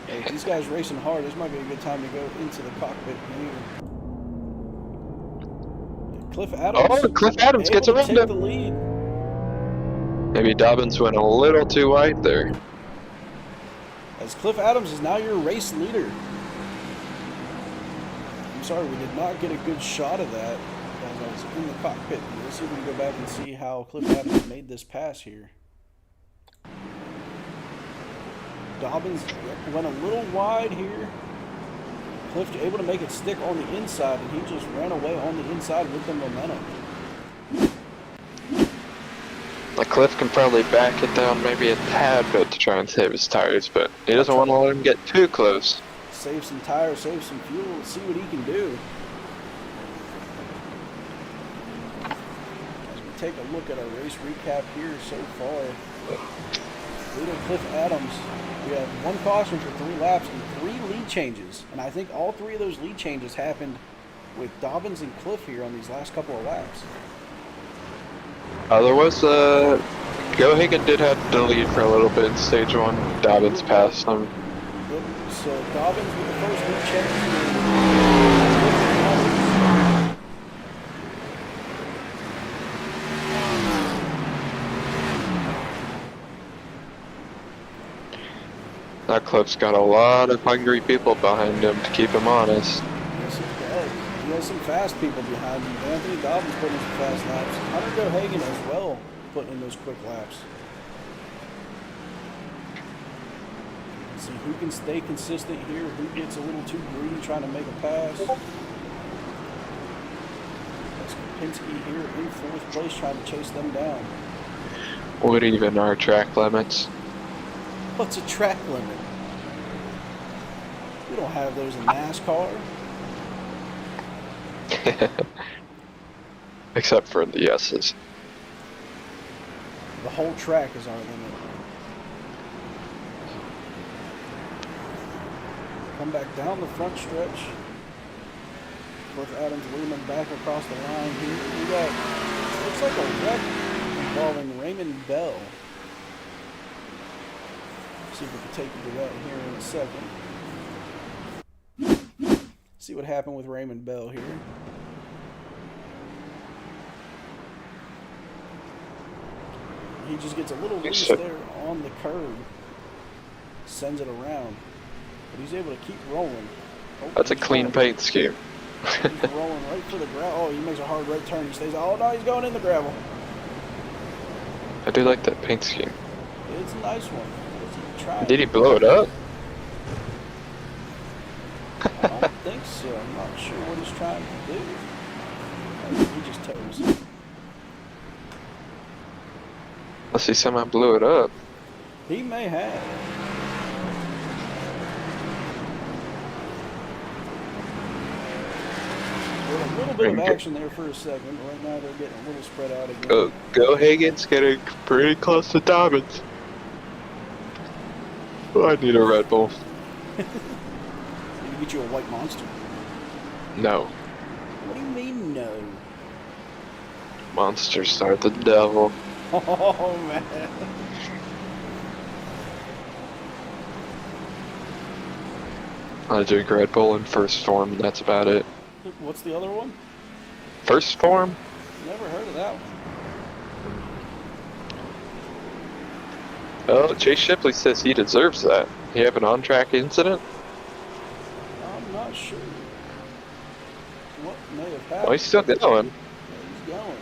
Hey, if these guys racing hard, this might be a good time to go into the cockpit here. Cliff Adams. Oh, Cliff Adams gets able to around take him. the lead. Maybe Dobbins went a little too wide there. As Cliff Adams is now your race leader. I'm sorry, we did not get a good shot of that as I was in the cockpit. Let's see if we can go back and see how Cliff Adams made this pass here. Dobbins went a little wide here. Cliff able to make it stick on the inside, and he just ran away on the inside with the momentum. The Cliff can probably back it down maybe a tad bit to try and save his tires, but he doesn't want to let him get too close. Save some tires, save some fuel, let's see what he can do. As we take a look at our race recap here so far, leader Cliff Adams, we have 1 caution for 3 laps and 3 lead changes. And I think all 3 of those lead changes happened with Dobbins and Cliff here on these last couple of laps. There was Gohagan did have the lead for a little bit in stage 1. Dobbins passed him. Yep. So Dobbins with the first lead change. That Cliff's got a lot of hungry people behind him to keep him honest. Yes, he does. He has some fast people behind him. Anthony Dobbins putting in some fast laps. Hunter Gohagan as well putting in those quick laps. See who can stay consistent here, who gets a little too greedy trying to make a pass. That's Kopinski here in 4th place trying to chase them down. What even are track limits? What's a track limit? We don't have those in NASCAR. Except for the S's. The whole track is our limit. Come back down the front stretch. Cliff Adams leaning back across the line here. We got, looks like a wreck involving Raymond Bell. See if we can take you to that here in a second. See what happened with Raymond Bell here. He just gets a little loose there on the curb. Sends it around. But he's able to keep rolling. Oh, That's a clean paint scheme. He's rolling right for the gravel. Oh, he makes a hard right turn. He stays. Oh, no, he's going in the gravel. I do like that paint scheme. It's a nice one. Did he blow it up? I don't think so. I'm not sure what he's trying to do. I think he just toes. Unless he somehow blew it up. He may have. There's a little bit of action there for a second. Right now they're getting a little spread out again. Gohagan's getting pretty close to Dobbins. Oh, I need a Red Bull. Need to get you a white monster. No. What do you mean no? Monsters are the devil. Oh man. I drink Red Bull in first form, and that's about it. What's the other one? First form? Never heard of that one. Well, Chase Shipley says he deserves that. He have an on-track incident? I'm not sure what may have happened. Well, he's still going. Yeah, he's going.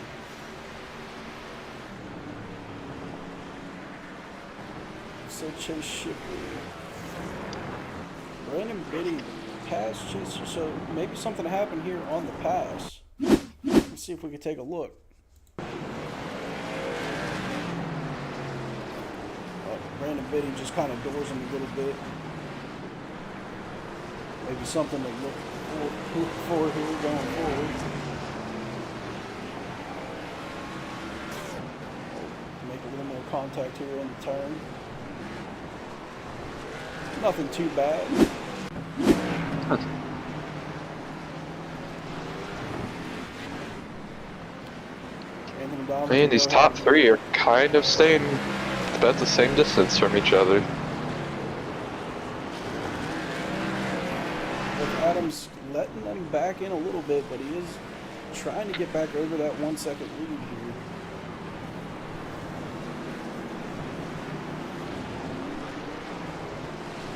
So Chase Shipley. Brandon Biddy passed Chase. So maybe something happened here on the pass. Let's see if we can take a look. Brandon Biddy just kind of doors him a little bit. Maybe something to look for here going forward. Make a little more contact here in the turn. Nothing too bad. Man, these top three are kind of staying about the same distance from each other. With Adams letting them back in a little bit, but he is trying to get back over that 1 second lead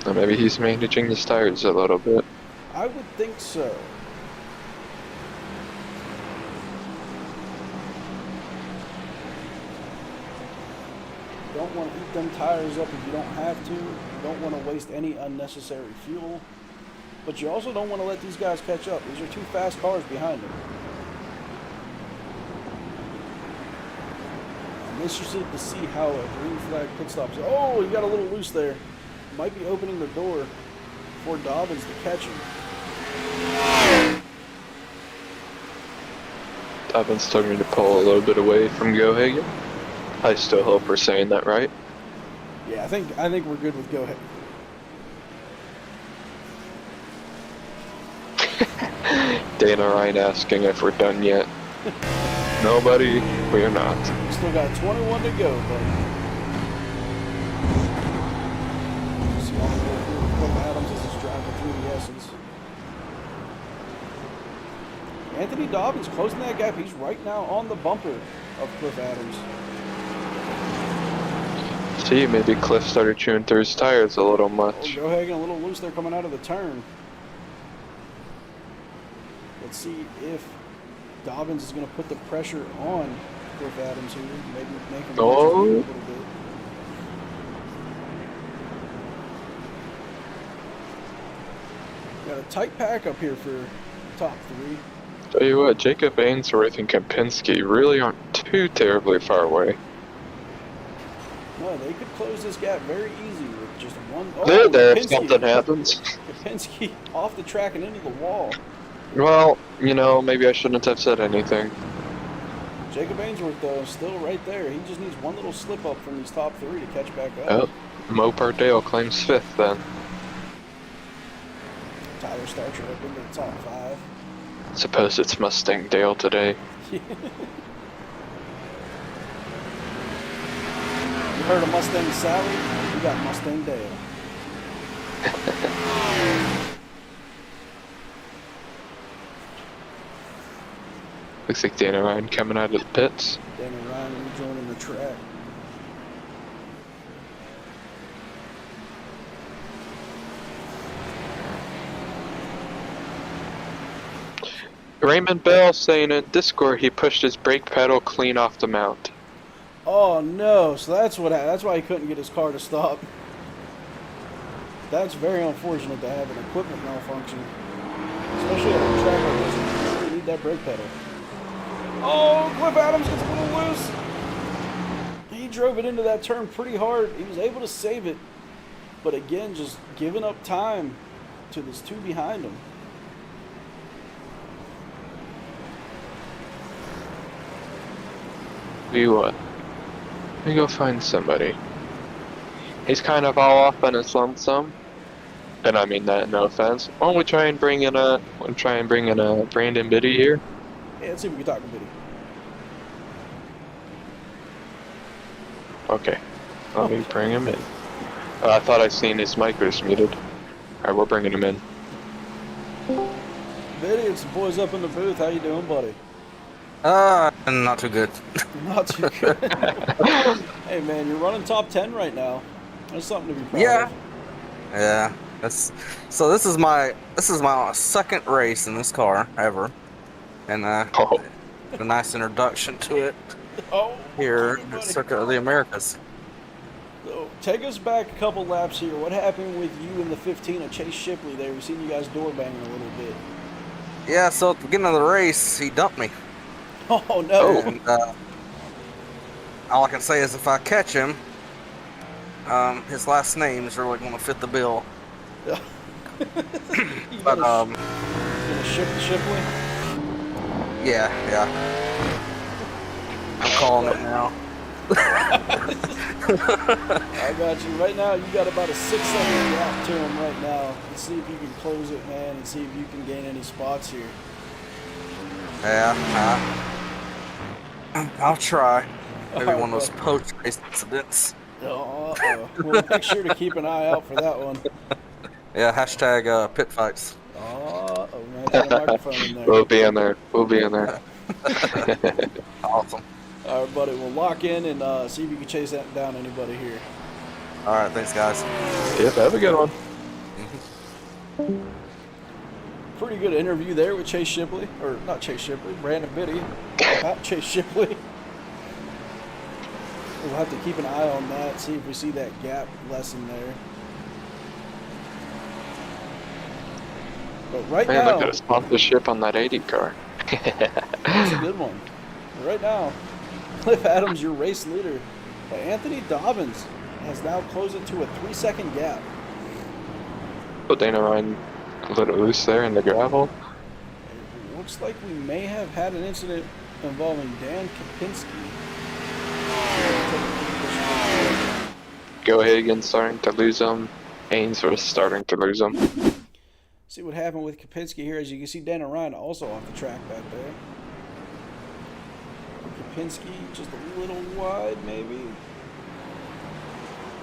here. Or maybe he's managing his tires a little bit. I would think so. You don't want to eat them tires up if you don't have to. You don't want to waste any unnecessary fuel. But you also don't want to let these guys catch up. These are two fast cars behind them. I'm interested to see how a green flag pit stops. Oh, he got a little loose there. Might be opening the door for Dobbins to catch him. Dobbins starting to pull a little bit away from Gohagen. I still hope we're saying that right. Yeah, I think we're good with go ahead. Dana Ryan asking if we're done yet. Nobody, we're not. We still got 21 to go, but see all the way through Cliff Adams as he's driving through the S's. Anthony Dobbins closing that gap. He's right now on the bumper of Cliff Adams. See, maybe Cliff started chewing through his tires a little much. Oh, Gohagen a little loose there coming out of the turn. Let's see if Dobbins is going to put the pressure on Cliff Adams here. Maybe make him a little bit. Got a tight pack up here for the top three. Tell you what, Jacob Ainsworth and Kempinski really aren't too terribly far away. No, they could close this gap very easy with just one. Oh, They're there if Kempinski. something happens. Kempinski off the track and into the wall. Well, you know, maybe I shouldn't have said anything. Jacob Ainsworth, though, still right there. He just needs one little slip up from these top three to catch back up. Oh, Mopar Dale claims fifth then. Tyler Starcher up into the top five. Suppose it's Mustang Dale today. You heard of Mustang Sally? We got Mustang Dale. Looks like Dana Ryan coming out of the pits. Dana Ryan rejoining the track. Raymond Bell saying in Discord he pushed his brake pedal clean off the mount. Oh no! So that's what. That's why he couldn't get his car to stop. That's very unfortunate to have an equipment malfunction, especially at a track like this. You really need that brake pedal. Oh, Cliff Adams gets a little loose. He drove it into that turn pretty hard. He was able to save it, but again, just giving up time to this two behind him. We what? We go find somebody. He's kind of all off on his lonesome, and I mean that no offense. Why don't we try and bring in a Brandon Biddy here? Yeah, let's see if we can talk to Biddy. Okay, let me bring him in. I thought I seen his mic was muted. Alright, we're bringing him in. Biddy, it's the boys up in the booth. How you doing, buddy? Not too good. Not too good. Hey, man, you're running top 10 right now. That's something to be proud Yeah. of. Yeah. This is my second race in this car ever, and Oh, a nice introduction to it Oh, here buddy. at Circuit of the Americas. So, take us back a couple laps here. What happened with you and the 15 of Chase Shipley there? We've seen you guys door banging a little bit. Yeah. So at the beginning of the race, he dumped me, Oh, no. and all I can say is if I catch him, his last name is really going to fit the bill. You But gonna ship the Shipley? yeah. I'm calling it now. I got you. Right now, you got about a 6-second gap to him right now. Let's see if you can close it, man, and see if you can gain any spots here. Yeah. I'll try. Maybe Alright, one of those bud. post-race incidents. Uh-oh. We'll make sure to keep an eye out for that one. Yeah, hashtag pit fights. Oh, man, got a microphone in there. we'll be in there. We'll be in there. Awesome. All right, buddy. We'll lock in and see if you can chase that down anybody here. All right, thanks, guys. Yep, have a good one. Pretty good interview there with Chase Shipley. Or not Chase Shipley, Brandon Biddy. About Chase Shipley. We'll have to keep an eye on that, see if we see that gap lessen there. But right Man, now, look at a sponsorship on that 80 car. that's a good one. Right now, Cliff Adams, your race leader. But Anthony Dobbins has now closed it to a 3-second gap. But Dana Ryan a little loose there in the gravel. It looks like we may have had an incident involving Dan Kapinski. Go Hagen starting to lose them. Ainsworth starting to lose them. See what happened with Kapinski here. As you can see, Dana Ryan also off the track back there. Kapinski just a little wide, maybe.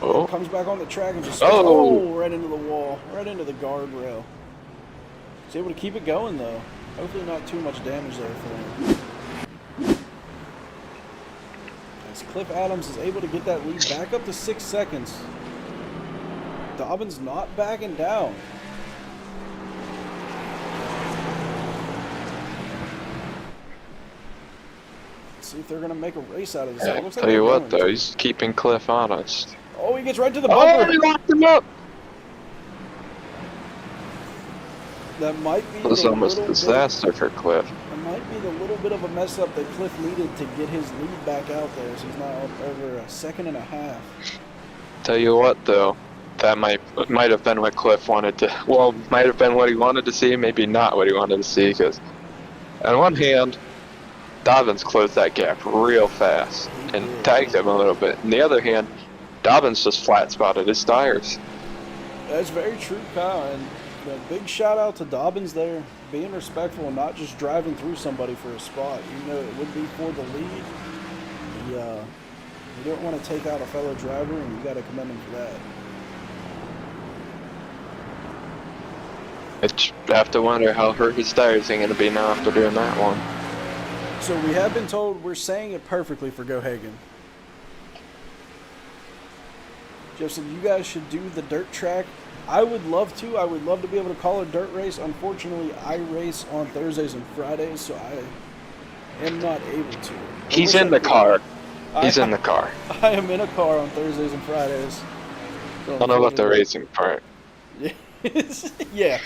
Oh, Comes back on the track and just right into the wall, right into the guardrail. He's able to keep it going though. Hopefully not too much damage there for him. As Cliff Adams is able to get that lead back up to 6 seconds. Dobbins not backing down. Let's see if they're going to make a race out of this. It looks like tell you they're what going though, to. he's keeping Cliff honest. Oh, he gets right to the Oh, bumper. he locked him up! That might be It was the almost a little disaster for Cliff. It might be the little bit of a mess up that Cliff needed to get his lead back out there. So he's now up over a second and a half. Tell you what though, that might have been what Cliff wanted to. Well, might have been what he wanted to see, maybe not what he wanted to see. Because on one hand, Dobbins closed that gap real fast and tagged him a little bit. On the other hand, Dobbins just flat spotted his tires. That's very true, Kyle. And a big shout out to Dobbins there, being respectful and not just driving through somebody for a spot. You know, it would be for the lead. You don't want to take out a fellow driver, and you got to commend him for that. I have to wonder how hurt his tires are going to be now after doing that one. So we have been told we're saying it perfectly for Go Hagen. Jeff said you guys should do the dirt track. I would love to. I would love to be able to call a dirt race. Unfortunately, I race on Thursdays and Fridays, so I am not able to. He's in the car. He's in the car. I am in a car on Thursdays and Fridays. So I don't know about the racing part. Yeah.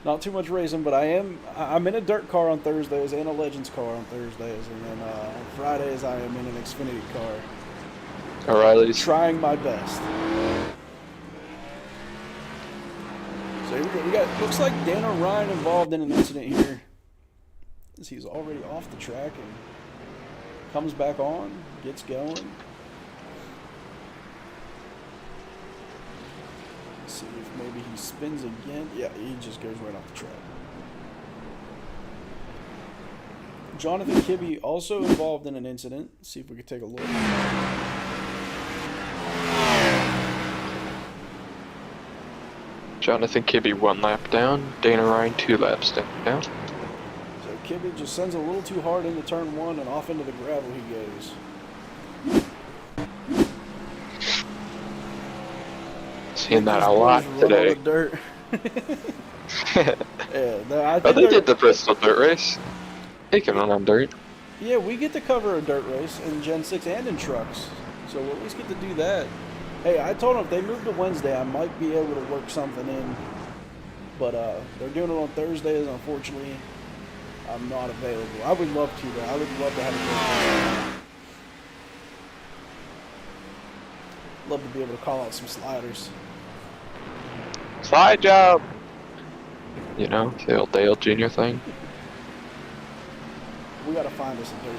Not too much racing, but I'm in a dirt car on Thursdays and a Legends car on Thursdays, and then on Fridays I am in an Xfinity car. O'Reilly's. Trying my best. So here we got looks like Dana Ryan involved in an incident here. As he's already off the track and comes back on, gets going. Let's see if maybe he spins again. Yeah, he just goes right off the track. Jonathan Kibbe also involved in an incident. Let's see if we could take a look. Jonathan Kibbe 1 lap down. Dana Ryan 2 laps down. So Kibbe just sends a little too hard into turn 1 and off into the gravel he goes. Seeing that a lot today. On the dirt. Yeah, Oh, they did the Bristol dirt race. They can run on dirt. Yeah, we get to cover a dirt race in Gen 6 and in trucks. So we'll at least get to do that. Hey, I told them if they move to Wednesday, I might be able to work something in. But they're doing it on Thursdays. Unfortunately, I'm not available. I would love to, though. I would love to have a good love to be able to call out some sliders. Slide job! You know, the old Dale Jr. thing. We got to find us a dirt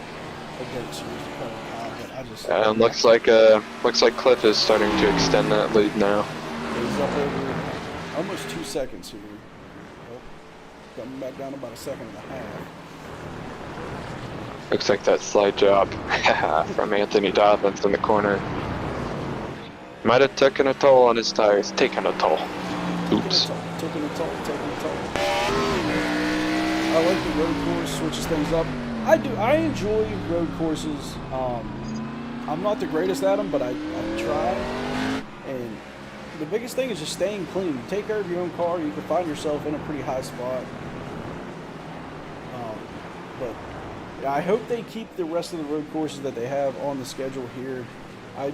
series to cover Kyle, but I just... And looks like Cliff is starting to extend that lead now. He's up over almost 2 seconds here. Oh, coming back down about 1.5 seconds. Looks like that slide job from Anthony Dobbins in the corner. Might have taken a toll on his tires. Taken a toll. Oops. Taking a toll. I like the road course, switches things up. I enjoy road courses. I'm not the greatest at them, but I try. And the biggest thing is just staying clean. You take care of your own car, you can find yourself in a pretty high spot. But I hope they keep the rest of the road courses that they have on the schedule here. I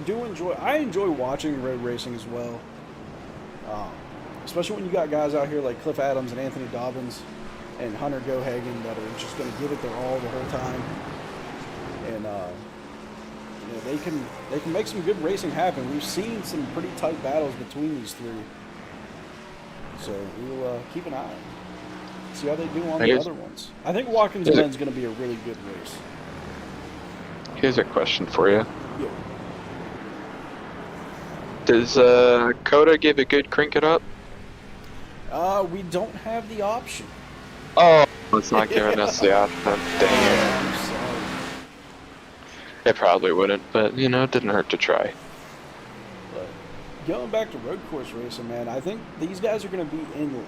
enjoy watching road racing as well. Especially when you got guys out here like Cliff Adams and Anthony Dobbins and Hunter Gohagen that are just going to give it their all the whole time. And you know, they can make some good racing happen. We've seen some pretty tight battles between these three. So we'll keep an eye on them. See how they do on the other ones. I think Watkins Glen's going to be a really good race. Here's a question for you. Yeah. Does COTA give a good crank it up? We don't have the option. Oh, it's not giving us the option. Dang it. I'm sorry. It probably wouldn't, but you know, it didn't hurt to try. But going back to road course racing, man, I think these guys are going to be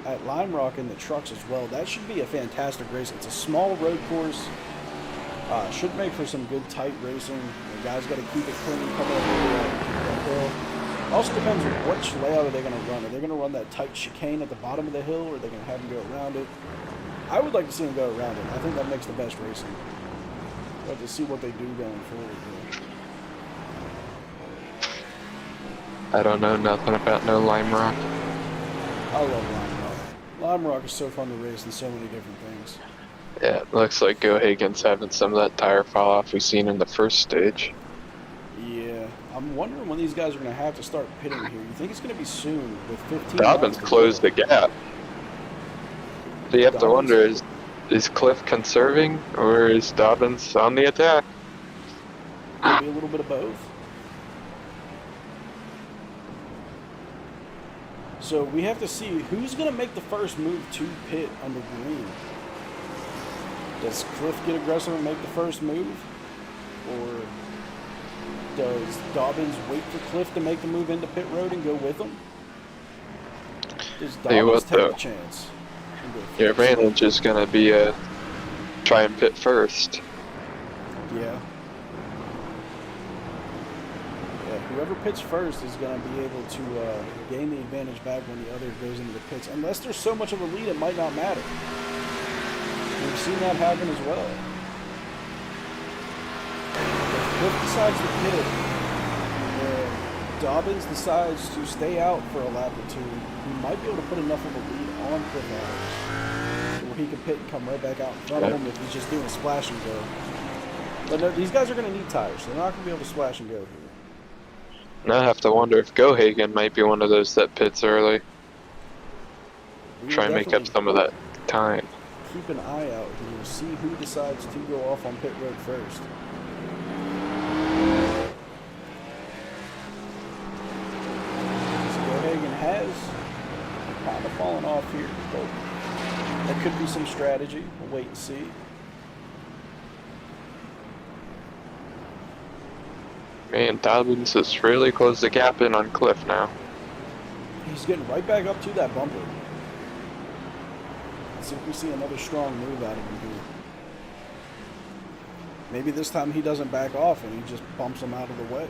at Lime Rock in the trucks as well. That should be a fantastic race. It's a small road course. Should make for some good tight racing. The guys got to keep it clean coming up the hill. Also depends on which layout are they going to run. Are they going to run that tight chicane at the bottom of the hill, or are they going to have them go around it? I would like to see them go around it. I think that makes the best racing. But to see what they do going forward here. I don't know nothing about no Lime Rock. I love Lime Rock. Lime Rock is so fun to race in so many different things. Yeah, it looks like Gohagen's having some of that tire fall off we've seen in the first stage. Yeah, I'm wondering when these guys are going to have to start pitting here. You think it's going to be soon with 15 Dobbins closed the gap. So you have to wonder, is Cliff conserving or is Dobbins on the attack? Maybe a little bit of both. So we have to see who's going to make the first move to pit under green. Does Cliff get aggressive and make the first move? Or does Dobbins wait for Cliff to make the move into pit road and go with him? Does Dobbins take the chance? Your advantage is going to be try and pit first. Yeah. Whoever pits first is going to be able to gain the advantage back when the other goes into the pits. Unless there's so much of a lead, it might not matter. We've seen that happen as well. If Cliff decides to pit, Dobbins decides to stay out for a lap or two, he might be able to put enough of a lead on Cliff Adams where he can pit and come right back out in front of him if he's just doing a splash and go. But no, these guys are going to need tires, so they're not going to be able to splash and go here. Now I have to wonder if Gohagen might be one of those that pits early. Try and make up some of that time. Keep an eye out here, see who decides to go off on pit road first. So Gohagen has kind of fallen off here, but that could be some strategy. We'll wait and see. Man, Dobbins has really closed the gap in on Cliff now. he's getting right back up to that bumper. Let's see if we see another strong move out of him here. Maybe this time he doesn't back off and he just bumps him out of the way.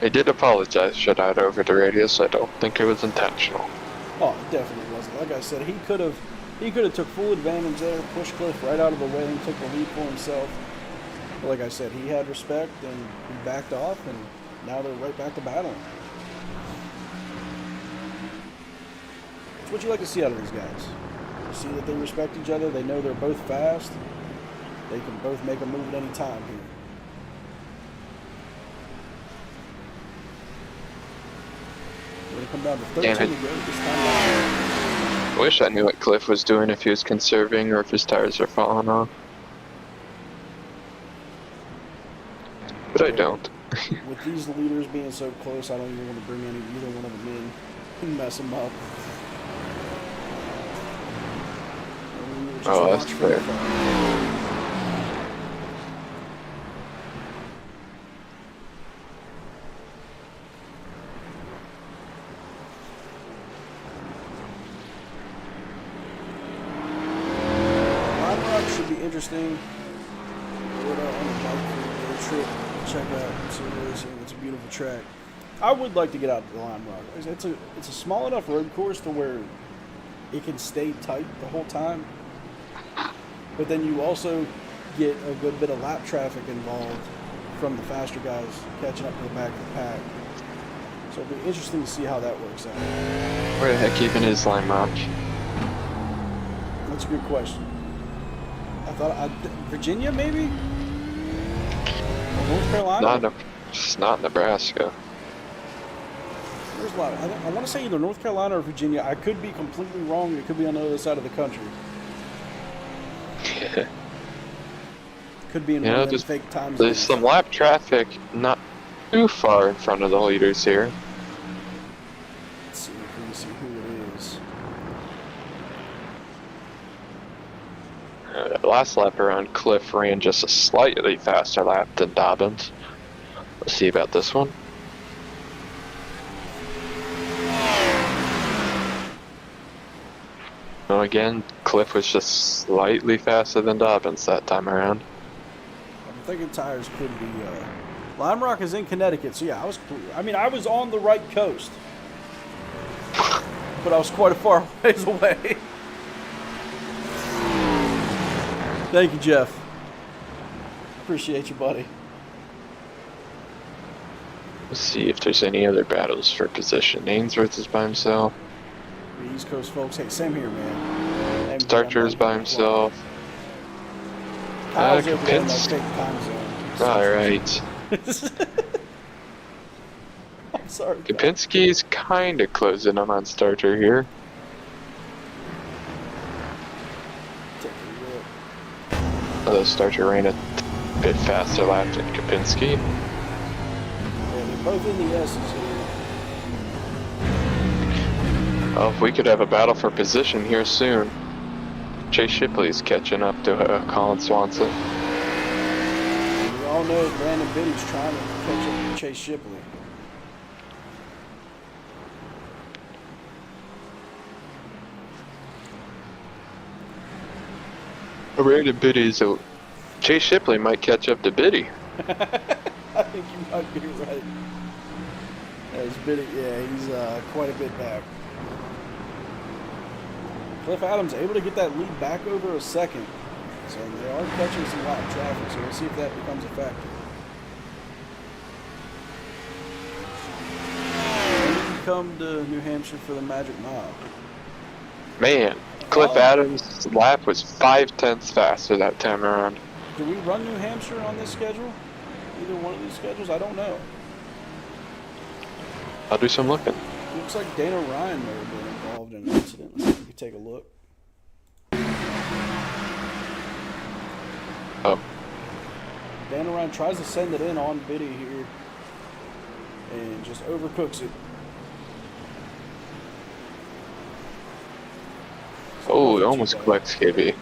He did apologize, shut out over the radio, so I don't think it was intentional. Oh, it definitely wasn't. Like I said, he could have took full advantage there, pushed Cliff right out of the way and took the lead for himself. But like I said, he had respect and he backed off, and now they're right back to battling. It's what you like to see out of these guys. You see that they respect each other. They know they're both fast. They can both make a move at any time here. We're going to come down to 13 to go this time. I wish I knew what Cliff was doing, if he was conserving or if his tires are falling off. But I don't. With these leaders being so close, I don't even want to bring either one of them in and mess them up. Oh, that's fair. Should be interesting. On the bike for a trip, check out some racing. It's a beautiful track. I would like to get out to the Lime Rock. It's a small enough road course to where it can stay tight the whole time, but then you also get a good bit of lap traffic involved from the faster guys catching up to the back of the pack. So it'll be interesting to see how that works out. Where the heck even is Lime Rock? That's a good question. I thought Virginia, maybe? Or North Carolina? It's not Nebraska. There's a lot. I want to say either North Carolina or Virginia. I could be completely wrong. It could be on the other side of the country. Could be in one of them fake time zones. There's some lap traffic not too far in front of the leaders here. Let's see if we can see who it is. Last lap around, Cliff ran just a slightly faster lap than Dobbins. Let's see about this one. No, again, Cliff was just slightly faster than Dobbins that time around. I'm thinking tires could be. Lime Rock is in Connecticut, so yeah, I was on the right coast, but I was quite a far ways away. Thank you, Jeff. Appreciate you, buddy. Let's see if there's any other battles for position. Ainsworth is by himself. The East Coast folks, hey, same here, man. Starcher is by himself. Kyle's over there in that fake time zone. Alright. I'm sorry. Kapinski's kind of closing in on Starcher here. Although Starcher ran a bit faster lap than Kapinski. Yeah, they're both in the S's here. Oh, if we could have a battle for position here soon. Chase Shipley's catching up to Colin Swanson. We all know Brandon Biddy's trying to catch up to Chase Shipley. Brandon Biddy's Chase Shipley might catch up to Biddy. I think you might be right. As Biddy, yeah, he's quite a bit back. Cliff Adams able to get that lead back over a second. So they are catching some lap traffic, so we'll see if that becomes a factor. When you come to New Hampshire for the Magic Mile. Man, Cliff Adams' lap was 5/10 faster that time around. Do we run New Hampshire on this schedule? Either one of these schedules? I don't know. I'll do some looking. Looks like Dana Ryan may have been involved in an incident. Let's see if we can take a look. Oh. Dana Ryan tries to send it in on Biddy here and just overcooks it. Oh, it almost collects KB.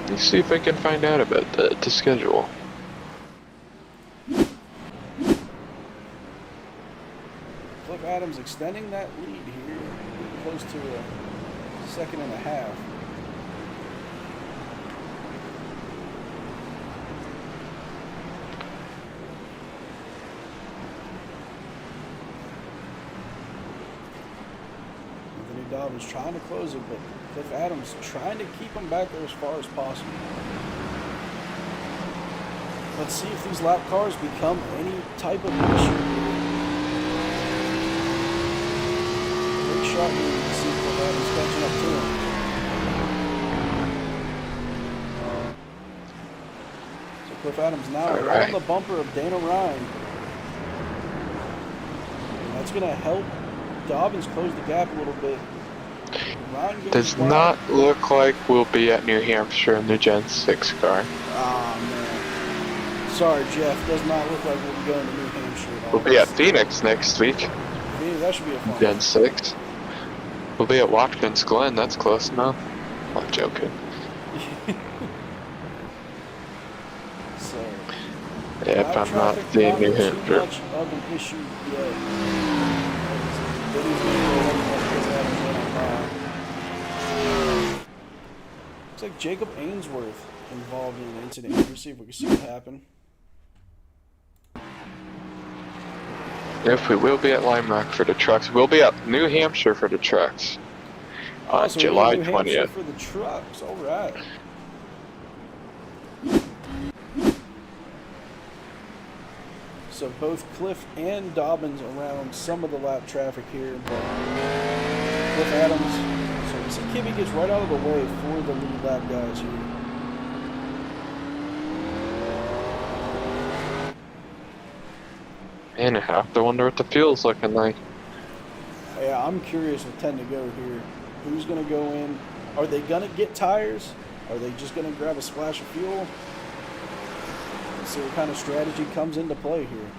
Let's see if I can find out about the schedule. Adams extending that lead here, getting close to a second and a half. Anthony Dobbins trying to close it, but Cliff Adams trying to keep him back there as far as possible. Let's see if these lap cars become any type of issue. Big shot here. You can see Cliff Adams catching up to him. So Cliff Adams now right on the bumper of Dana Ryan. And that's going to help Dobbins close the gap a little bit. Ryan Does not look like we'll be at New Hampshire in the Gen 6 car. Oh, man. Sorry, Jeff. Does not look like we'll be going to New Hampshire at all. We'll be at Phoenix next week. Phoenix, that should be a fun Gen one. 6. We'll be at Watkins Glen. That's close enough. I'm joking. So, Yep, I'm not seeing New Hampshire. Much of an issue yet. Looks like Jacob Ainsworth involved in an incident here. See if we can see what happened. If we will be at Lime Rock for the trucks, we'll be at New Hampshire for the trucks on So we're July in New Hampshire 20th. for the trucks. All right. So both Cliff and Dobbins around some of the lap traffic here, but Cliff Adams. So we see Kibbe gets right out of the way for the lead lap guys here. Man, I have to wonder what the fuel's looking like. Yeah, I'm curious with 10 to go here. Who's going to go in? Are they going to get tires? Are they just going to grab a splash of fuel? Let's see what kind of strategy comes into play here.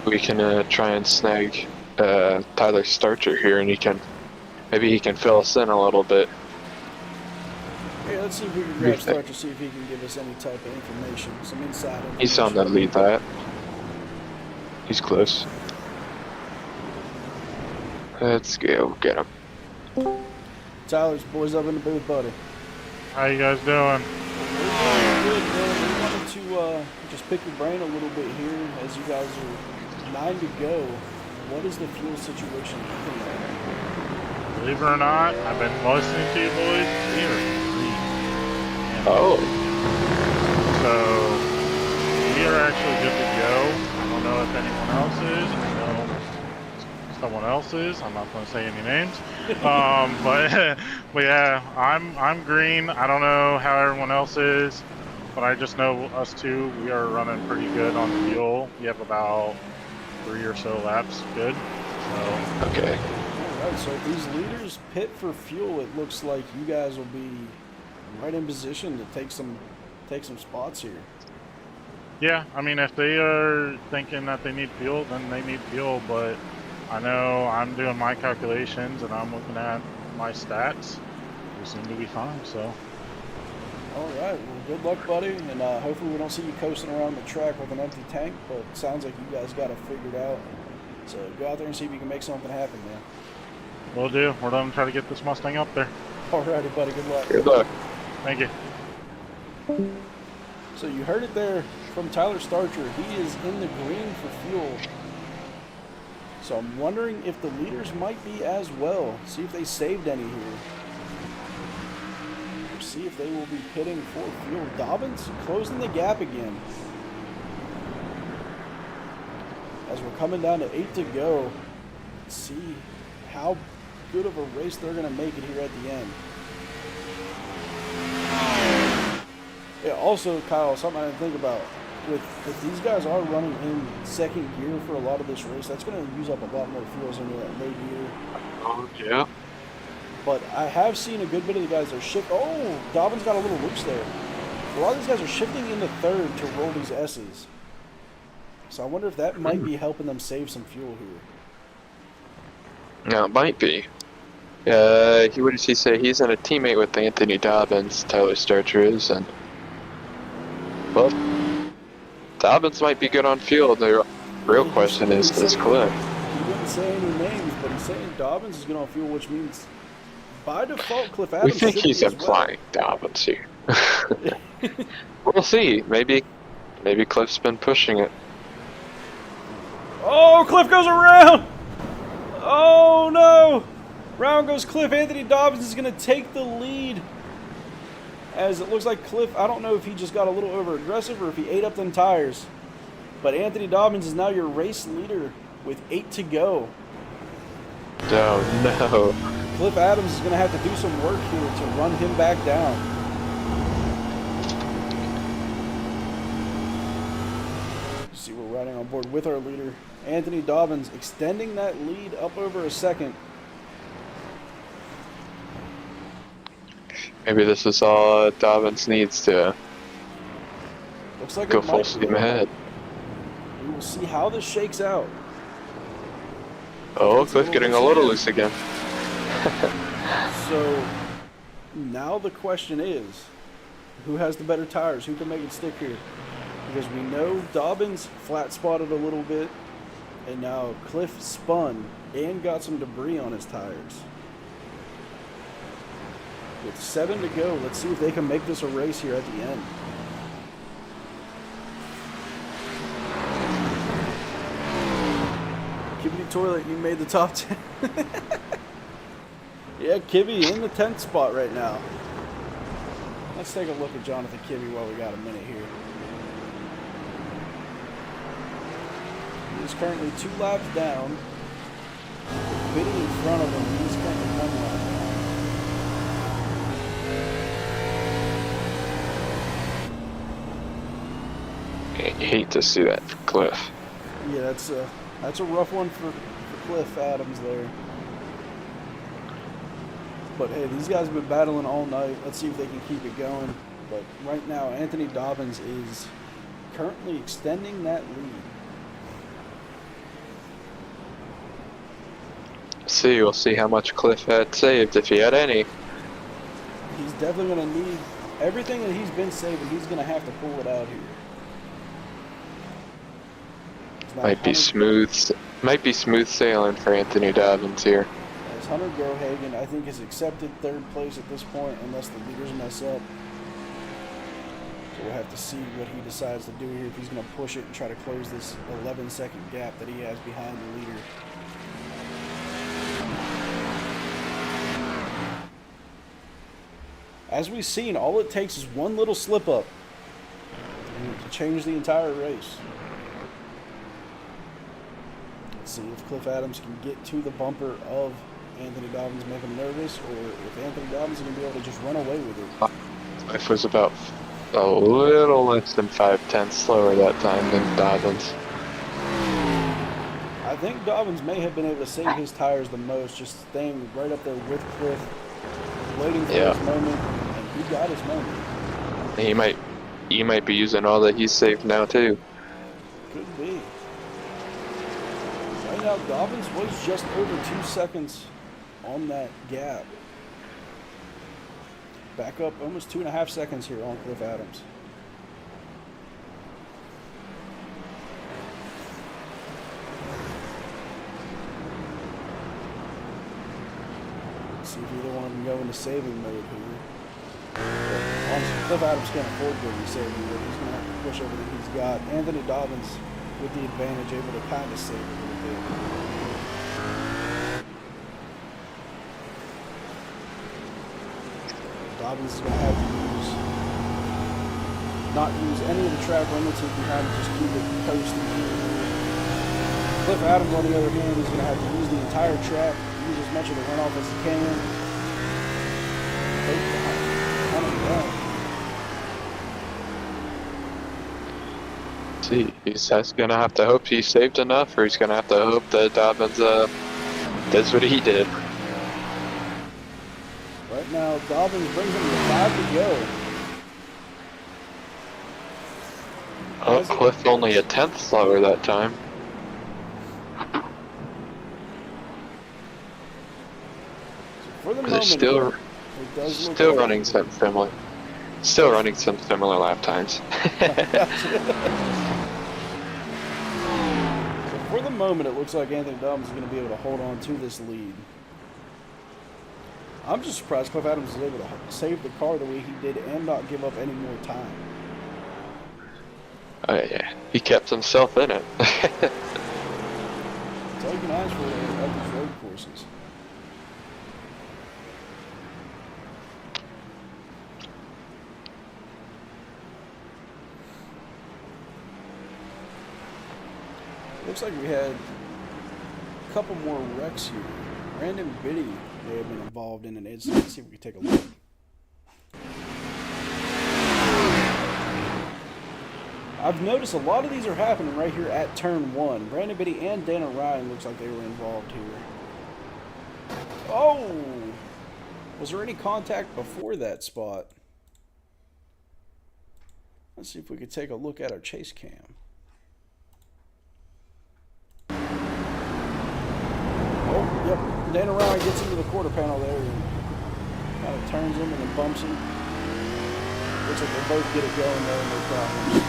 We can try and snag Tyler Starcher here, and maybe he can fill us in a little bit. Yeah, let's see if we can grab Starcher, see if he can give us any type of information, some inside information. He's on the lead lap. He's close. Let's go get him. Tyler's boys up in the booth, buddy. How you guys doing? Good, man. We wanted to just pick your brain a little bit here as you guys are 9 to go. What is the fuel situation looking like? Believe it or not, I've been listening to you boys. We are green. Oh. So we are actually good to go. I don't know if anyone else is. I know someone else is. I'm not going to say any names. But yeah, I'm green. I don't know how everyone else is, but I just know us two. We are running pretty good on fuel. We have about 3 or so laps good. So Okay. Alright, so if these leaders pit for fuel, it looks like you guys will be right in position to take some spots here. yeah, I mean, if they are thinking that they need fuel, then they need fuel. But I know I'm doing my calculations and I'm looking at my stats. We seem to be fine. So Alright, well good luck, buddy, and hopefully we don't see you coasting around the track with an empty tank, but it sounds like you guys got it figured out. So go out there and see if you can make something happen, man. we'll do. We're going to try to get this Mustang up there. Alrighty, buddy, good luck. Good luck. Thank you. So you heard it there from Tyler Starcher. He is in the green for fuel. So I'm wondering if the leaders might be as well. See if they saved any here. Or see if they will be pitting for fuel. Dobbins closing the gap again. As we're coming down to 8 to go. Let's see how good of a race they're going to make it here at the end. Yeah, also, Kyle, something I didn't think about. If these guys are running in second gear for a lot of this race, that's going to use up a lot more fuels into that low gear. Oh, yeah. But I have seen a good bit of the guys that are shift. Oh, Dobbins got a little loose there. A lot of these guys are shifting into third to roll these S's. So I wonder if that might be helping them save some fuel here. No, it might be. What did he say? He's in a teammate with Anthony Dobbins, Tyler Starcher is, and well, Dobbins might be good on fuel. They're Real question is Cliff. He didn't say any names, but he's saying Dobbins is going to fuel, which means by default Cliff We Adams think should he's be as well. implying Dobbins here. We'll see. Maybe Cliff's been pushing it. Oh, Cliff goes around! Oh no! Round goes Cliff. Anthony Dobbins is going to take the lead. As it looks like Cliff, I don't know if he just got a little over aggressive or if he ate up them tires. But Anthony Dobbins is now your race leader with 8 to go. Oh no. Cliff Adams is going to have to do some work here to run him back down. See, we're riding on board with our leader, Anthony Dobbins, extending that lead up over a second. Maybe this is all Dobbins needs to Looks like go it full might steam be. ahead. We will see how this shakes out. Oh, It's Cliff getting a little loose again. So now the question is, who has the better tires? Who can make it stick here? Because we know Dobbins flat spotted a little bit, and now Cliff spun and got some debris on his tires. With 7 to go, let's see if they can make this a race here at the end. Kibby Toilet, you made the top 10. Yeah, Kibby in the 10th spot right now. Let's take a look at Jonathan Kibby while we got a minute here. He's currently 2 laps down. Biddy in front of him, he's currently 1 lap down. I hate to see that for Cliff. Yeah, that's a rough one for Cliff Adams there. But hey, these guys have been battling all night. Let's see if they can keep it going. But right now, Anthony Dobbins is currently extending that lead. We'll see how much Cliff had saved, if he had any. He's definitely going to need everything that he's been saving. He's going to have to pull it out here. Might be smooth sailing for Anthony Dobbins here. As Hunter Grohagen, I think, has accepted 3rd place at this point, unless the leaders mess up. So we'll have to see what he decides to do here, if he's going to push it and try to close this 11-second gap that he has behind the leader. As we've seen, all it takes is one little slip up to change the entire race. Let's see if Cliff Adams can get to the bumper of Anthony Dobbins, make him nervous, or if Anthony Dobbins is going to be able to just run away with it. Cliff was about a little less than 5/10 slower that time than Dobbins. I think Dobbins may have been able to save his tires the most, just staying right up there with Cliff, waiting for his moment, and he got his moment. He might be using all that he's saved now too. Could be. Right now, Dobbins was just over 2 seconds on that gap. Back up almost 2.5 seconds here on Cliff Adams. See if either one of them go into saving mode here. But honestly, Cliff Adams can't afford to go into saving mode. He's going to have to push everything he's got. Anthony Dobbins, with the advantage, able to kind of save a little bit. Dobbins is going to have to not use any of the track limits if you have to just keep it coasting. Cliff Adams, on the other hand, is going to have to use the entire track, use as much of the runoff as he can. See, he's going to have to hope he saved enough, or he's going to have to hope that Dobbins does what he did. Right now, Dobbins brings him to 5 to go. Oh, Cliff only a 10th slower that time. For the They're moment, still look running some similar. Still running some similar lap times. one moment, it looks like Anthony Dobbins is going to be able to hold on to this lead. I'm just surprised Cliff Adams was able to save the car the way he did and not give up any more time. Oh yeah, he kept himself in it. That's all you can ask for at these road courses. Looks like we had a couple more wrecks here. Brandon Biddy may have been involved in an incident. Let's see if we can take a look. I've noticed a lot of these are happening right here at turn 1. Brandon Biddy and Dana Ryan looks like they were involved here. Oh! Was there any contact before that spot? Let's see if we could take a look at our chase cam. Oh, yep. Dana Ryan gets into the quarter panel there and kind of turns him and then bumps him. Looks like they both get it going there, no problems.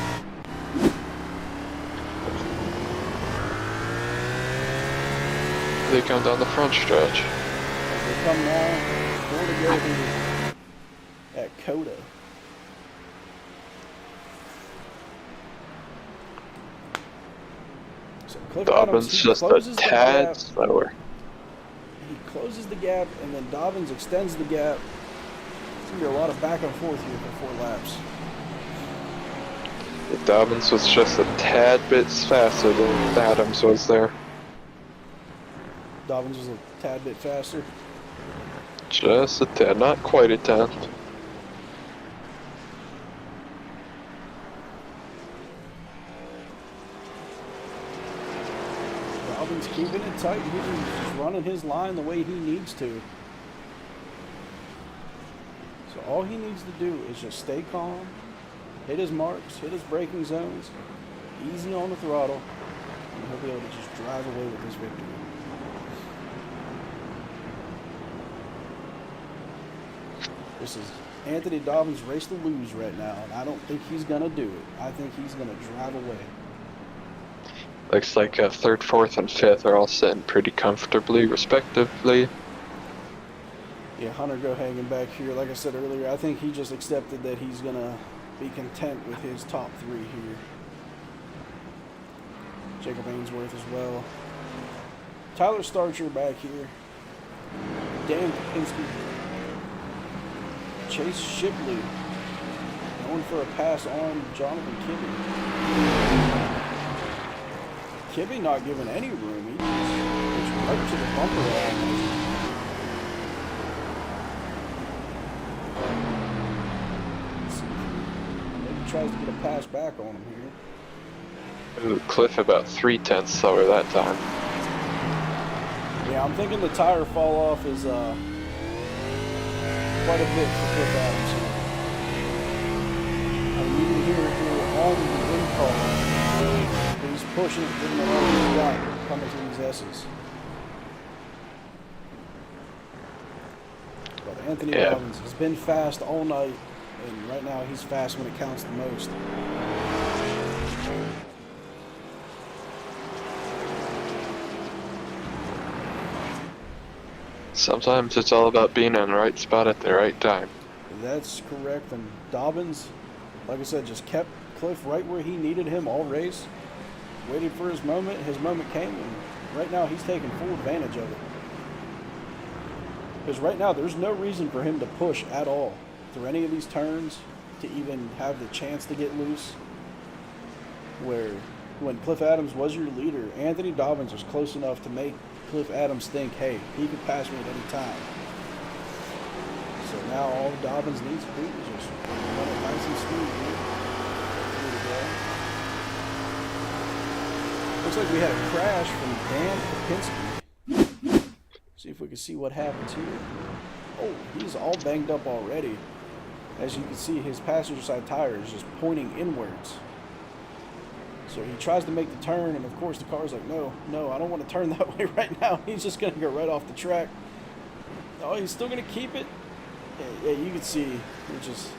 They come down the front stretch. As they come now, 4 to go here at COTA. So Cliff Dobbins Adams, just a tad slower. He closes the gap, and then Dobbins extends the gap. It's going to be a lot of back and forth here for 4 laps. Dobbins was just a tad bit faster than Adams was there. Dobbins was a tad bit faster. Just a tad, not quite a tenth. Dobbins keeping it tight. He's just running his line the way he needs to. So all he needs to do is just stay calm, hit his marks, hit his braking zones, easy on the throttle, and he'll be able to just drive away with this victory. This is Anthony Dobbins' race to lose right now, and I don't think he's going to do it. I think he's going to drive away. Looks like 3rd, 4th, and 5th are all sitting pretty comfortably, respectively. Yeah, Hunter go hanging back here. Like I said earlier, I think he just accepted that he's going to be content with his top 3 here. Jacob Ainsworth as well. Tyler Starcher back here. Dan Kapinski. Chase Shipley going for a pass on Jonathan Kibbe. Kibbe not giving any room. He just right to the bumper almost. Maybe tries to get a pass back on him here. Ooh, Cliff about 3/10 slower that time. Yeah, I'm thinking the tire fall off is quite a bit for Cliff Adams here. I mean, you can hear it here on the wind call. He's pushing it, giving it all he's got coming through these S's. But Anthony Dobbins has been fast all night, and right now he's fast when it counts the most. Sometimes it's all about being in the right spot at the right time. That's correct, and Dobbins, like I said, just kept Cliff right where he needed him all race. Waited for his moment came, and right now he's taking full advantage of it. Because right now there's no reason for him to push at all through any of these turns to even have the chance to get loose. Where when Cliff Adams was your leader, Anthony Dobbins was close enough to make Cliff Adams think, hey, he could pass me at any time. So now all Dobbins needs to do is just run it nice and smooth here. Looks like we had a crash from Dan Kapinski. See if we can see what happens here. Oh, he's all banged up already. As you can see, his passenger side tire is just pointing inwards. So he tries to make the turn, and of course the car's like, no, I don't want to turn that way right now. He's just going to go right off the track. Oh, he's still going to keep it. Yeah, you can see, which is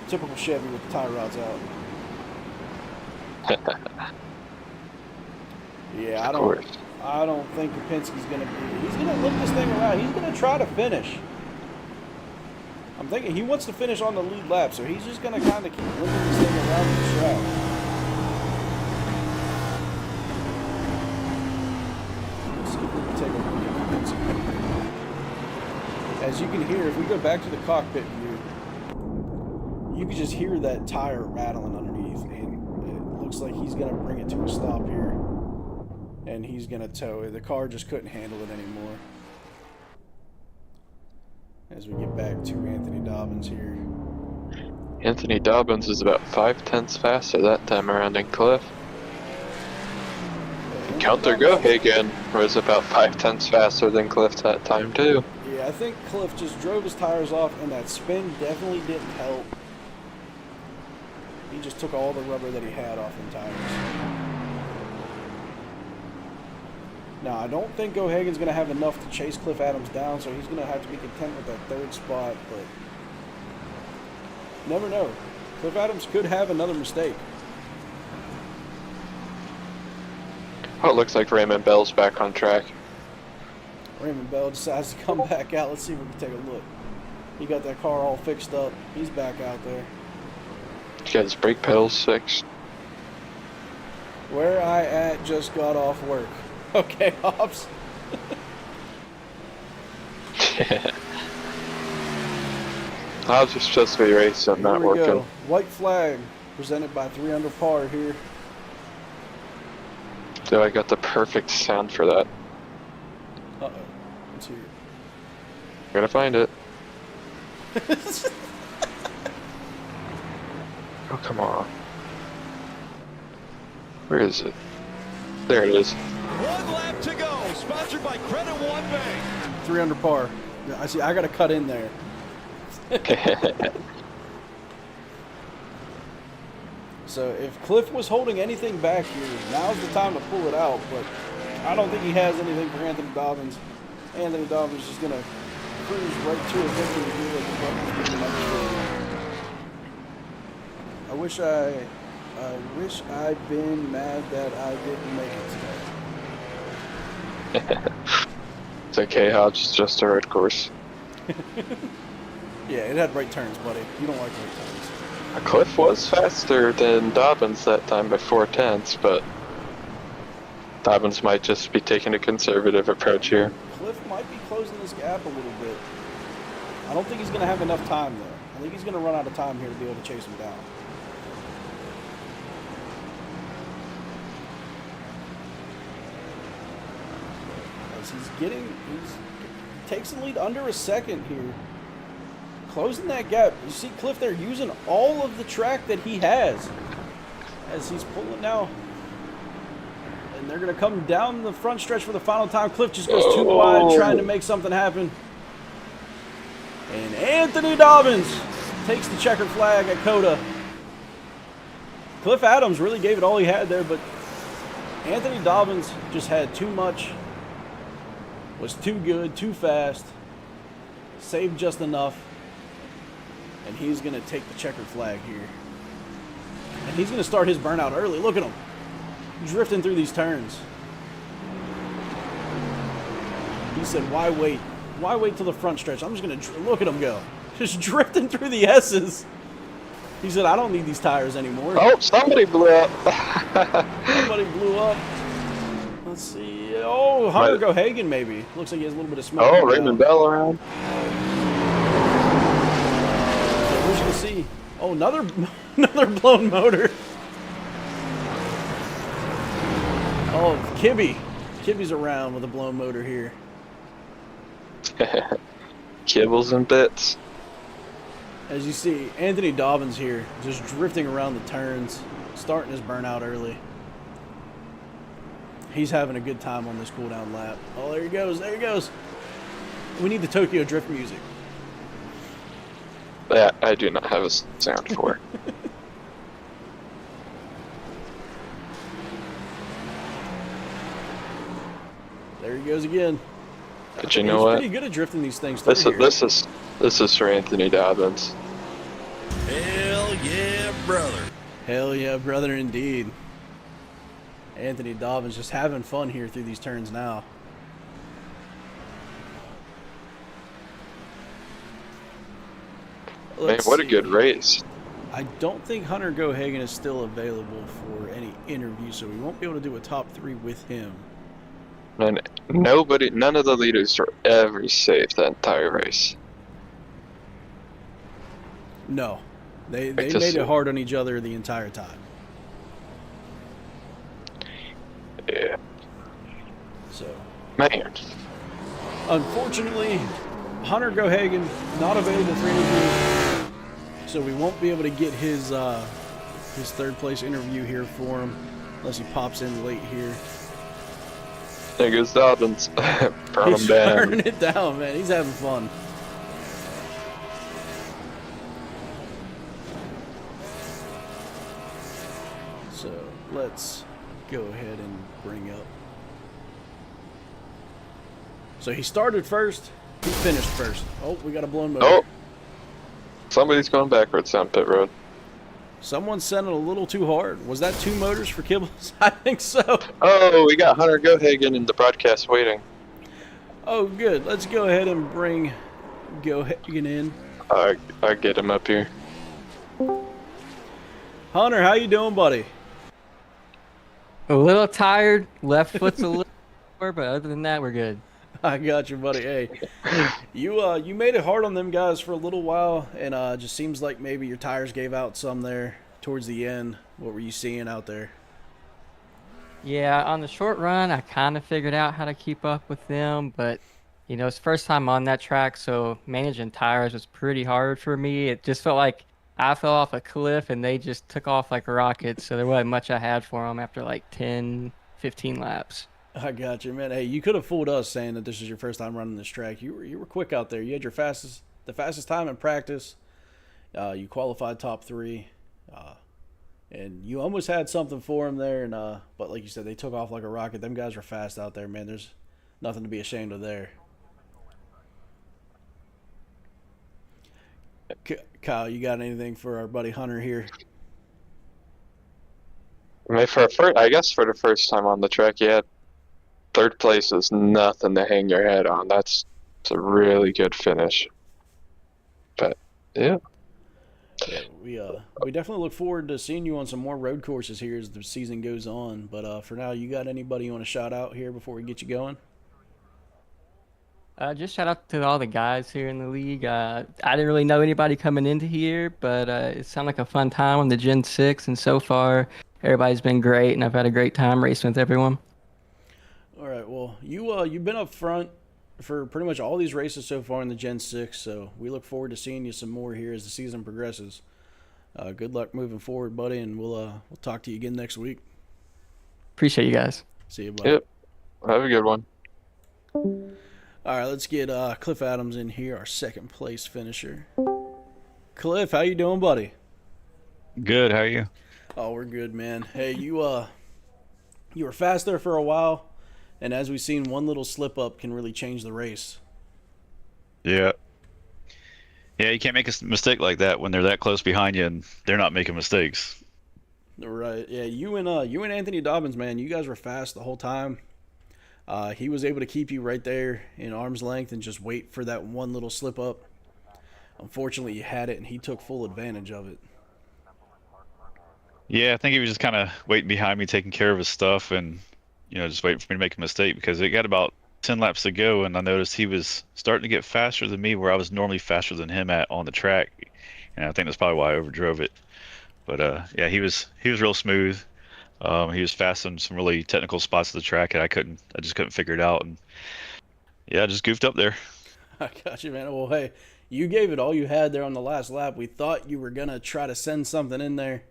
typical Chevy with the tie rods out. Yeah, Of course. I don't think Kopinski's going to be. He's going to look this thing around. He's going to try to finish. I'm thinking he wants to finish on the lead lap, so he's just going to kind of keep looking this thing around the track. Let's see if we can take a look at Kopinski. As you can hear, if we go back to the cockpit view, you can just hear that tire rattling underneath, and it looks like he's going to bring it to a stop here. And he's going to tow it. The car just couldn't handle it anymore. As we get back to Anthony Dobbins here. Anthony Dobbins is about 5/10 faster that time around than Cliff. Counter go again was about 5/10 faster than Cliff that time too. Yeah, I think Cliff just drove his tires off, and that spin definitely didn't help. He just took all the rubber that he had off the tires. Now, I don't think O'Hagan's going to have enough to chase Cliff Adams down, so he's going to have to be content with that third spot, but never know. Cliff Adams could have another mistake. Oh, it looks like Raymond Bell's back on track. Raymond Bell decides to come back out. Let's see if we can take a look. He got that car all fixed up. He's back out there. He got his brake pedals fixed. Where I at just got off work. Okay, Hobbs. Hobbs is just be racing, not Here we working. go. White flag presented by 3 under par here. So I got the perfect sound for that. Uh-oh. Let's hear it. Gotta find it. Oh, come on. Where is it? There it is. 1 lap to go. Sponsored by Credit One Bank. 3 under par. I see. I got to cut in there. So if Cliff was holding anything back here, now's the time to pull it out. But I don't think he has anything for Anthony Dobbins. Anthony Dobbins is just gonna cruise right to a victory here at the Bucks. I wish I'd been mad that I didn't make it today. It's okay, Hobbs. It's just a road course. Yeah, it had right turns, buddy. You don't like right turns. Cliff was faster than Dobbins that time by 4/10, but Dobbins might just be taking a conservative approach here. Cliff might be closing this gap a little bit. I don't think he's going to have enough time, though. I think he's going to run out of time here to be able to chase him down. As he takes the lead under a second here. Closing that gap. You see Cliff there using all of the track that he has as he's pulling now. And they're going to come down the front stretch for the final time. Cliff just goes too wide trying to make something happen. And Anthony Dobbins takes the checkered flag at COTA. Cliff Adams really gave it all he had there, but Anthony Dobbins just had too much, was too good, too fast, saved just enough. And he's going to take the checkered flag here. And he's going to start his burnout early. Look at him. Drifting through these turns. He said, why wait? Why wait till the front stretch? I'm just going to look at him go. Just drifting through the S's. He said, I don't need these tires anymore. Oh, somebody blew up. Somebody blew up. Let's see. Oh, Hunter O'Hagan maybe. Looks like he has a little bit of smoke. Oh, Raymond Bell around. We're just gonna see. Oh, another blown motor. Oh, Kibby's around with a blown motor here. Kibbles and bits. As you see, Anthony Dobbins here, just drifting around the turns, starting his burnout early. He's having a good time on this cool down lap. Oh, there he goes. There he goes. We need the Tokyo Drift music. That I do not have a sound for. There he goes again. But you know what? He's pretty good at drifting these things. This is for Anthony Dobbins. Hell yeah, brother. Hell yeah, brother, indeed. Anthony Dobbins just having fun here through these turns now. Man, what a good race. I don't think Hunter Gohagan is still available for any interview, so we won't be able to do a top 3 with him. Man, none of the leaders are ever safe that entire race. No. They Like made it hard on each other the entire time. Yeah. So, Man. unfortunately, Hunter Gohagan not available for interview, so we won't be able to get his third place interview here for him unless he pops in late here. There goes Dobbins. Burn He's him down. burning it down, man. He's having fun. So let's go ahead and bring up. So he started first. He finished first. Oh, we got a blown motor. Oh. Somebody's going backwards down pit road. Someone sent it a little too hard. Was that 2 motors for Kibbles? I think so. Oh, we got Hunter Gohagan in the broadcast waiting. Oh, good. Let's go ahead and bring Gohagan in. I get him up here. Hunter, how you doing, buddy? A little tired. Left foot's a little sore, but other than that, we're good. I got you, buddy. Hey, you made it hard on them guys for a little while, and just seems like maybe your tires gave out some there towards the end. What were you seeing out there? Yeah, on the short run, I kind of figured out how to keep up with them, but you know, it's the first time on that track, so managing tires was pretty hard for me. It just felt like I fell off a cliff, and they just took off like rockets, so there wasn't much I had for them after like 10, 15 laps. I got you, man. Hey, you could have fooled us saying that this is your first time running this track. You were quick out there. You had the fastest time in practice. You qualified top 3, and you almost had something for him there. And but like you said, they took off like a rocket. Them guys were fast out there, man. There's nothing to be ashamed of there. Kyle, you got anything for our buddy Hunter here? I mean, I guess for the first time on the track, yeah, third place is nothing to hang your head on. It's a really good finish. But yeah. Yeah, we definitely look forward to seeing you on some more road courses here as the season goes on. But for now, you got anybody you want to shout out here before we get you going? Just shout out to all the guys here in the league. I didn't really know anybody coming into here, but it sounded like a fun time on the Gen 6, and so far everybody's been great, and I've had a great time racing with everyone. All right, well, you've been up front for pretty much all these races so far in the Gen 6, so we look forward to seeing you some more here as the season progresses. Good luck moving forward, buddy, and we'll talk to you again next week. Appreciate you guys. See you, buddy. Yep. Have a good one. All right, let's get Cliff Adams in here, our second place finisher. Cliff, how you doing, buddy? Good. How are you? Oh, we're good, man. Hey, you were fast there for a while, and as we've seen, one little slip up can really change the race. Yeah. Yeah, you can't make a mistake like that when they're that close behind you and they're not making mistakes. Right. Yeah, you and Anthony Dobbins, man, you guys were fast the whole time. He was able to keep you right there in arm's length and just wait for that one little slip up. Unfortunately, you had it, and he took full advantage of it. Yeah, I think he was just kind of waiting behind me, taking care of his stuff, and just waiting for me to make a mistake because it got about 10 laps to go, and I noticed he was starting to get faster than me, where I was normally faster than him on the track, and I think that's probably why I overdrove it. But yeah, he was real smooth. He was fast in some really technical spots of the track, and I just couldn't figure it out, and yeah, I just goofed up there. I got you, man. Well, hey, you gave it all you had there on the last lap. We thought you were gonna try to send something in there.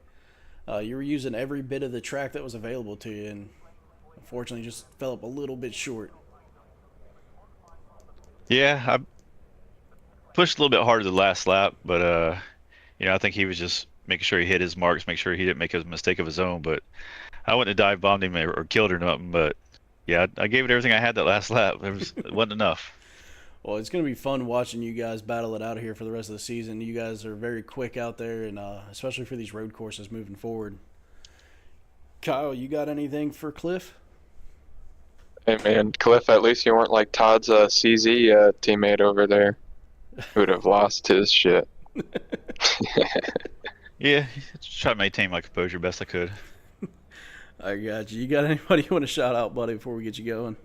You were using every bit of the track that was available to you, and unfortunately, just fell up a little bit short. Yeah, I pushed a little bit harder the last lap, but I think he was just making sure he hit his marks, make sure he didn't make a mistake of his own. But I wouldn't have dive bombed him or killed or nothing. But yeah, I gave it everything I had that last lap. It wasn't enough. Well, it's going to be fun watching you guys battle it out here for the rest of the season. You guys are very quick out there, and especially for these road courses moving forward. Kyle, you got anything for Cliff? Hey man, Cliff, at least you weren't like Todd's CZ teammate over there, who would have lost his shit. Yeah, just try to maintain my composure best I could. I got you. You got anybody you want to shout out, buddy, before we get you going?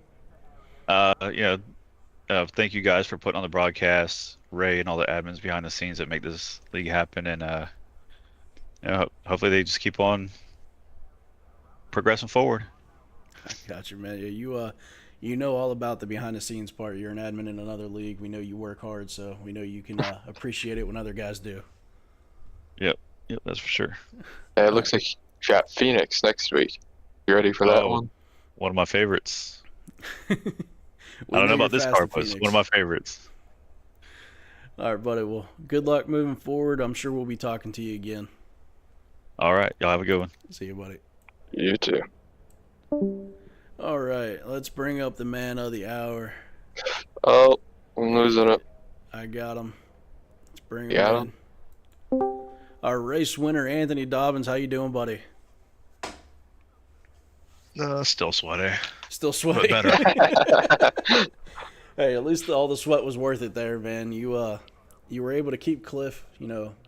Thank you guys for putting on the broadcast, Ray and all the admins behind the scenes that make this league happen, and hopefully they just keep on progressing forward. I got you, man. Yeah, you know all about the behind the scenes part. You're an admin in another league. We know you work hard, so we know you can appreciate it when other guys do. Yep, that's for sure. It looks like you got Phoenix next week. You ready for that one? One of my favorites. I We don't know you're about this fast car, at but it's Phoenix. one of my favorites. All right, buddy. Well, good luck moving forward. I'm sure we'll be talking to you again. All right, y'all have a good one. See you, buddy. You too. All right, let's bring up the man of the hour. Oh, I'm losing it. I got him. Let's bring You got him in. Our race winner, Anthony Dobbins. How you doing, buddy? Still sweaty. Still sweaty. But better. Hey, at least all the sweat was worth it there, man. You were able to keep Cliff,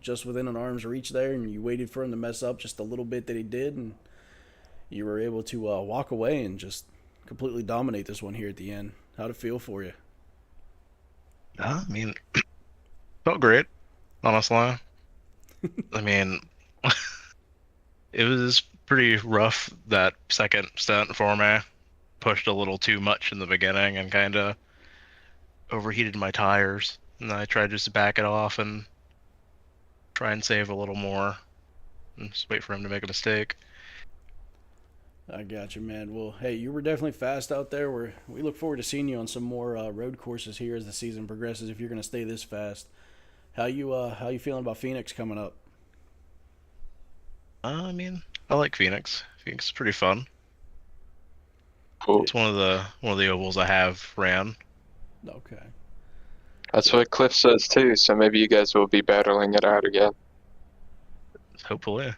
just within an arm's reach there, and you waited for him to mess up just a little bit that he did, and you were able to walk away and just completely dominate this one here at the end. How'd it feel for you? I mean, felt great, honestly. I mean, it was pretty rough that second stint for me. Pushed a little too much in the beginning and kind of overheated my tires. And I tried just to back it off and try and save a little more and just wait for him to make a mistake. I got you, man. Well, hey, you were definitely fast out there. We look forward to seeing you on some more road courses here as the season progresses. If you're going to stay this fast, how you feeling about Phoenix coming up? I mean, I like Phoenix. Phoenix is pretty fun. Cool. It's one of the ovals I have ran. Okay. That's what Cliff says too, so maybe you guys will be battling it out again. Hopefully.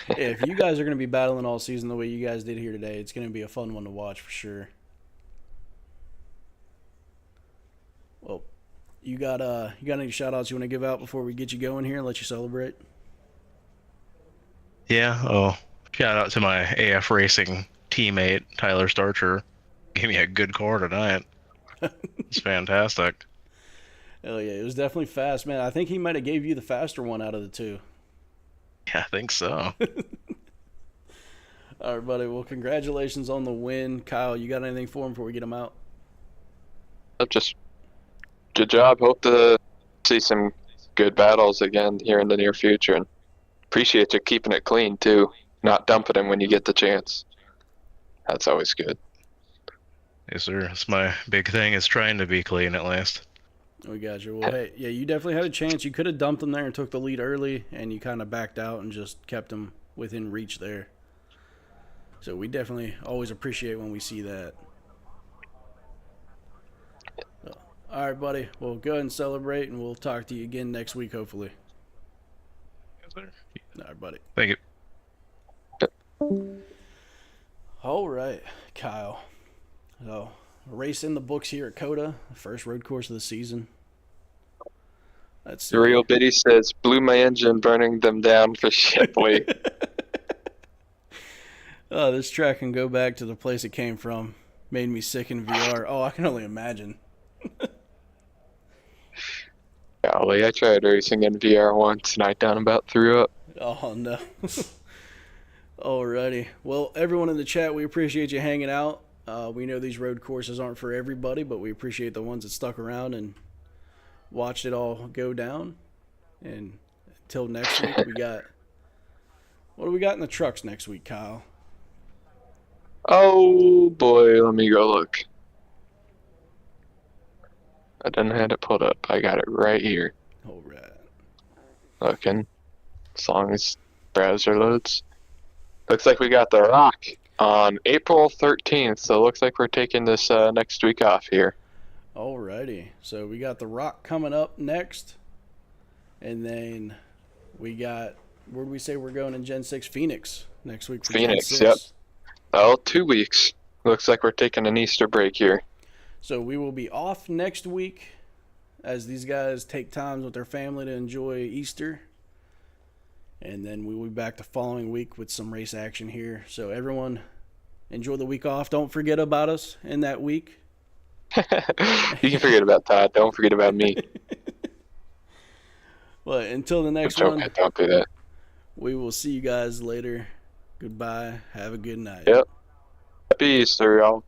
Yeah, if you guys are going to be battling all season the way you guys did here today, it's going to be a fun one to watch for sure. Well, you got any shout outs you want to give out before we get you going here and let you celebrate? Yeah, shout out to my AF Racing teammate, Tyler Starcher. Gave me a good car tonight. It's fantastic. Hell yeah, it was definitely fast, man. I think he might have gave you the faster one out of the two. Yeah, I think so. All right, buddy. Well, congratulations on the win. Kyle, you got anything for him before we get him out? Just good job. Hope to see some good battles again here in the near future. And appreciate you keeping it clean, too. Not dumping him when you get the chance. That's always good. Yes, sir. That's my big thing, is trying to be clean at least. We got you. Well, hey, yeah, you definitely had a chance. You could have dumped him there and took the lead early, and you kind of backed out and just kept him within reach there. So we definitely always appreciate when we see that. So, all right, buddy. Well, go ahead and celebrate, and we'll talk to you again next week, hopefully. Yes, sir. All right, buddy. Thank you. All right, Kyle. So, a race in the books here at COTA, the first road course of the season. That's The real Biddy says, blew my engine burning them down for Shipley. Oh, this track can go back to the place it came from. Made me sick in VR. Oh, I can only imagine. Golly, I tried racing in VR once and I done about threw up. Oh, no. Alrighty. Well, everyone in the chat, we appreciate you hanging out. We know these road courses aren't for everybody, but we appreciate the ones that stuck around and watched it all go down. And until next week, what do we got in the trucks next week, Kyle? Oh boy, let me go look. I didn't have it pulled up. I got it right here. All right. Looking. As long as browser loads. Looks like we got The Rock on April 13th, so it looks like we're taking this next week off here. Alrighty. So we got The Rock coming up next. And then we got where do we say we're going in Gen 6? Phoenix next week for Phoenix, Gen 6. yep. Oh, 2 weeks. Looks like we're taking an Easter break here. So we will be off next week as these guys take time with their family to enjoy Easter. And then we will be back the following week with some race action here. So everyone, enjoy the week off. Don't forget about us in that week. You can forget about Todd. Don't forget about me. Well, until the next I'm one, joking. Don't do that. we will see you guys later. Goodbye. Have a good night. Yep. Happy Easter, y'all.